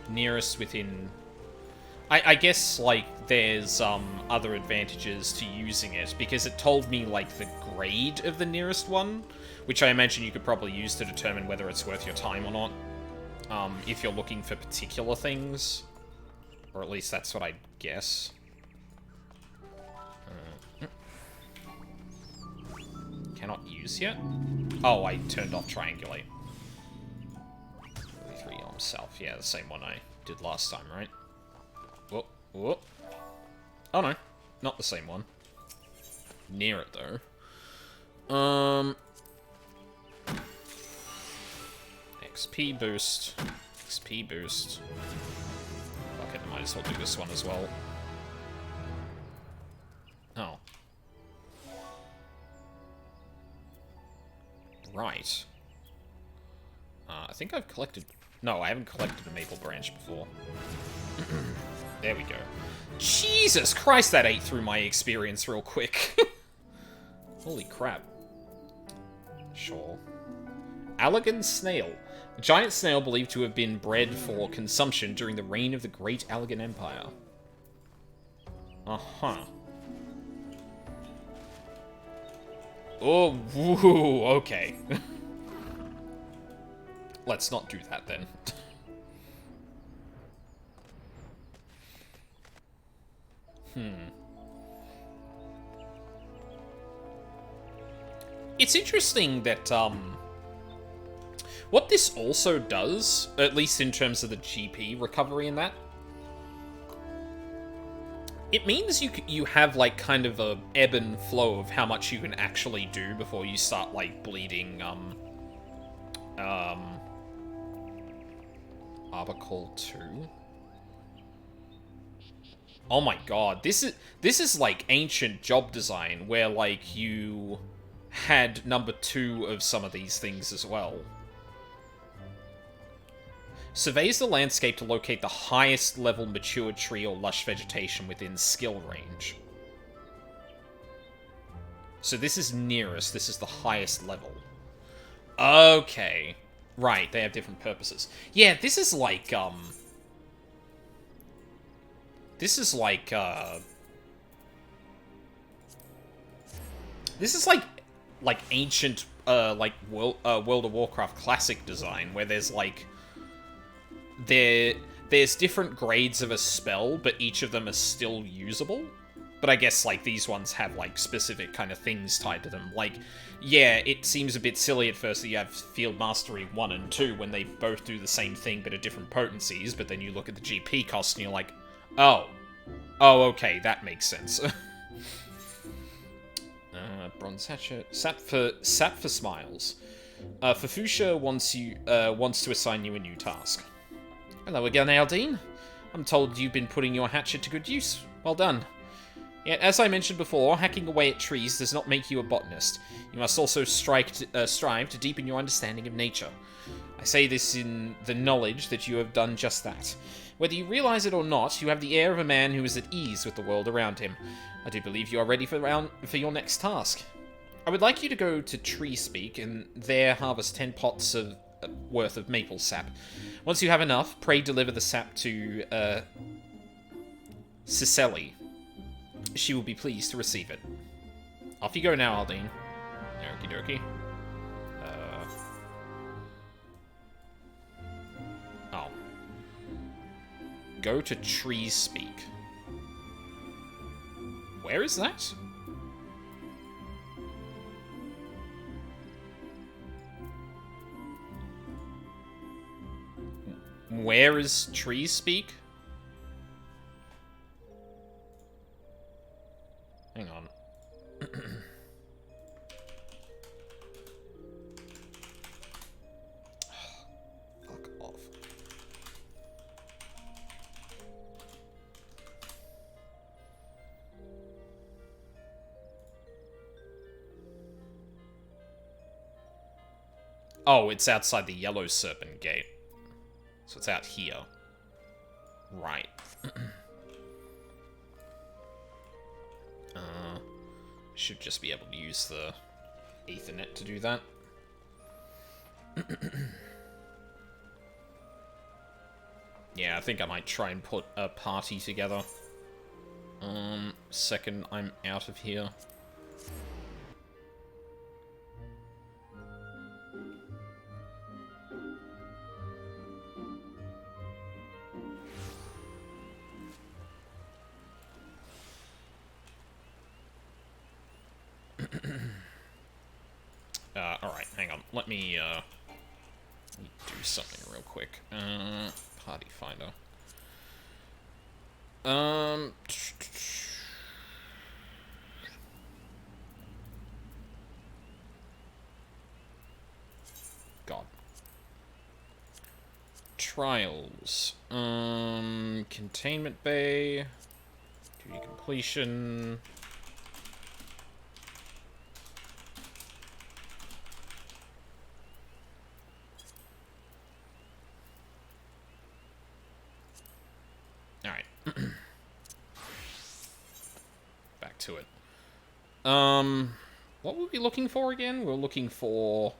nearest within... I guess, like, there's, other advantages to using it, because it told me, like, the grade of the nearest one, which I imagine you could probably use to determine whether it's worth your time or not, if you're looking for particular things. Or at least that's what I guess. Cannot use yet? Oh, I turned off Triangulate. 33 Elm South. Yeah, the same one I did last time, right? Whoop, whoop. Oh no, not the same one. Near it though. XP boost. XP boost. Fuck it, I might as well do this one as well. Oh. Right. I think I've collected... No, I haven't collected a maple branch before. There we go. Jesus Christ, that ate through my experience real quick. Holy crap. Sure. Allegan snail. A giant snail believed to have been bred for consumption during the reign of the Great Allegan Empire. Uh-huh. Oh, woo, okay. Let's not do that, then. It's interesting that, what this also does, at least in terms of the GP recovery in that, it means you have, like, kind of a ebb and flow of how much you can actually do before you start, like, bleeding, Arbacol 2? Oh my god, this is like ancient job design, where, like, you had number 2 of some of these things as well. Surveys the landscape to locate the highest level mature tree or lush vegetation within skill range. So this is nearest, this is the highest level. Okay. Right, they have different purposes. Yeah, this is like, This is like, This is like ancient, like, World of Warcraft classic design, where there's, like... There's different grades of a spell, but each of them are still usable. But I guess, like, these ones have, like, specific kind of things tied to them. Like, yeah, it seems a bit silly at first that you have Field Mastery 1 and 2 when they both do the same thing but at different potencies, but then you look at the GP cost and you're like, oh. Oh, okay, that makes sense. Bronze Hatchet. Sap for Smiles. Fafusha wants to assign you a new task. Hello again, Aldine. I'm told you've been putting your hatchet to good use. Well done. Yet, as I mentioned before, hacking away at trees does not make you a botanist. You must also strive to deepen your understanding of nature. I say this in the knowledge that you have done just that. Whether you realize it or not, you have the air of a man who is at ease with the world around him. I do believe you are ready for your next task. I would like you to go to Tree Speak and there harvest 10 pots worth of maple sap. Once you have enough, pray deliver the sap to Cicely. She will be pleased to receive it. Off you go now, Aldine. Okie dokie. Oh. Go to Tree Speak. Where is that? Where is Tree Speak? Hang on. Fuck off. Oh, it's outside the Yellow Serpent Gate. So it's out here. Right. Should just be able to use the Ethernet to do that. Yeah, I think I might try and put a party together. Second I'm out of here. Alright, hang on. Let me do something real quick. Party finder. God. Trials. Containment Bay. Duty completion. to it. What were we looking for again? We're looking for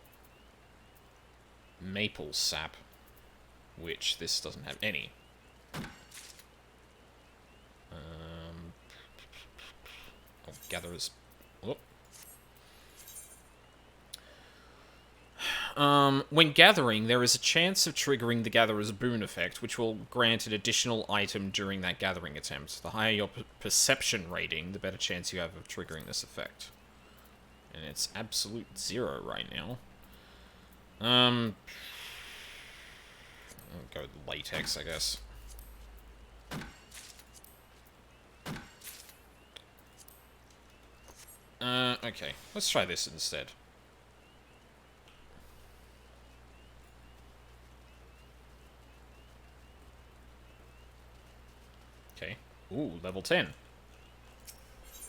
maple sap, which this doesn't have any. Oh, gatherers. Whoop. When gathering, there is a chance of triggering the Gatherer's Boon effect, which will grant an additional item during that gathering attempt. The higher your perception rating, the better chance you have of triggering this effect. And it's absolute 0 right now. I'll go with latex, I guess. Okay. Let's try this instead. Okay. Ooh, level 10.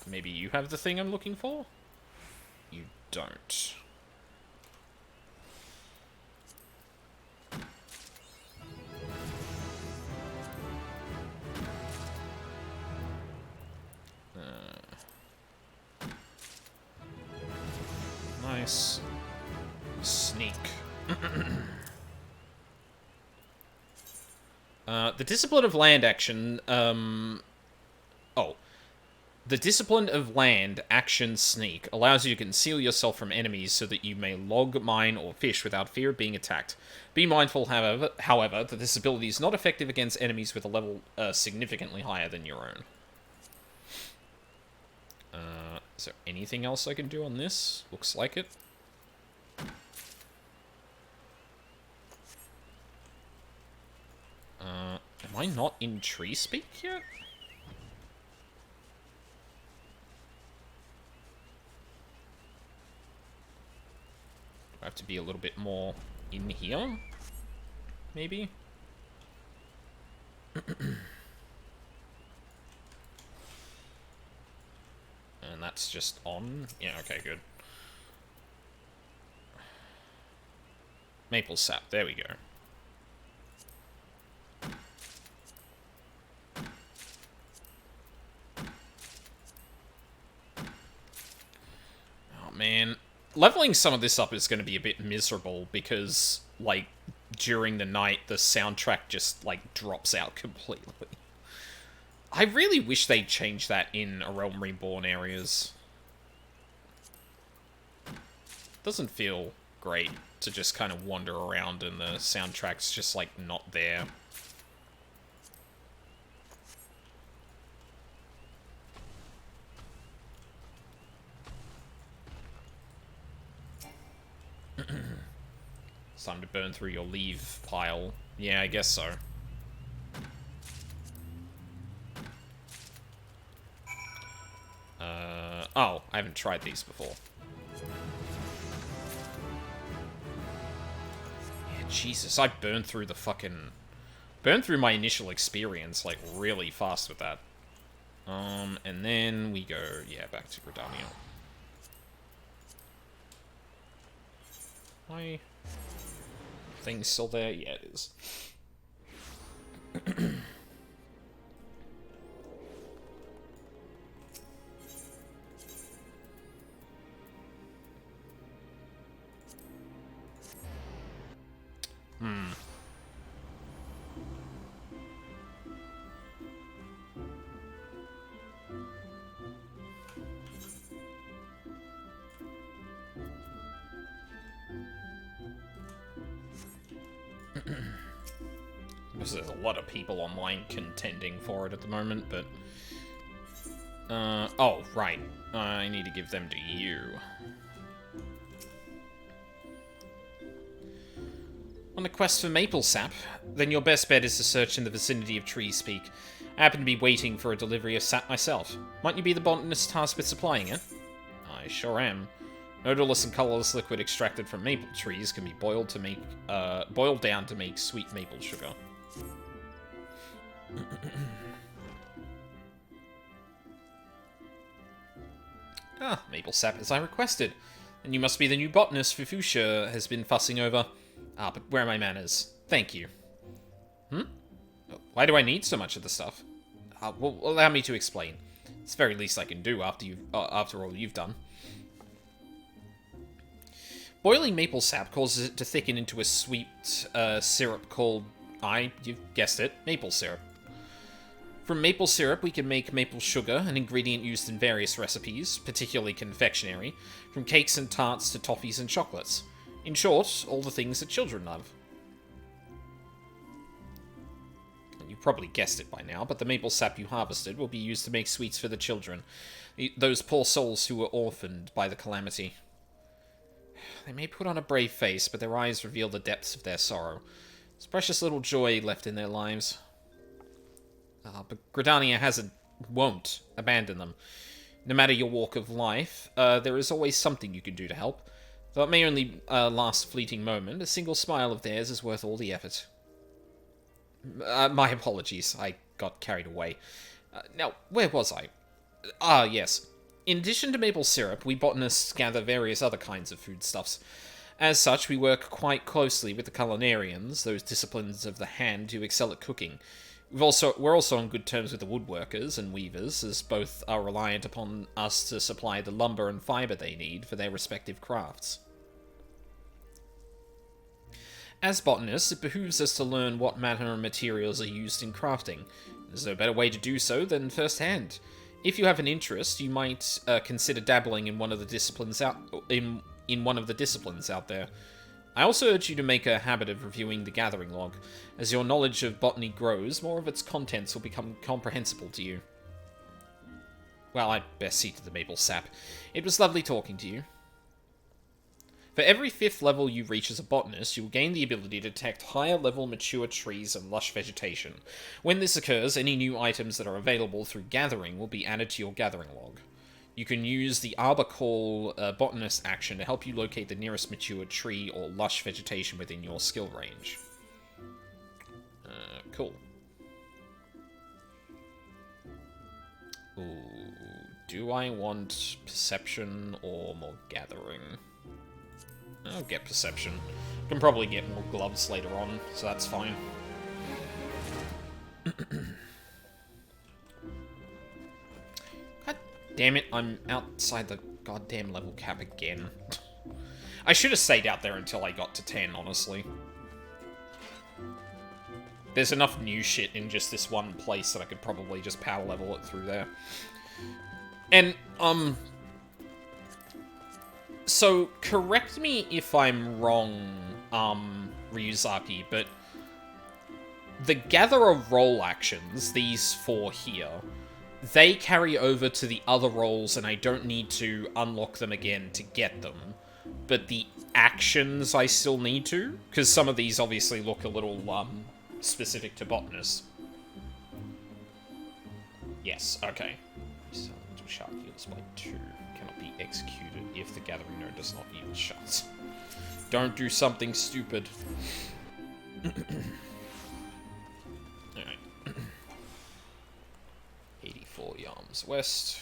Maybe you have the thing I'm looking for? You don't. Nice. Sneak. The Discipline of Land action, The Discipline of Land action Sneak allows you to conceal yourself from enemies so that you may log, mine, or fish without fear of being attacked. Be mindful, however, that this ability is not effective against enemies with a level significantly higher than your own. Is there anything else I can do on this? Looks like it. Am I not in Tree Speak yet? I have to be a little bit more in here, maybe? And that's just on? Yeah, okay, good. Maple sap, there we go. Oh, man. Leveling some of this up is going to be a bit miserable because, like, during the night, the soundtrack just, like, drops out completely. I really wish they'd change that in A Realm Reborn areas. Doesn't feel great to just kind of wander around and the soundtrack's just, like, not there. It's time to burn through your leave pile. Yeah, I guess so. Oh, I haven't tried these before. Yeah, Jesus, I burned through the fucking... Burned through my initial experience, like, really fast with that. And then we go, yeah, back to Gridania. My thing's still there? Yeah, it is. There's a lot of people online contending for it at the moment, but... oh, right. I need to give them to you. On a quest for maple sap, then your best bet is to search in the vicinity of Tree Speak. I happen to be waiting for a delivery of sap myself. Might you be the botanist tasked with supplying it? I sure am. Odorless and colorless liquid extracted from maple trees can be boiled down to make sweet maple sugar. Maple sap as I requested. And you must be the new botanist Fufusha has been fussing over. But where are my manners? Thank you. Why do I need so much of the stuff? Well, allow me to explain. It's the very least I can do after all you've done. Boiling maple sap causes it to thicken into a sweet syrup called, you've guessed it, maple syrup. From maple syrup, we can make maple sugar, an ingredient used in various recipes, particularly confectionery, from cakes and tarts to toffees and chocolates. In short, all the things that children love. You probably guessed it by now, but the maple sap you harvested will be used to make sweets for the children, those poor souls who were orphaned by the calamity. They may put on a brave face, but their eyes reveal the depths of their sorrow. There's precious little joy left in their lives. But Gridania won't abandon them. No matter your walk of life, there is always something you can do to help. Though it may only last a fleeting moment, a single smile of theirs is worth all the effort. My apologies, I got carried away. Now, where was I? Ah, yes. In addition to maple syrup, we botanists gather various other kinds of foodstuffs. As such, we work quite closely with the culinarians, those disciplines of the hand who excel at cooking. We're also on good terms with the woodworkers and weavers, as both are reliant upon us to supply the lumber and fibre they need for their respective crafts. As botanists, it behooves us to learn what manner of materials are used in crafting. There's no better way to do so than firsthand. If you have an interest, you might consider dabbling in one of the disciplines in one of the disciplines out there. I also urge you to make a habit of reviewing the gathering log. As your knowledge of botany grows, more of its contents will become comprehensible to you. Well, I'd best see to the maple sap. It was lovely talking to you. For every 5th level you reach as a botanist, you will gain the ability to detect higher-level mature trees and lush vegetation. When this occurs, any new items that are available through gathering will be added to your gathering log. You can use the Arbor Call botanist action to help you locate the nearest mature tree or lush vegetation within your skill range. Cool. Ooh, do I want perception or more gathering? I'll get perception. Can probably get more gloves later on, so that's fine. God damn it, I'm outside the goddamn level cap again. I should have stayed out there until I got to 10, honestly. There's enough new shit in just this one place that I could probably just power level it through there. And, so, correct me if I'm wrong, Ryuzaki, but the Gatherer role actions, these 4 here, they carry over to the other roles and I don't need to unlock them again to get them. But the actions I still need to, because some of these obviously look a little, specific to botanists. Yes, okay. So, shark yields by 2. Cannot be executed if the gathering node does not yield shots. Don't do something stupid. Alright. 84 yards west.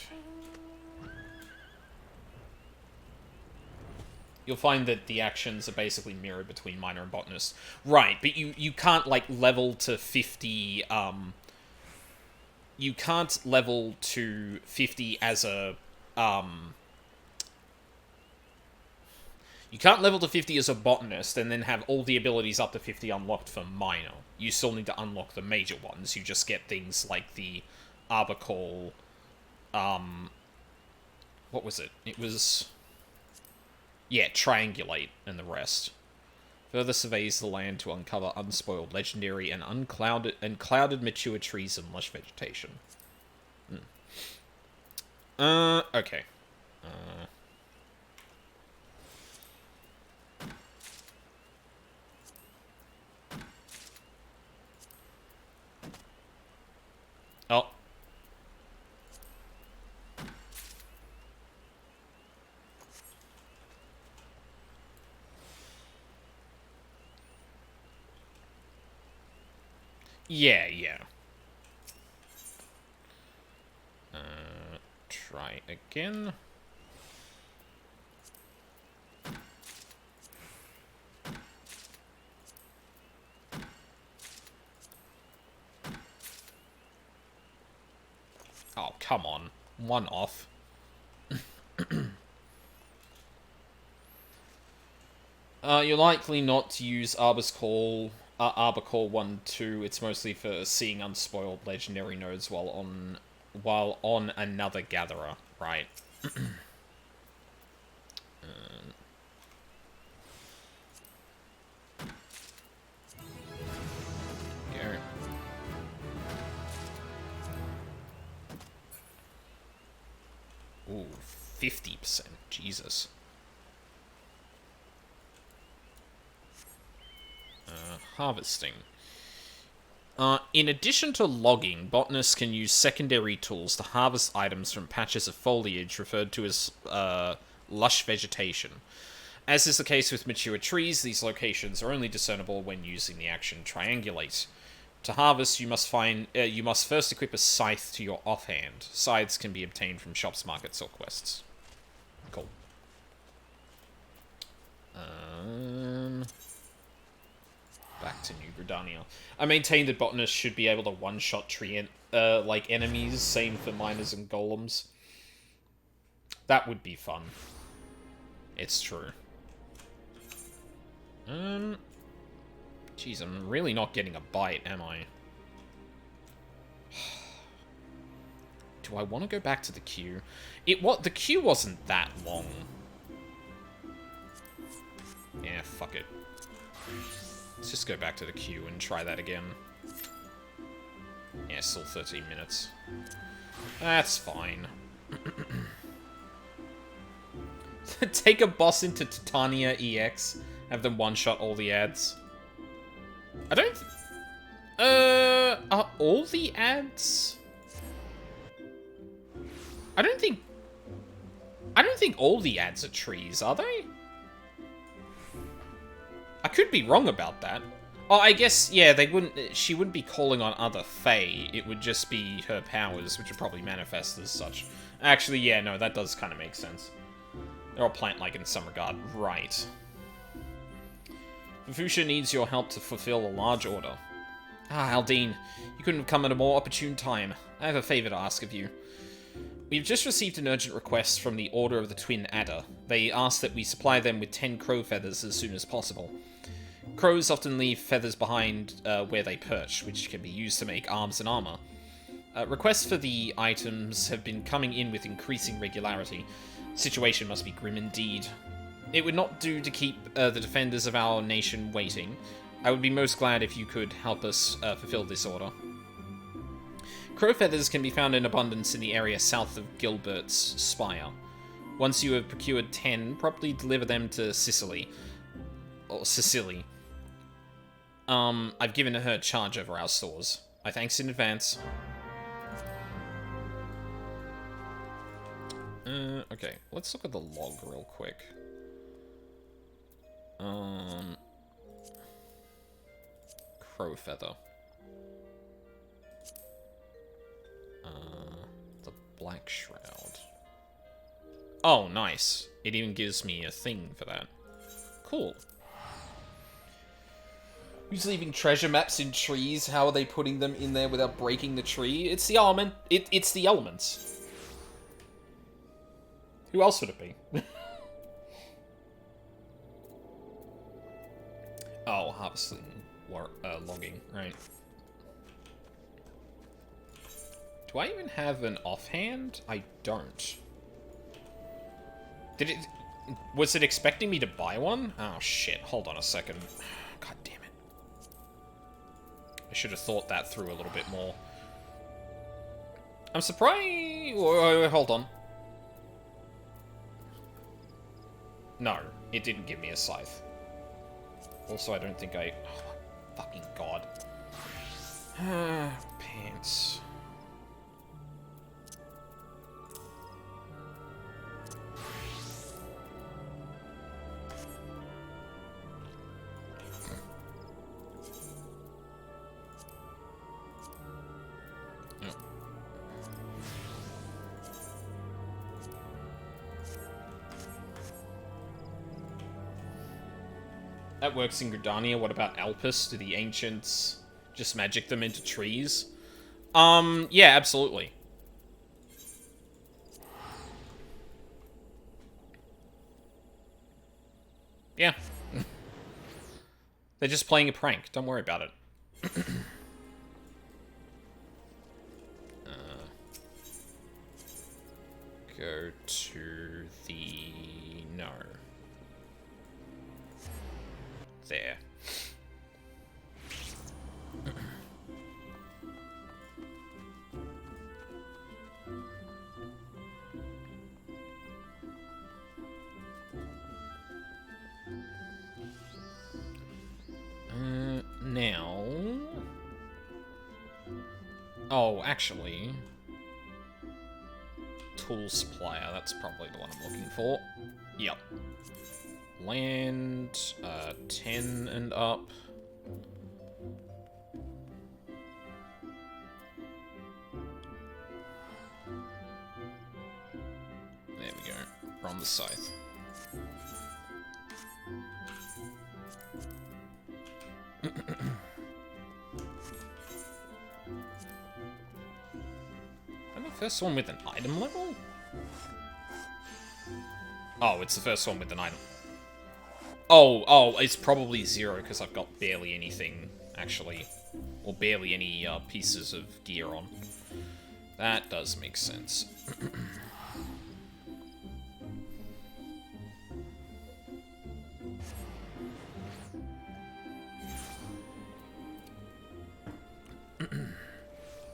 You'll find that the actions are basically mirrored between Miner and Botanist. Right, but you can't, like, level to 50, you can't level to 50 as a, you can't level to 50 as a Botanist and then have all the abilities up to 50 unlocked for Miner. You still need to unlock the major ones. You just get things like the Arbor Call, what was it? It was... yeah, triangulate and the rest. Further surveys the land to uncover unspoiled, legendary, and clouded mature trees and lush vegetation. Okay. Oh. Yeah, yeah. Try again. Oh, come on. one off. You're likely not to use Arbor Call 1-2. It's mostly for seeing unspoiled legendary nodes while on another gatherer, right? Go. Ooh, 50%. Jesus. Harvesting. In addition to logging, botanists can use secondary tools to harvest items from patches of foliage referred to as lush vegetation. As is the case with mature trees, these locations are only discernible when using the action Triangulate. To harvest, you must first equip a scythe to your offhand. Scythes can be obtained from shops, markets, or quests. Cool. Back to New Gridania. I maintain that botanists should be able to one-shot tree like enemies, same for miners and golems. That would be fun. It's true. Jeez, I'm really not getting a bite, am I? Do I want to go back to the queue? The queue wasn't that long. Yeah, fuck it. Let's just go back to the queue and try that again. Yeah, still 13 minutes. That's fine. Take a boss into Titania EX. Have them one-shot all the ads. I don't... are all the ads? I don't think all the ads are trees, are they? I could be wrong about that. Oh, I guess, yeah, she wouldn't be calling on other Fae. It would just be her powers, which would probably manifest as such. Actually, yeah, no, that does kind of make sense. They're all plant-like in some regard. Right. Vufusha needs your help to fulfill a large order. Ah, Aldine, you couldn't have come at a more opportune time. I have a favor to ask of you. We've just received an urgent request from the Order of the Twin Adder. They ask that we supply them with 10 crow feathers as soon as possible. Crows often leave feathers behind where they perch, which can be used to make arms and armor. Requests for the items have been coming in with increasing regularity. Situation must be grim indeed. It would not do to keep the defenders of our nation waiting. I would be most glad if you could help us fulfill this order. Crow feathers can be found in abundance in the area south of Gilbert's Spire. Once you have procured 10, promptly deliver them to Sicily. Or Sicily. I've given her charge over our stores. I thanks in advance. Okay, let's look at the log real quick. Crow feather. The Black Shroud. Oh, nice. It even gives me a thing for that. Cool. Who's leaving treasure maps in trees? How are they putting them in there without breaking the tree? It's the element. It's the elements. Who else would it be? Oh, harvesting, logging, right. Do I even have an offhand? I don't. Was it expecting me to buy one? Oh shit, hold on a second. God damn it. I should have thought that through a little bit more. I'm surprised... Wait, hold on. No, it didn't give me a scythe. Also, I don't think I... Oh, my fucking god. Pants. That works in Gridania. What about Alpus? Do the ancients just magic them into trees? Yeah, absolutely. They're just playing a prank. Don't worry about it. Go to the... No. There. Now... Oh, actually... Tool supplier, that's probably the one I'm looking for. Yep. Land, 10 and up. There we go. We're on the scythe. And the first one with an item level? Oh, it's the first one with an item. Oh, it's probably 0 because I've got barely anything, actually. Or barely any pieces of gear on. That does make sense.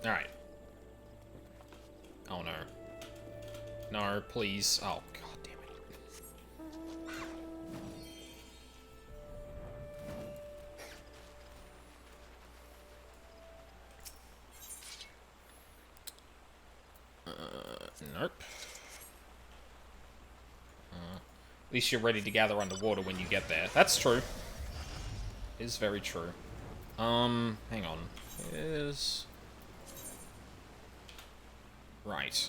Alright. Oh no. No, please. Oh, god damn it. Nope. At least you're ready to gather underwater when you get there. That's true. It is very true. Hang on. Is... Right.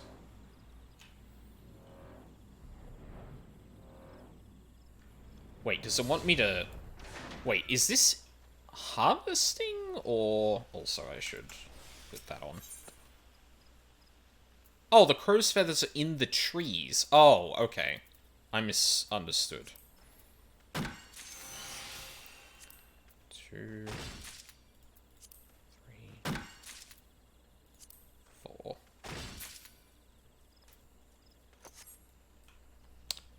Wait, does it want me to... Wait, is this harvesting, or... Also, I should put that on. Oh, the crow's feathers are in the trees. Oh, okay. I misunderstood. 2... 3... 4...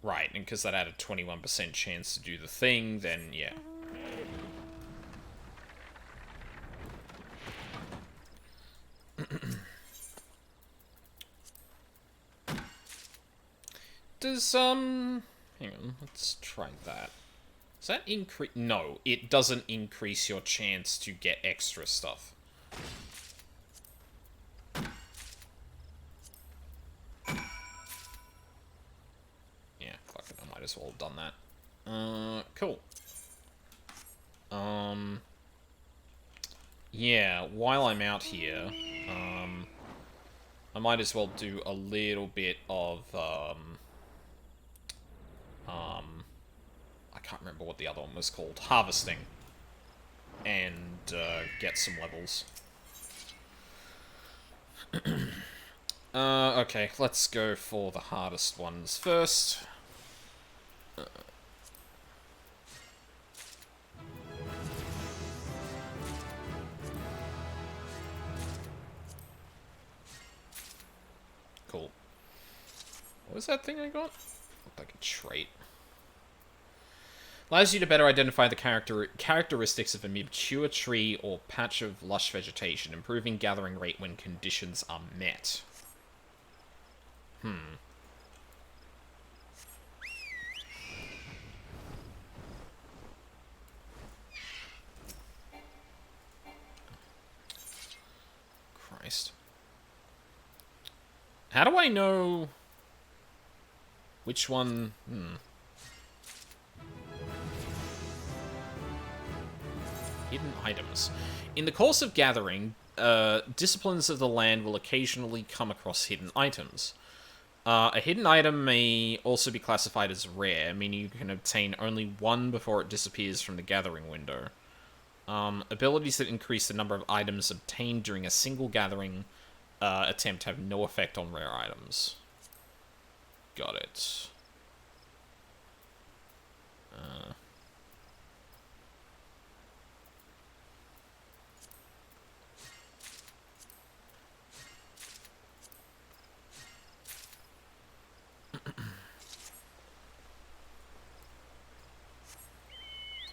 Right, and because that had a 21% chance to do the thing, then yeah. Does, hang on, let's try that. Does that increase? No, it doesn't increase your chance to get extra stuff. Yeah, fuck it, I might as well have done that. Cool. Yeah, while I'm out here, I might as well do a little bit of, I can't remember what the other one was called. Harvesting. And, get some levels. Okay, let's go for the hardest ones first. Cool. What was that thing I got? Looked like a trait. Allows you to better identify the characteristics of a mature tree or patch of lush vegetation, improving gathering rate when conditions are met. Christ. How do I know which one... Hidden items. In the course of gathering, disciplines of the land will occasionally come across hidden items. A hidden item may also be classified as rare, meaning you can obtain only one before it disappears from the gathering window. Abilities that increase the number of items obtained during a single gathering attempt have no effect on rare items. Got it.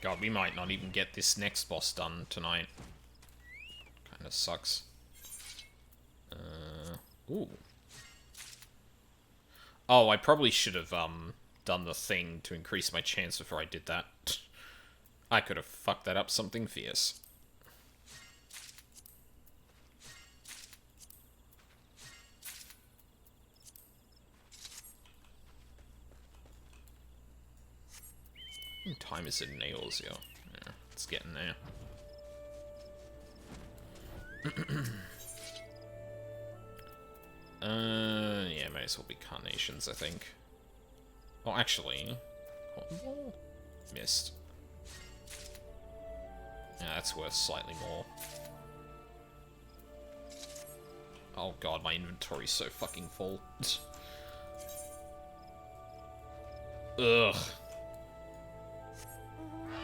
God, we might not even get this next boss done tonight. Kinda sucks. Ooh. Oh, I probably should have, done the thing to increase my chance before I did that. I could have fucked that up something fierce. What time is it in Nails, yo? Yeah, it's getting there. Yeah, may as well be Carnations, I think. Oh, actually... Missed. Yeah, that's worth slightly more. Oh god, my inventory's so fucking full. Ugh.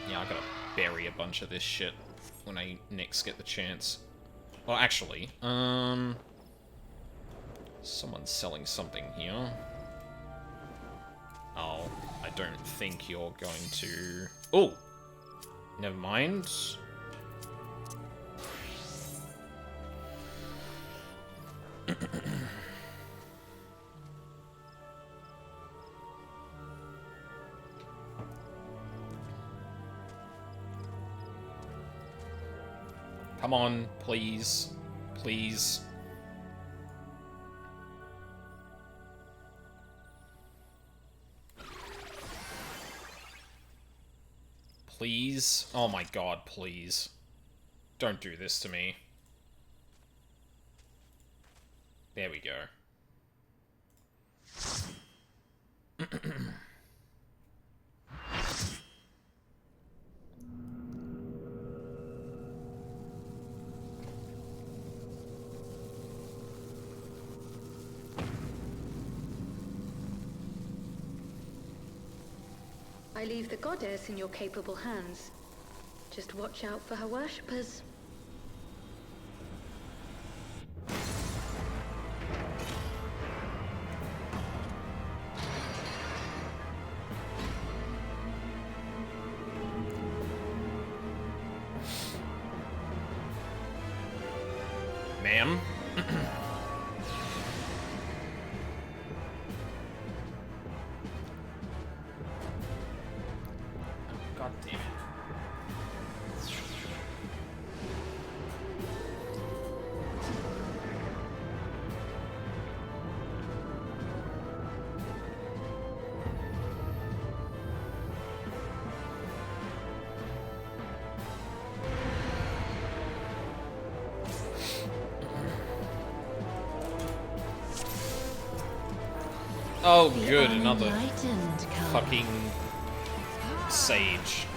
Yeah, I gotta bury a bunch of this shit when I next get the chance. Well, actually, someone's selling something here. Oh, I don't think you're going to... Oh! Never mind. Come on, please. Please. Please? Oh my god, please. Don't do this to me. There we go. I leave the goddess in your capable hands. Just watch out for her worshippers. Ma'am? God damn it. Oh, good, another fucking sage.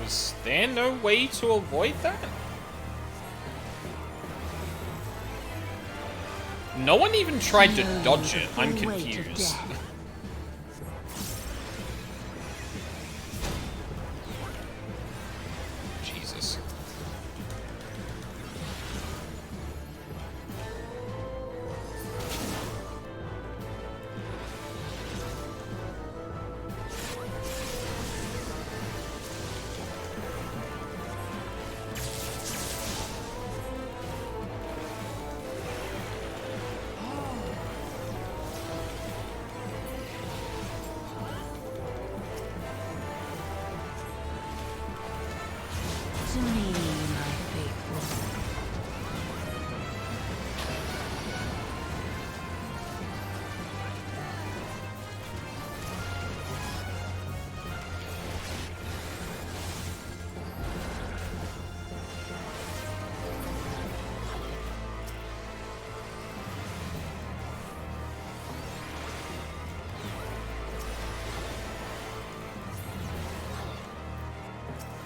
Was there no way to avoid that? No one even tried to dodge it. I'm confused. Jesus.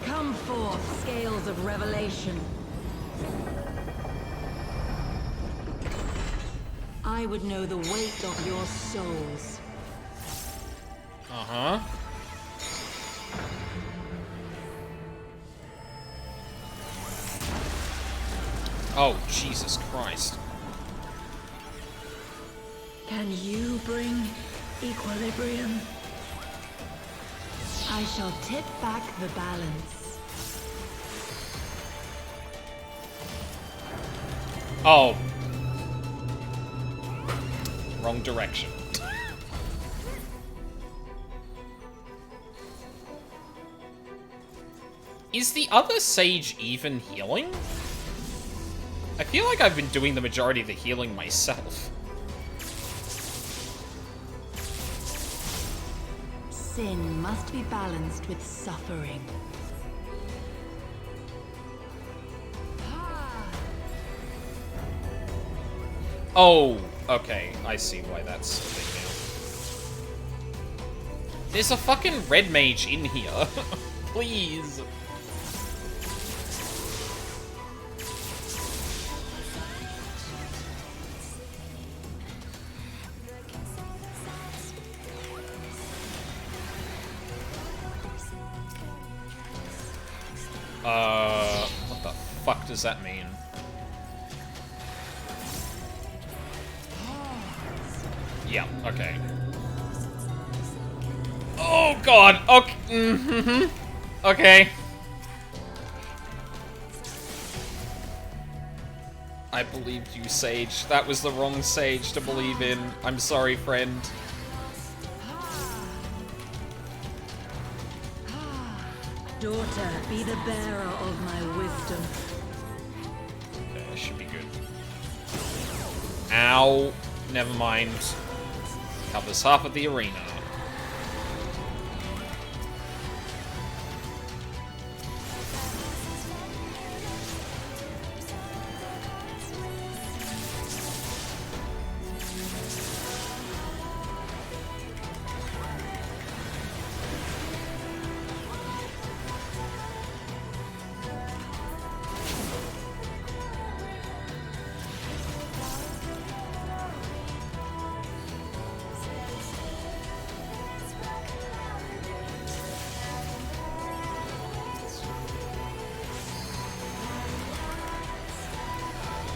Come forth, scales of revelation. I would know the weight of your souls. Uh-huh. Oh, Jesus Christ. Can you bring equilibrium? I shall tip back the balance. Oh. Wrong direction. Is the other sage even healing? I feel like I've been doing the majority of the healing myself. Sin must be balanced with suffering. Oh, okay. I see why that's a big deal. There's a fucking red mage in here. Please. What the fuck does that mean? Yeah, okay. Oh god, okay. Okay. I believed you, Sage. That was the wrong Sage to believe in. I'm sorry, friend. Daughter, be the bearer of my wisdom. Okay, this should be good. Ow. Never mind. Covers half of the arena.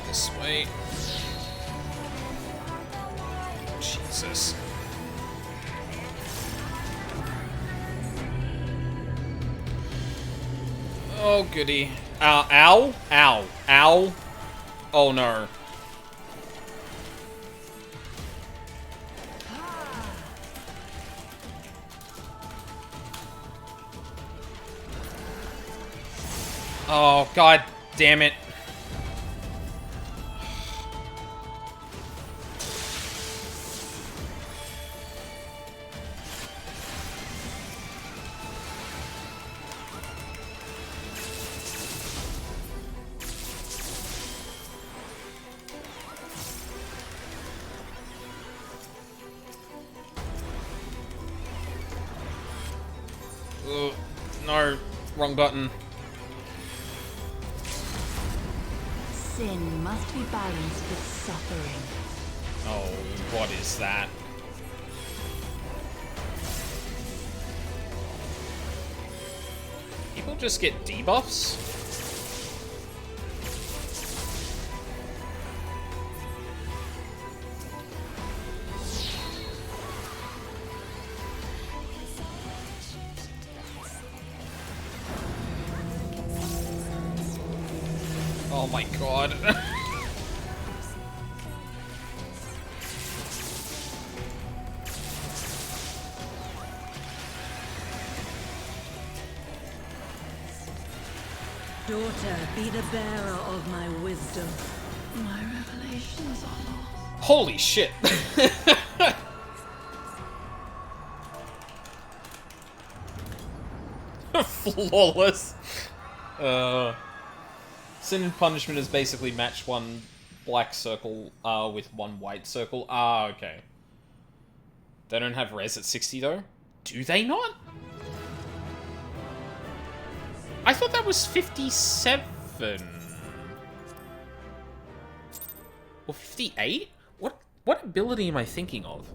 This way. Jesus. Oh, goody. Ow, ow, ow, ow. Oh, no. Oh, god damn it. Ugh, no, wrong button. Sin must be balanced with suffering. Oh, what is that? People just get debuffs? Oh my god. Daughter, be the bearer of my wisdom. My revelations are lost. Holy shit. Flawless. Sin and Punishment is basically match one black circle with one white circle. Ah, okay. They don't have res at 60 though? Do they not? I thought that was 57. Or 58? What What ability am I thinking of?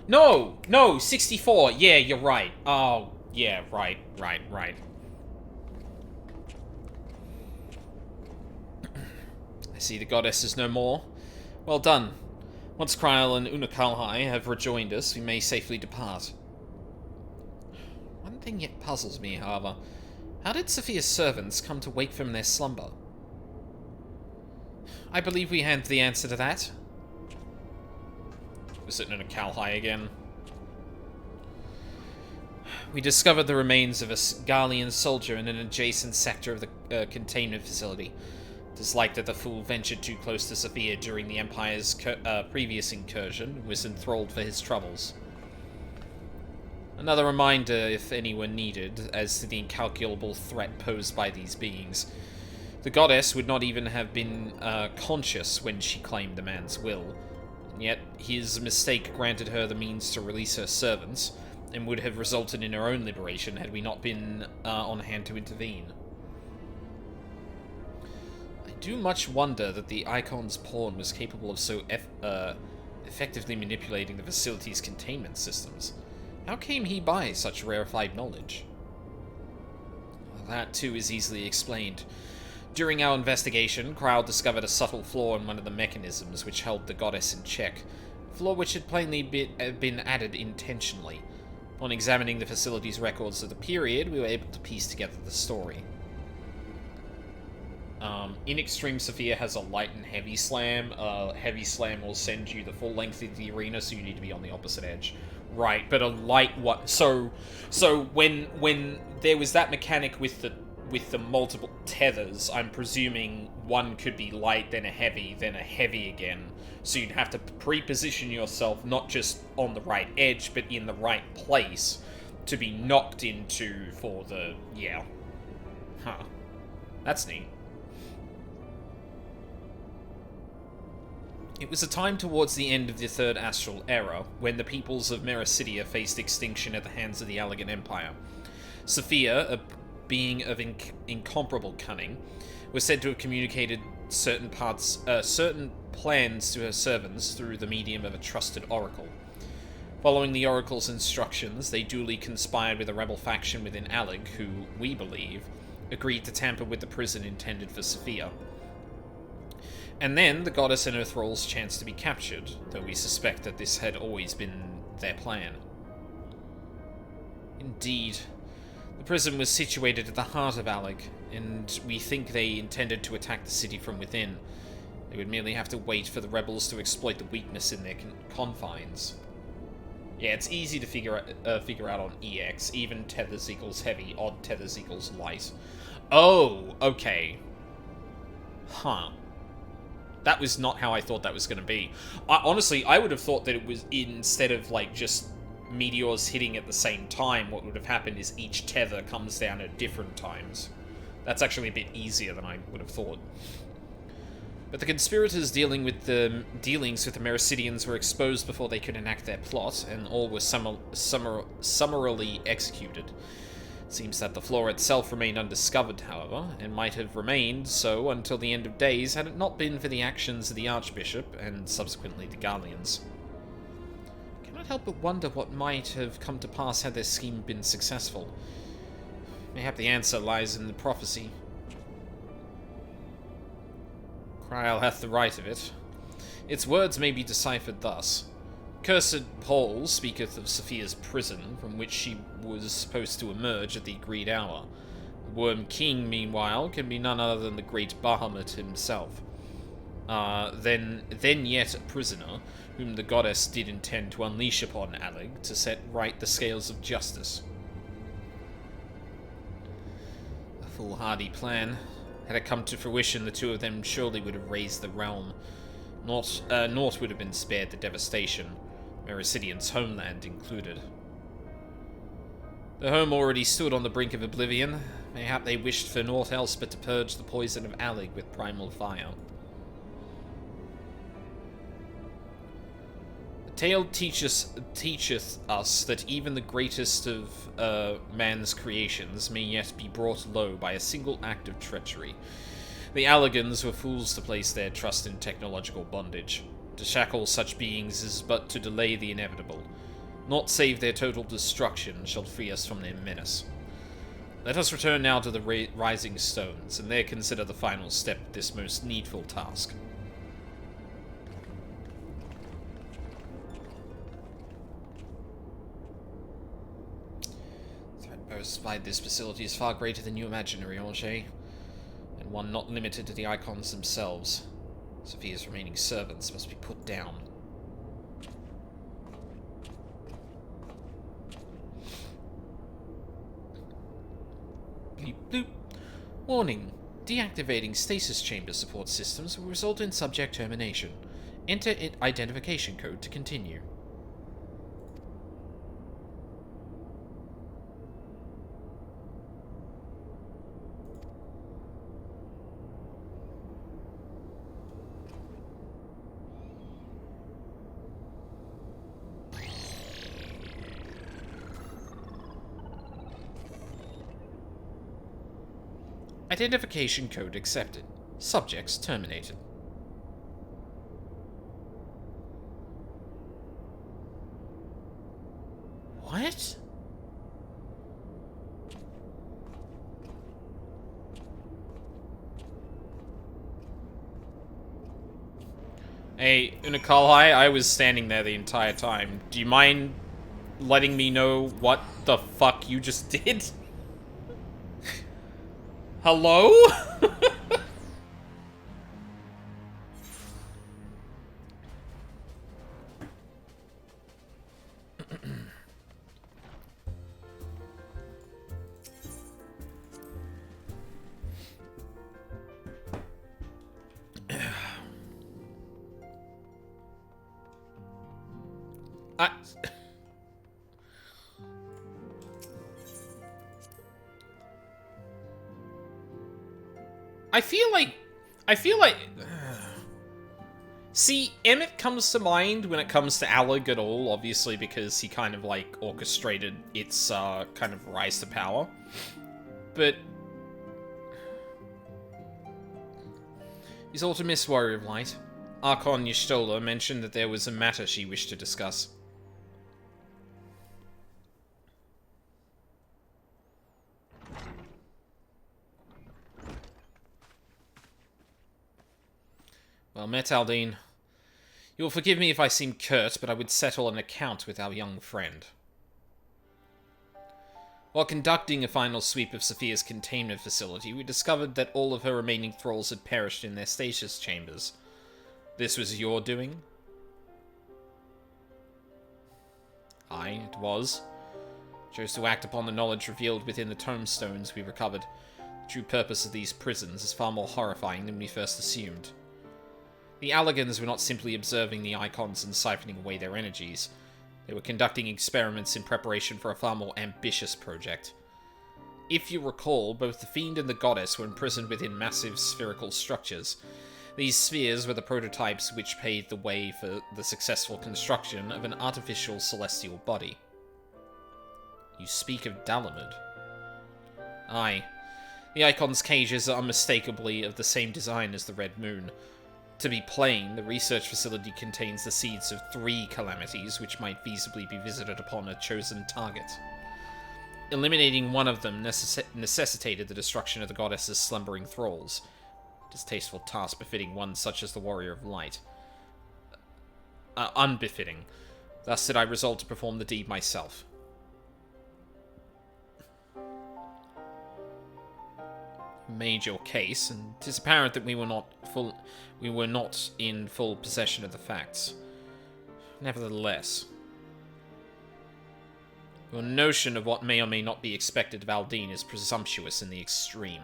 No! No! 64! Yeah, you're right. Oh, yeah, right. I see the goddess is no more. Well done. Once Kryl and Unakalhai have rejoined us, we may safely depart. One thing yet puzzles me, however. How did Sophia's servants come to wake from their slumber? I believe we have the answer to that. Was it Unakalhai again? We discovered the remains of a Garlean soldier in an adjacent sector of the containment facility. It is likely that the fool ventured too close to Sophia during the Empire's previous incursion and was enthralled for his troubles. Another reminder, if any were needed, as to the incalculable threat posed by these beings. The goddess would not even have been conscious when she claimed the man's will, and yet his mistake granted her the means to release her servants, and would have resulted in her own liberation had we not been on hand to intervene. I do much wonder that the Icon's pawn was capable of so effectively manipulating the facility's containment systems. How came he by such rarefied knowledge? Well, that too is easily explained. During our investigation, Kryl discovered a subtle flaw in one of the mechanisms which held the goddess in check, a flaw which had plainly been added intentionally. On examining the facility's records of the period, we were able to piece together the story. In Extreme, Sophia has a light and heavy slam. Heavy slam will send you the full length of the arena, so you need to be on the opposite edge. Right, but a light one. So when there was that mechanic with the multiple tethers, I'm presuming one could be light, then a heavy again. So you'd have to pre-position yourself not just on the right edge, but in the right place to be knocked into for the... yeah. Huh. That's neat. It was a time towards the end of the Third Astral Era, when the peoples of Mericidia faced extinction at the hands of the Allegan Empire. Sophia, a being of incomparable cunning, was said to have communicated certain plans to her servants through the medium of a trusted oracle. Following the oracle's instructions, they duly conspired with a rebel faction within Alleg, who, we believe, agreed to tamper with the prison intended for Sophia. And then the goddess and her thralls chanced to be captured, though we suspect that this had always been their plan. Indeed, the prison was situated at the heart of Alleg, and we think they intended to attack the city from within. They would merely have to wait for the rebels to exploit the weakness in their confines. Yeah, it's easy to figure out on EX. Even tethers equals heavy, odd tethers equals light. Oh, okay. Huh. That was not how I thought that was going to be. Honestly, I would have thought that it was, instead of, like, just meteors hitting at the same time, what would have happened is each tether comes down at different times. That's actually a bit easier than I would have thought. But the conspirators' dealings with the Mericidians were exposed before they could enact their plot, and all were summarily executed. It seems that the flaw itself remained undiscovered, however, and might have remained so until the end of days had it not been for the actions of the Archbishop, and subsequently the Garleans. I cannot help but wonder what might have come to pass had their scheme been successful. Mayhap the answer lies in the prophecy. Kryl hath the right of it. Its words may be deciphered thus. Cursed Paul speaketh of Sophia's prison, from which she was supposed to emerge at the agreed hour. The Worm King, meanwhile, can be none other than the great Bahamut himself. Then yet a prisoner, whom the goddess did intend to unleash upon Alleg to set right the scales of justice. A foolhardy plan. Had it come to fruition, the two of them surely would have raised the realm. Naught would have been spared the devastation, Mericidian's homeland included. The home already stood on the brink of oblivion. Mayhap they wished for naught else but to purge the poison of Alleg with primal fire. The tale teacheth us that even the greatest of man's creations may yet be brought low by a single act of treachery. The Allegans were fools to place their trust in technological bondage. To shackle such beings is but to delay the inevitable. Not save their total destruction shall free us from their menace. Let us return now to the Rising Stones, and there consider the final step of this most needful task. Threat posed by this facility is far greater than you imagine, Riorge, and one not limited to the icons themselves. Sophia's remaining servants must be put down. Bleep bloop. Warning. Deactivating stasis chamber support systems will result in subject termination. Enter identification code to continue. Identification code accepted. Subjects terminated. What? Hey, Unakalhai, I was standing there the entire time. Do you mind letting me know what the fuck you just did? Hello? I feel like... See, Emmett comes to mind when it comes to Allig at all, obviously, because he kind of, like, orchestrated its, kind of rise to power. But... Is Artemis Warrior of Light? Archon Y'shtola mentioned that there was a matter she wished to discuss. Well met, Aldine. You will forgive me if I seem curt, but I would settle an account with our young friend. While conducting a final sweep of Sophia's containment facility, we discovered that all of her remaining thralls had perished in their stasis chambers. This was your doing? Aye, it was. Chose to act upon the knowledge revealed within the tombstones we recovered. The true purpose of these prisons is far more horrifying than we first assumed. The Alligans were not simply observing the icons and siphoning away their energies. They were conducting experiments in preparation for a far more ambitious project. If you recall, both the Fiend and the Goddess were imprisoned within massive spherical structures. These spheres were the prototypes which paved the way for the successful construction of an artificial celestial body. You speak of Dalamud. Aye. The Icon's cages are unmistakably of the same design as the Red Moon. To be plain, the research facility contains the seeds of 3 calamities which might feasibly be visited upon a chosen target. Eliminating one of them necessitated the destruction of the Goddess's slumbering thralls. A distasteful task befitting one such as the Warrior of Light. Unbefitting. Thus did I resolve to perform the deed myself. Made your case, and 'tis apparent that we were not in full possession of the facts. Nevertheless, your notion of what may or may not be expected of Aldine is presumptuous in the extreme.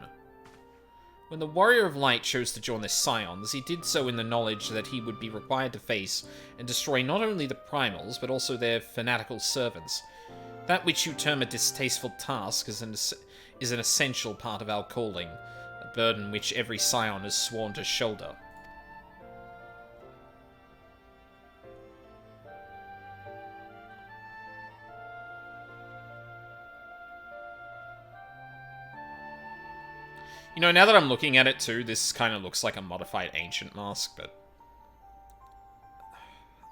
When the Warrior of Light chose to join the Scions, he did so in the knowledge that he would be required to face and destroy not only the Primals, but also their fanatical servants. That which you term a distasteful task is an essential part of our calling, a burden which every Scion has sworn to shoulder. You know, now that I'm looking at it too, this kind of looks like a modified Ancient mask, but...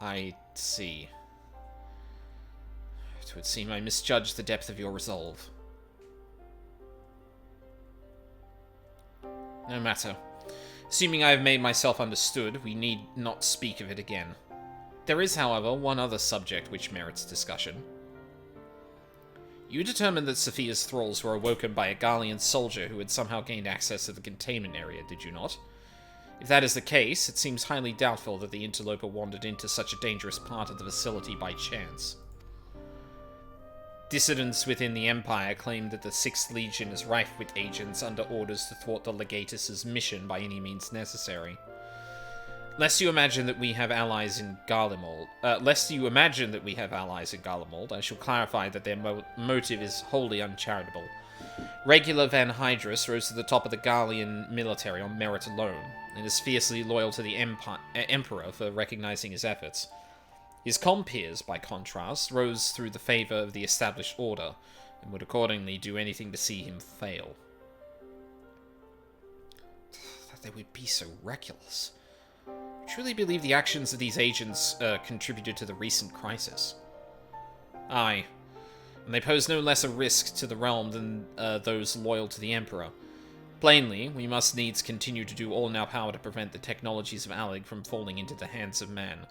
I see. It would seem I misjudged the depth of your resolve. No matter. Assuming I have made myself understood, we need not speak of it again. There is, however, one other subject which merits discussion. You determined that Sophia's thralls were awoken by a Garlean soldier who had somehow gained access to the containment area, did you not? If that is the case, it seems highly doubtful that the interloper wandered into such a dangerous part of the facility by chance. Dissidents within the Empire claim that the 6th Legion is rife with agents under orders to thwart the Legatus's mission by any means necessary. Lest you imagine that we have allies in Garlemald, I shall clarify that their motive is wholly uncharitable. Regular Van Hydrus rose to the top of the Garlean military on merit alone, and is fiercely loyal to the Emperor for recognizing his efforts. His compeers, by contrast, rose through the favor of the established order, and would accordingly do anything to see him fail. That they would be so reckless. I truly believe the actions of these agents contributed to the recent crisis. Aye, and they pose no less a risk to the realm than those loyal to the Emperor. Plainly, we must needs continue to do all in our power to prevent the technologies of Alec from falling into the hands of man.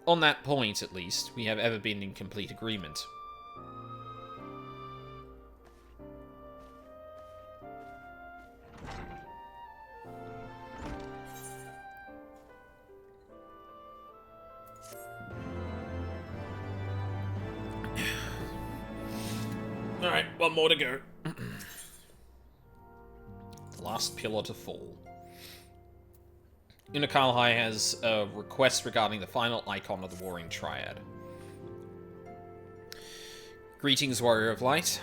On that point, at least, we have ever been in complete agreement. Alright, one more to go. The last pillar to fall. Unakalhai has a request regarding the final icon of the Warring Triad. Greetings, Warrior of Light.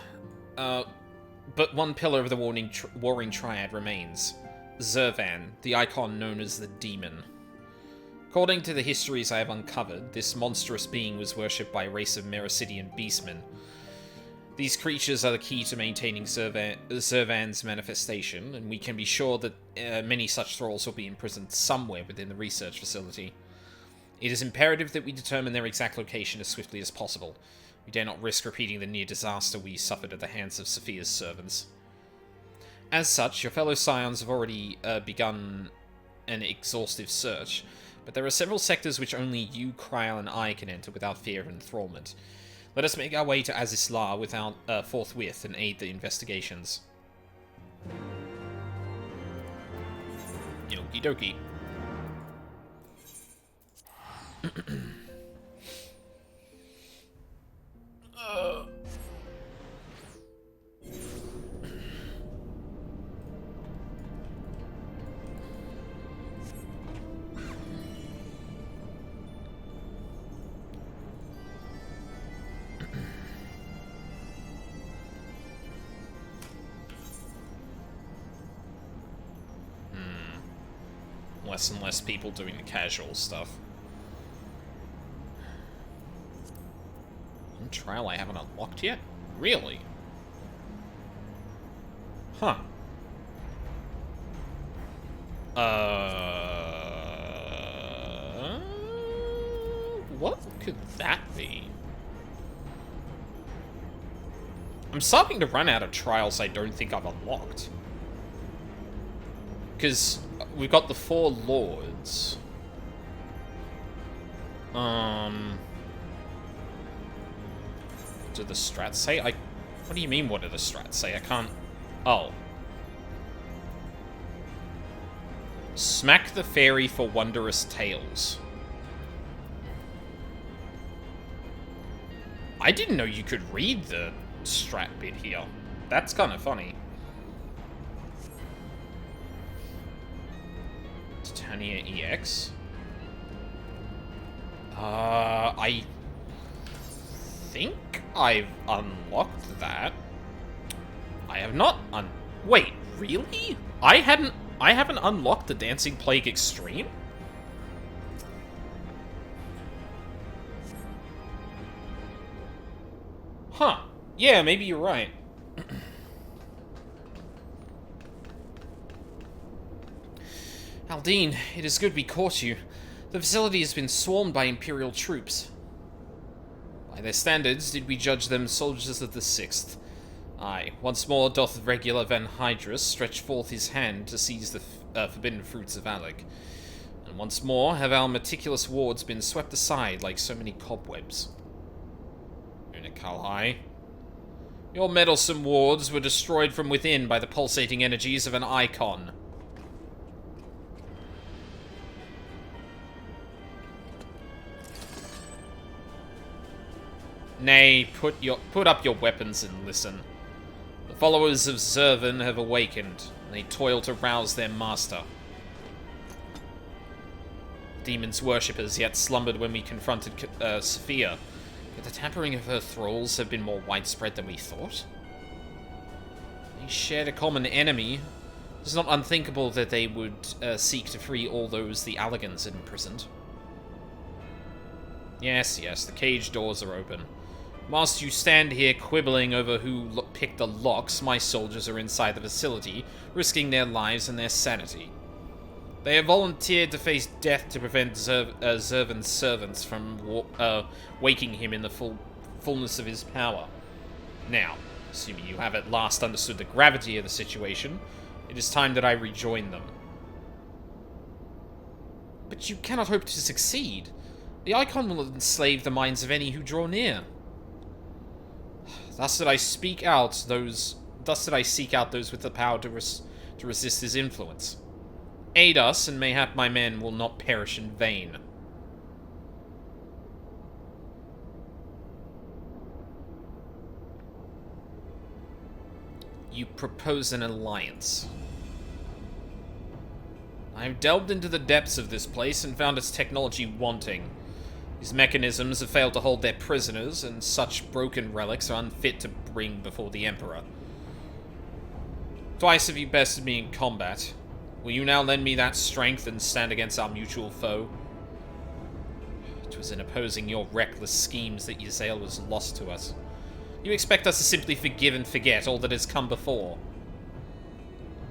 But one pillar of the Warring Triad remains. Zervan, the icon known as the Demon. According to the histories I have uncovered, this monstrous being was worshipped by a race of Mericidian beastmen. These creatures are the key to maintaining Zervan's manifestation, and we can be sure that many such thralls will be imprisoned somewhere within the research facility. It is imperative that we determine their exact location as swiftly as possible. We dare not risk repeating the near disaster we suffered at the hands of Sophia's servants. As such, your fellow scions have already begun an exhaustive search, but there are several sectors which only you, Kryal, and I can enter without fear of enthrallment. Let us make our way to Azislar forthwith and aid the investigations. Okie dokie. Less and less people doing the casual stuff. One trial I haven't unlocked yet? Really? Huh. What could that be? I'm starting to run out of trials I don't think I've unlocked. Because we've got the 4 lords. Do the strats say? What do you mean, what do the strats say? I can't... Oh. Smack the fairy for wondrous tales. I didn't know you could read the strat bit here. That's kind of funny. Titania EX. I think I've unlocked that. I have not Wait, really? I haven't unlocked the Dancing Plague Extreme? Huh. Yeah, maybe you're right. Aldine, it is good we caught you. The facility has been swarmed by Imperial troops. By their standards, did we judge them soldiers of the 6th? Aye, once more doth regular Van Hydrus stretch forth his hand to seize the forbidden fruits of Alec. And once more have our meticulous wards been swept aside like so many cobwebs. Unakalhai. Your meddlesome wards were destroyed from within by the pulsating energies of an icon. Nay, put up your weapons and listen. The followers of Zervan have awakened, and they toil to rouse their master. Demon's worshippers yet slumbered when we confronted Sophia. Could the tampering of her thralls have been more widespread than we thought? They shared a common enemy. It is not unthinkable that they would seek to free all those the Allegans had imprisoned. Yes, the cage doors are open. Whilst you stand here quibbling over who picked the locks, my soldiers are inside the facility, risking their lives and their sanity. They have volunteered to face death to prevent Zervan's servants from waking him in the fullness of his power. Now, assuming you have at last understood the gravity of the situation, it is time that I rejoin them. But you cannot hope to succeed. The Icon will enslave the minds of any who draw near. Thus did I seek out those with the power to resist his influence. Aid us, and mayhap my men will not perish in vain. You propose an alliance. I have delved into the depths of this place and found its technology wanting. These mechanisms have failed to hold their prisoners, and such broken relics are unfit to bring before the Emperor. Twice have you bested me in combat. Will you now lend me that strength and stand against our mutual foe? 'Twas in opposing your reckless schemes that Yzael was lost to us. You expect us to simply forgive and forget all that has come before.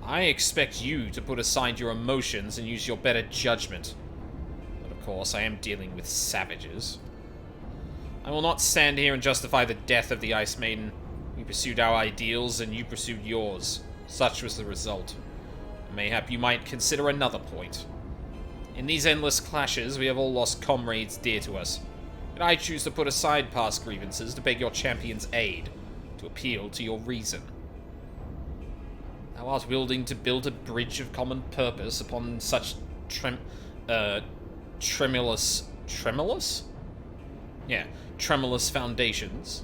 I expect you to put aside your emotions and use your better judgment. Of course, I am dealing with savages. I will not stand here and justify the death of the Ice Maiden. We pursued our ideals, and you pursued yours. Such was the result. Mayhap you might consider another point. In these endless clashes, we have all lost comrades dear to us. But I choose to put aside past grievances to beg your champion's aid, to appeal to your reason. Thou art willing to build a bridge of common purpose upon such tremulous foundations.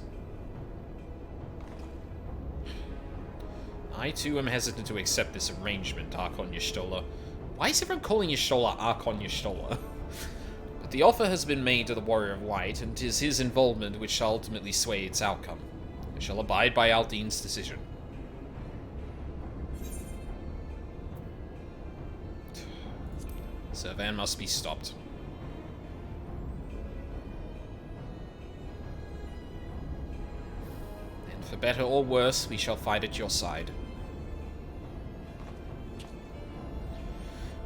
I too am hesitant to accept this arrangement, Archon Y'shtola. Why is everyone calling Y'shtola Archon Y'shtola? But the offer has been made to the Warrior of Light, and 'tis his involvement which shall ultimately sway its outcome. I shall abide by Aldine's decision. Zervan must be stopped. And for better or worse, we shall fight at your side.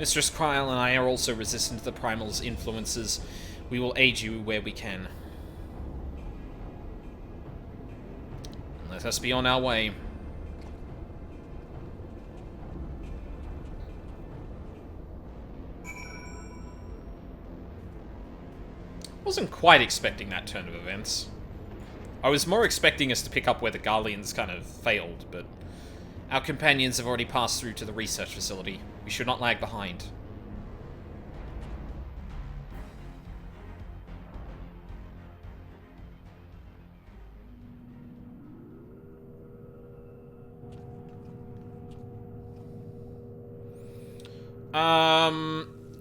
Mistress Krile and I are also resistant to the Primal's influences. We will aid you where we can. Let us be on our way. Wasn't quite expecting that turn of events. I was more expecting us to pick up where the Garleans kind of failed, but our companions have already passed through to the research facility. We should not lag behind.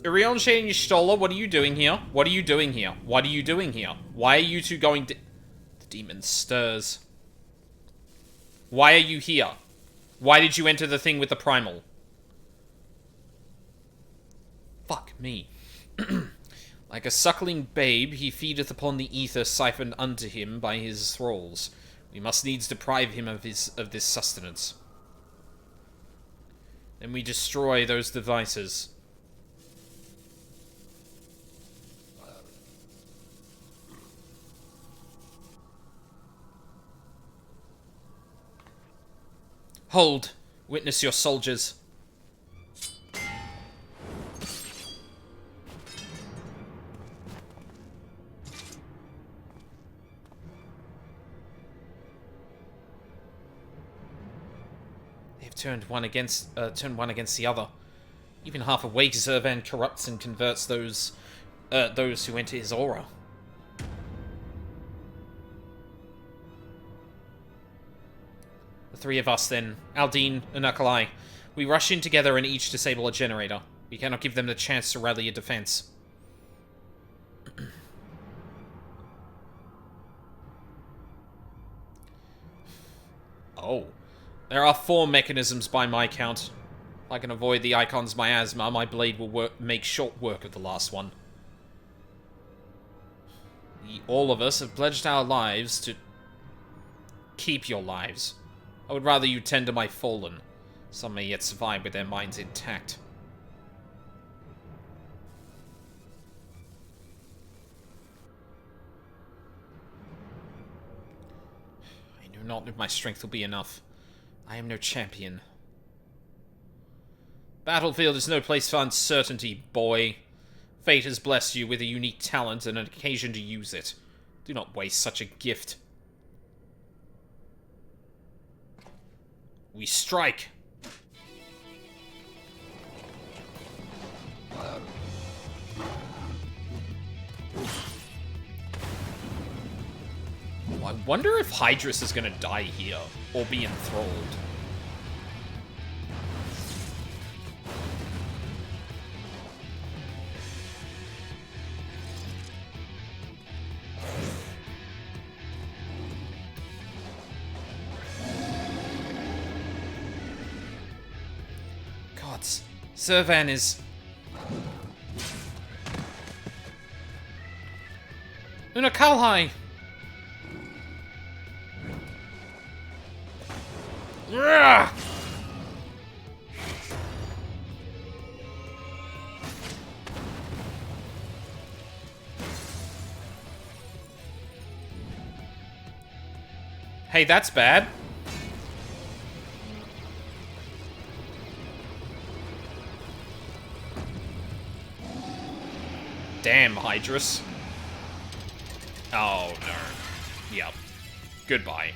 Irion Shane Y'shtola, what are you doing here? What are you doing here? What are you doing here? Why are you two going to... The demon stirs. Why are you here? Why did you enter the thing with the Primal? Fuck me. Like a suckling babe, he feedeth upon the ether siphoned unto him by his thralls. We must needs deprive him of this sustenance. Then we destroy those devices. Hold. Witness your soldiers. They've turned one against the other. Even half awake, Zervan corrupts and converts those who enter his aura. The three of us, then, Aldine and Akalai, we rush in together and each disable a generator. We cannot give them the chance to rally a defense. Oh. There are 4 mechanisms by my count. If I can avoid the Icon's miasma, my blade will make short work of the last one. All of us have pledged our lives to keep your lives. I would rather you tend to my fallen. Some may yet survive with their minds intact. I know not if my strength will be enough. I am no champion. Battlefield is no place for uncertainty, boy. Fate has blessed you with a unique talent and an occasion to use it. Do not waste such a gift. We strike! I wonder if Hydrus is gonna die here, or be enthralled. Gods, Zervan is... Unakalhai! Ugh! Hey, that's bad. Damn, Hydrus. Oh, no. Yep. Goodbye.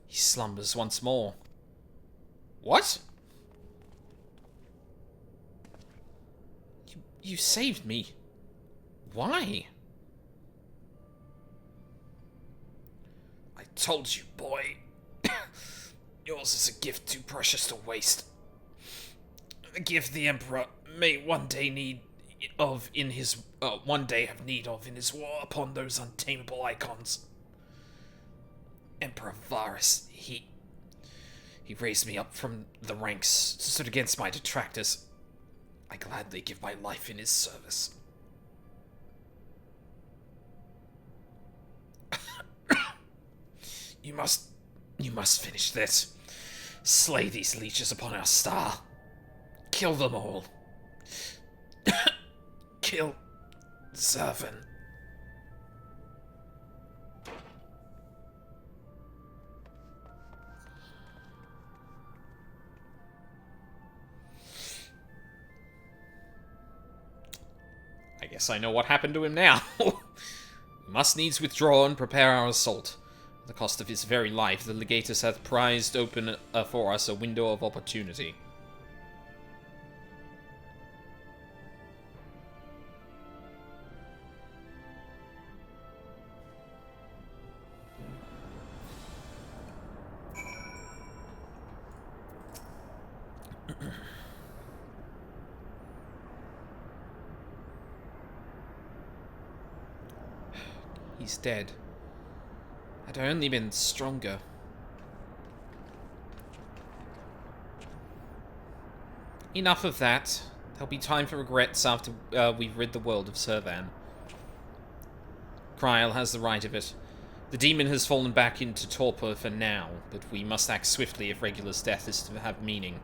He slumbers once more. What? You saved me. Why? I told you, boy. Yours is a gift too precious to waste. A gift the Emperor may one day have need of in his war upon those untamable icons. Emperor Varus, he raised me up from the ranks, stood against my detractors. I gladly give my life in his service. You must finish this. Slay these leeches upon our star. Kill them all. Kill Zervan. I guess I know what happened to him now. We must needs withdraw and prepare our assault. At the cost of his very life, the Legatus hath prized open for us a window of opportunity. He's dead. Had I only been stronger. Enough of that. There'll be time for regrets after we've rid the world of Zervan. Kryl has the right of it. The demon has fallen back into torpor for now, but we must act swiftly if Regulus' death is to have meaning.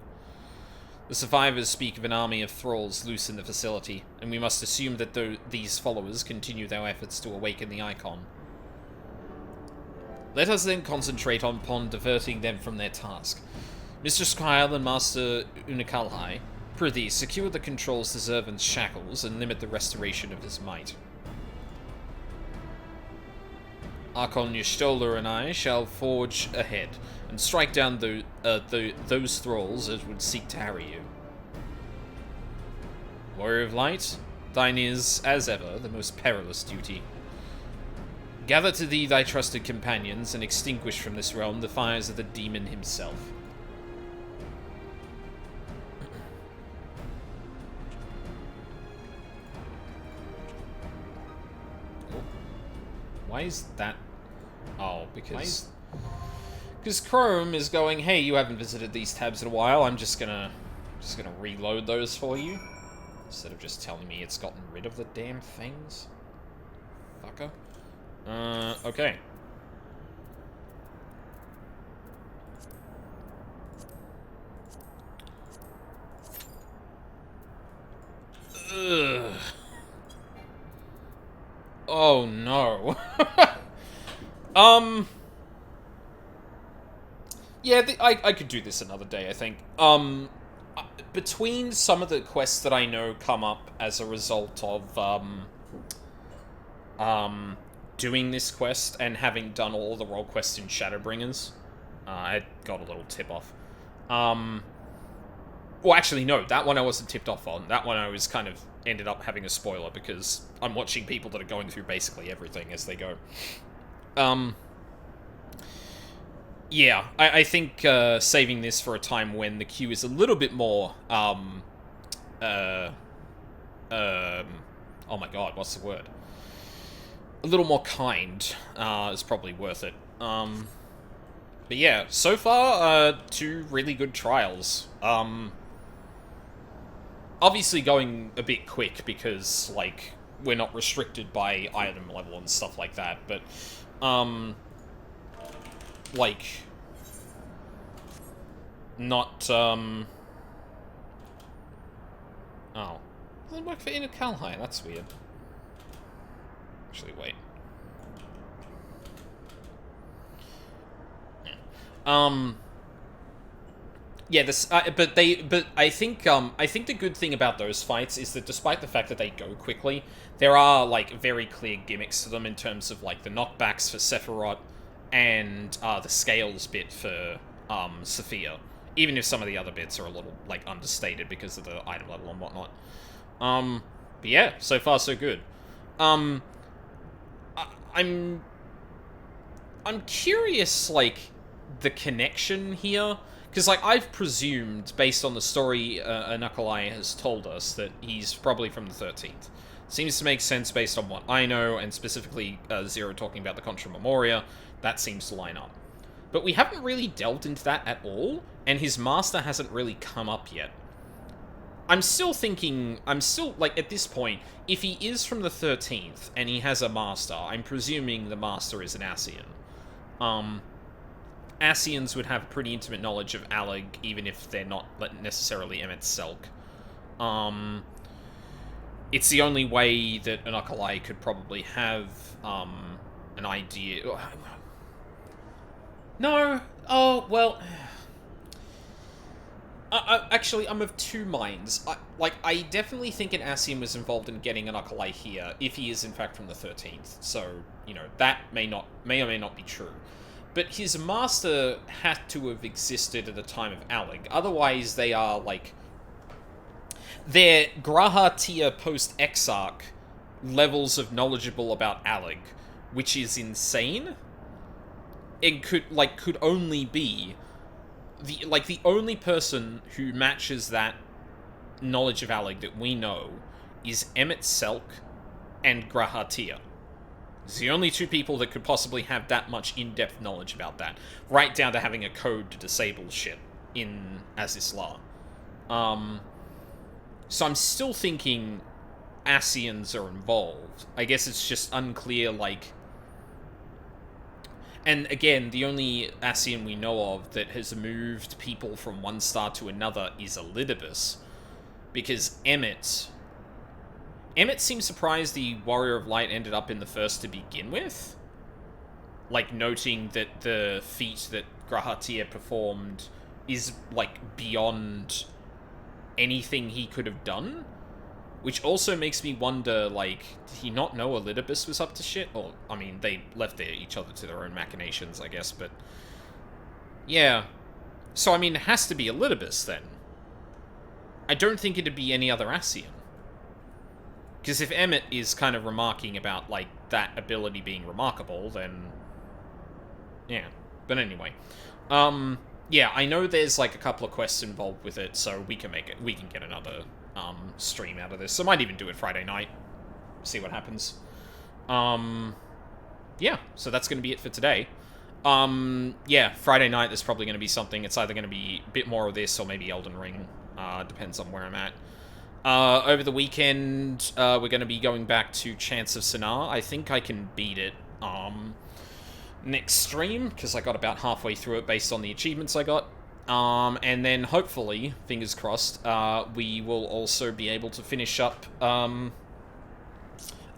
The survivors speak of an army of thralls loose in the facility, and we must assume that these followers continue their efforts to awaken the Icon. Let us then concentrate upon diverting them from their task. Mr. Skyle and Master Unikalhai, prithee, secure the controls to Zervan's shackles and limit the restoration of his might. Archon Y'shtola and I shall forge ahead, and strike down those thralls that would seek to harry you. Warrior of Light, thine is, as ever, the most perilous duty. Gather to thee thy trusted companions, and extinguish from this realm the fires of the demon himself. Why is that? Oh, because Chrome is going, hey, you haven't visited these tabs in a while. I'm just gonna reload those for you, instead of just telling me it's gotten rid of the damn things. Fucker. Okay. Ugh. Oh no. Yeah, I could do this another day, I think. Between some of the quests that I know come up as a result of, doing this quest and having done all the role quests in Shadowbringers, I got a little tip-off. Well, actually, no, that one I wasn't tipped off on. That one I was kind of ended up having a spoiler because I'm watching people that are going through basically everything as they go. Yeah, I think saving this for a time when the queue is a little bit more, oh my god, what's the word? A little more kind, is probably worth it. But yeah, so far, 2 really good trials. Obviously going a bit quick because, like, we're not restricted by item level and stuff like that, but, like, not, oh. Doesn't work for Inner Kalhai, that's weird. Actually, wait. Yeah, this, but I think the good thing about those fights is that despite the fact that they go quickly, there are, like, very clear gimmicks to them in terms of, like, the knockbacks for Sephiroth and, the scales bit for, Sophia. Even if some of the other bits are a little, like, understated because of the item level and whatnot. But yeah, so far so good. I'm curious, like, the connection here. Because, like, I've presumed, based on the story Anakalai has told us, that he's probably from the 13th. Seems to make sense based on what I know, and specifically Zero talking about the Contra Memoria. That seems to line up. But we haven't really delved into that at all, and his master hasn't really come up yet. I'm still, like, at this point, if he is from the 13th, and he has a master, I'm presuming the master is an Ascian. Ascians would have pretty intimate knowledge of Alleg, even if they're not necessarily Emmet Selk. It's the only way that an Akalai could probably have, an idea... No! Oh, well... Actually, I'm of 2 minds. I definitely think an Ascian was involved in getting an Akalai here, if he is in fact from the 13th. So, you know, that may or may not be true. But his master had to have existed at the time of Alleg. Otherwise, they are, like... They're Graha tier post-Exarch levels of knowledgeable about Alleg, which is insane. It could only be... The only person who matches that knowledge of Alleg that we know is Emmet Selk and Graha Tia. It's the only 2 people that could possibly have that much in-depth knowledge about that. Right down to having a code to disable shit in Azizla. So I'm still thinking Ascians are involved. I guess it's just unclear, like... And again, the only Ascian we know of that has moved people from one star to another is Elidibus. Because Emmett seems surprised the Warrior of Light ended up in the first to begin with. Like, noting that the feat that Grahatir performed is, like, beyond anything he could have done. Which also makes me wonder, like, did he not know Elidibus was up to shit? Or, I mean, they left each other to their own machinations, I guess, but... yeah. So, I mean, it has to be Elidibus, then. I don't think it'd be any other Ascian. Because if Emmett is kind of remarking about, like, that ability being remarkable, then... yeah. But anyway. Yeah, I know there's, like, a couple of quests involved with it, so we can make it... we can get another... stream out of this. So I might even do it Friday night. See what happens. Yeah, so that's going to be it for today. Yeah, Friday night there's probably going to be something. It's either going to be a bit more of this or maybe Elden Ring. Depends on where I'm at. Over the weekend, we're going to be going back to Chance of Sinar. I think I can beat it, next stream, because I got about halfway through it based on the achievements I got. And then hopefully, fingers crossed, we will also be able to finish up,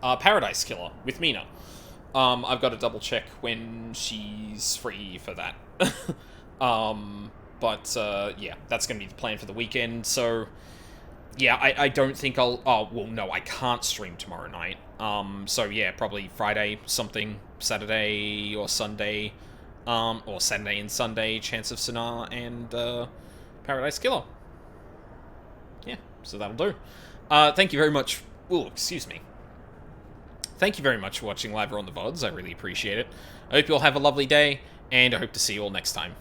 Paradise Killer with Mina. I've got to double check when she's free for that. Yeah, that's gonna be the plan for the weekend, so... yeah, I don't think I'll... oh, well, no, I can't stream tomorrow night. So yeah, probably Friday, something, Saturday or Sunday... or Saturday and Sunday, Chance of Sinar and, Paradise Killer. Yeah, so that'll do. Thank you very much... ooh, excuse me. Thank you very much for watching live or on the VODs, I really appreciate it. I hope you all have a lovely day, and I hope to see you all next time.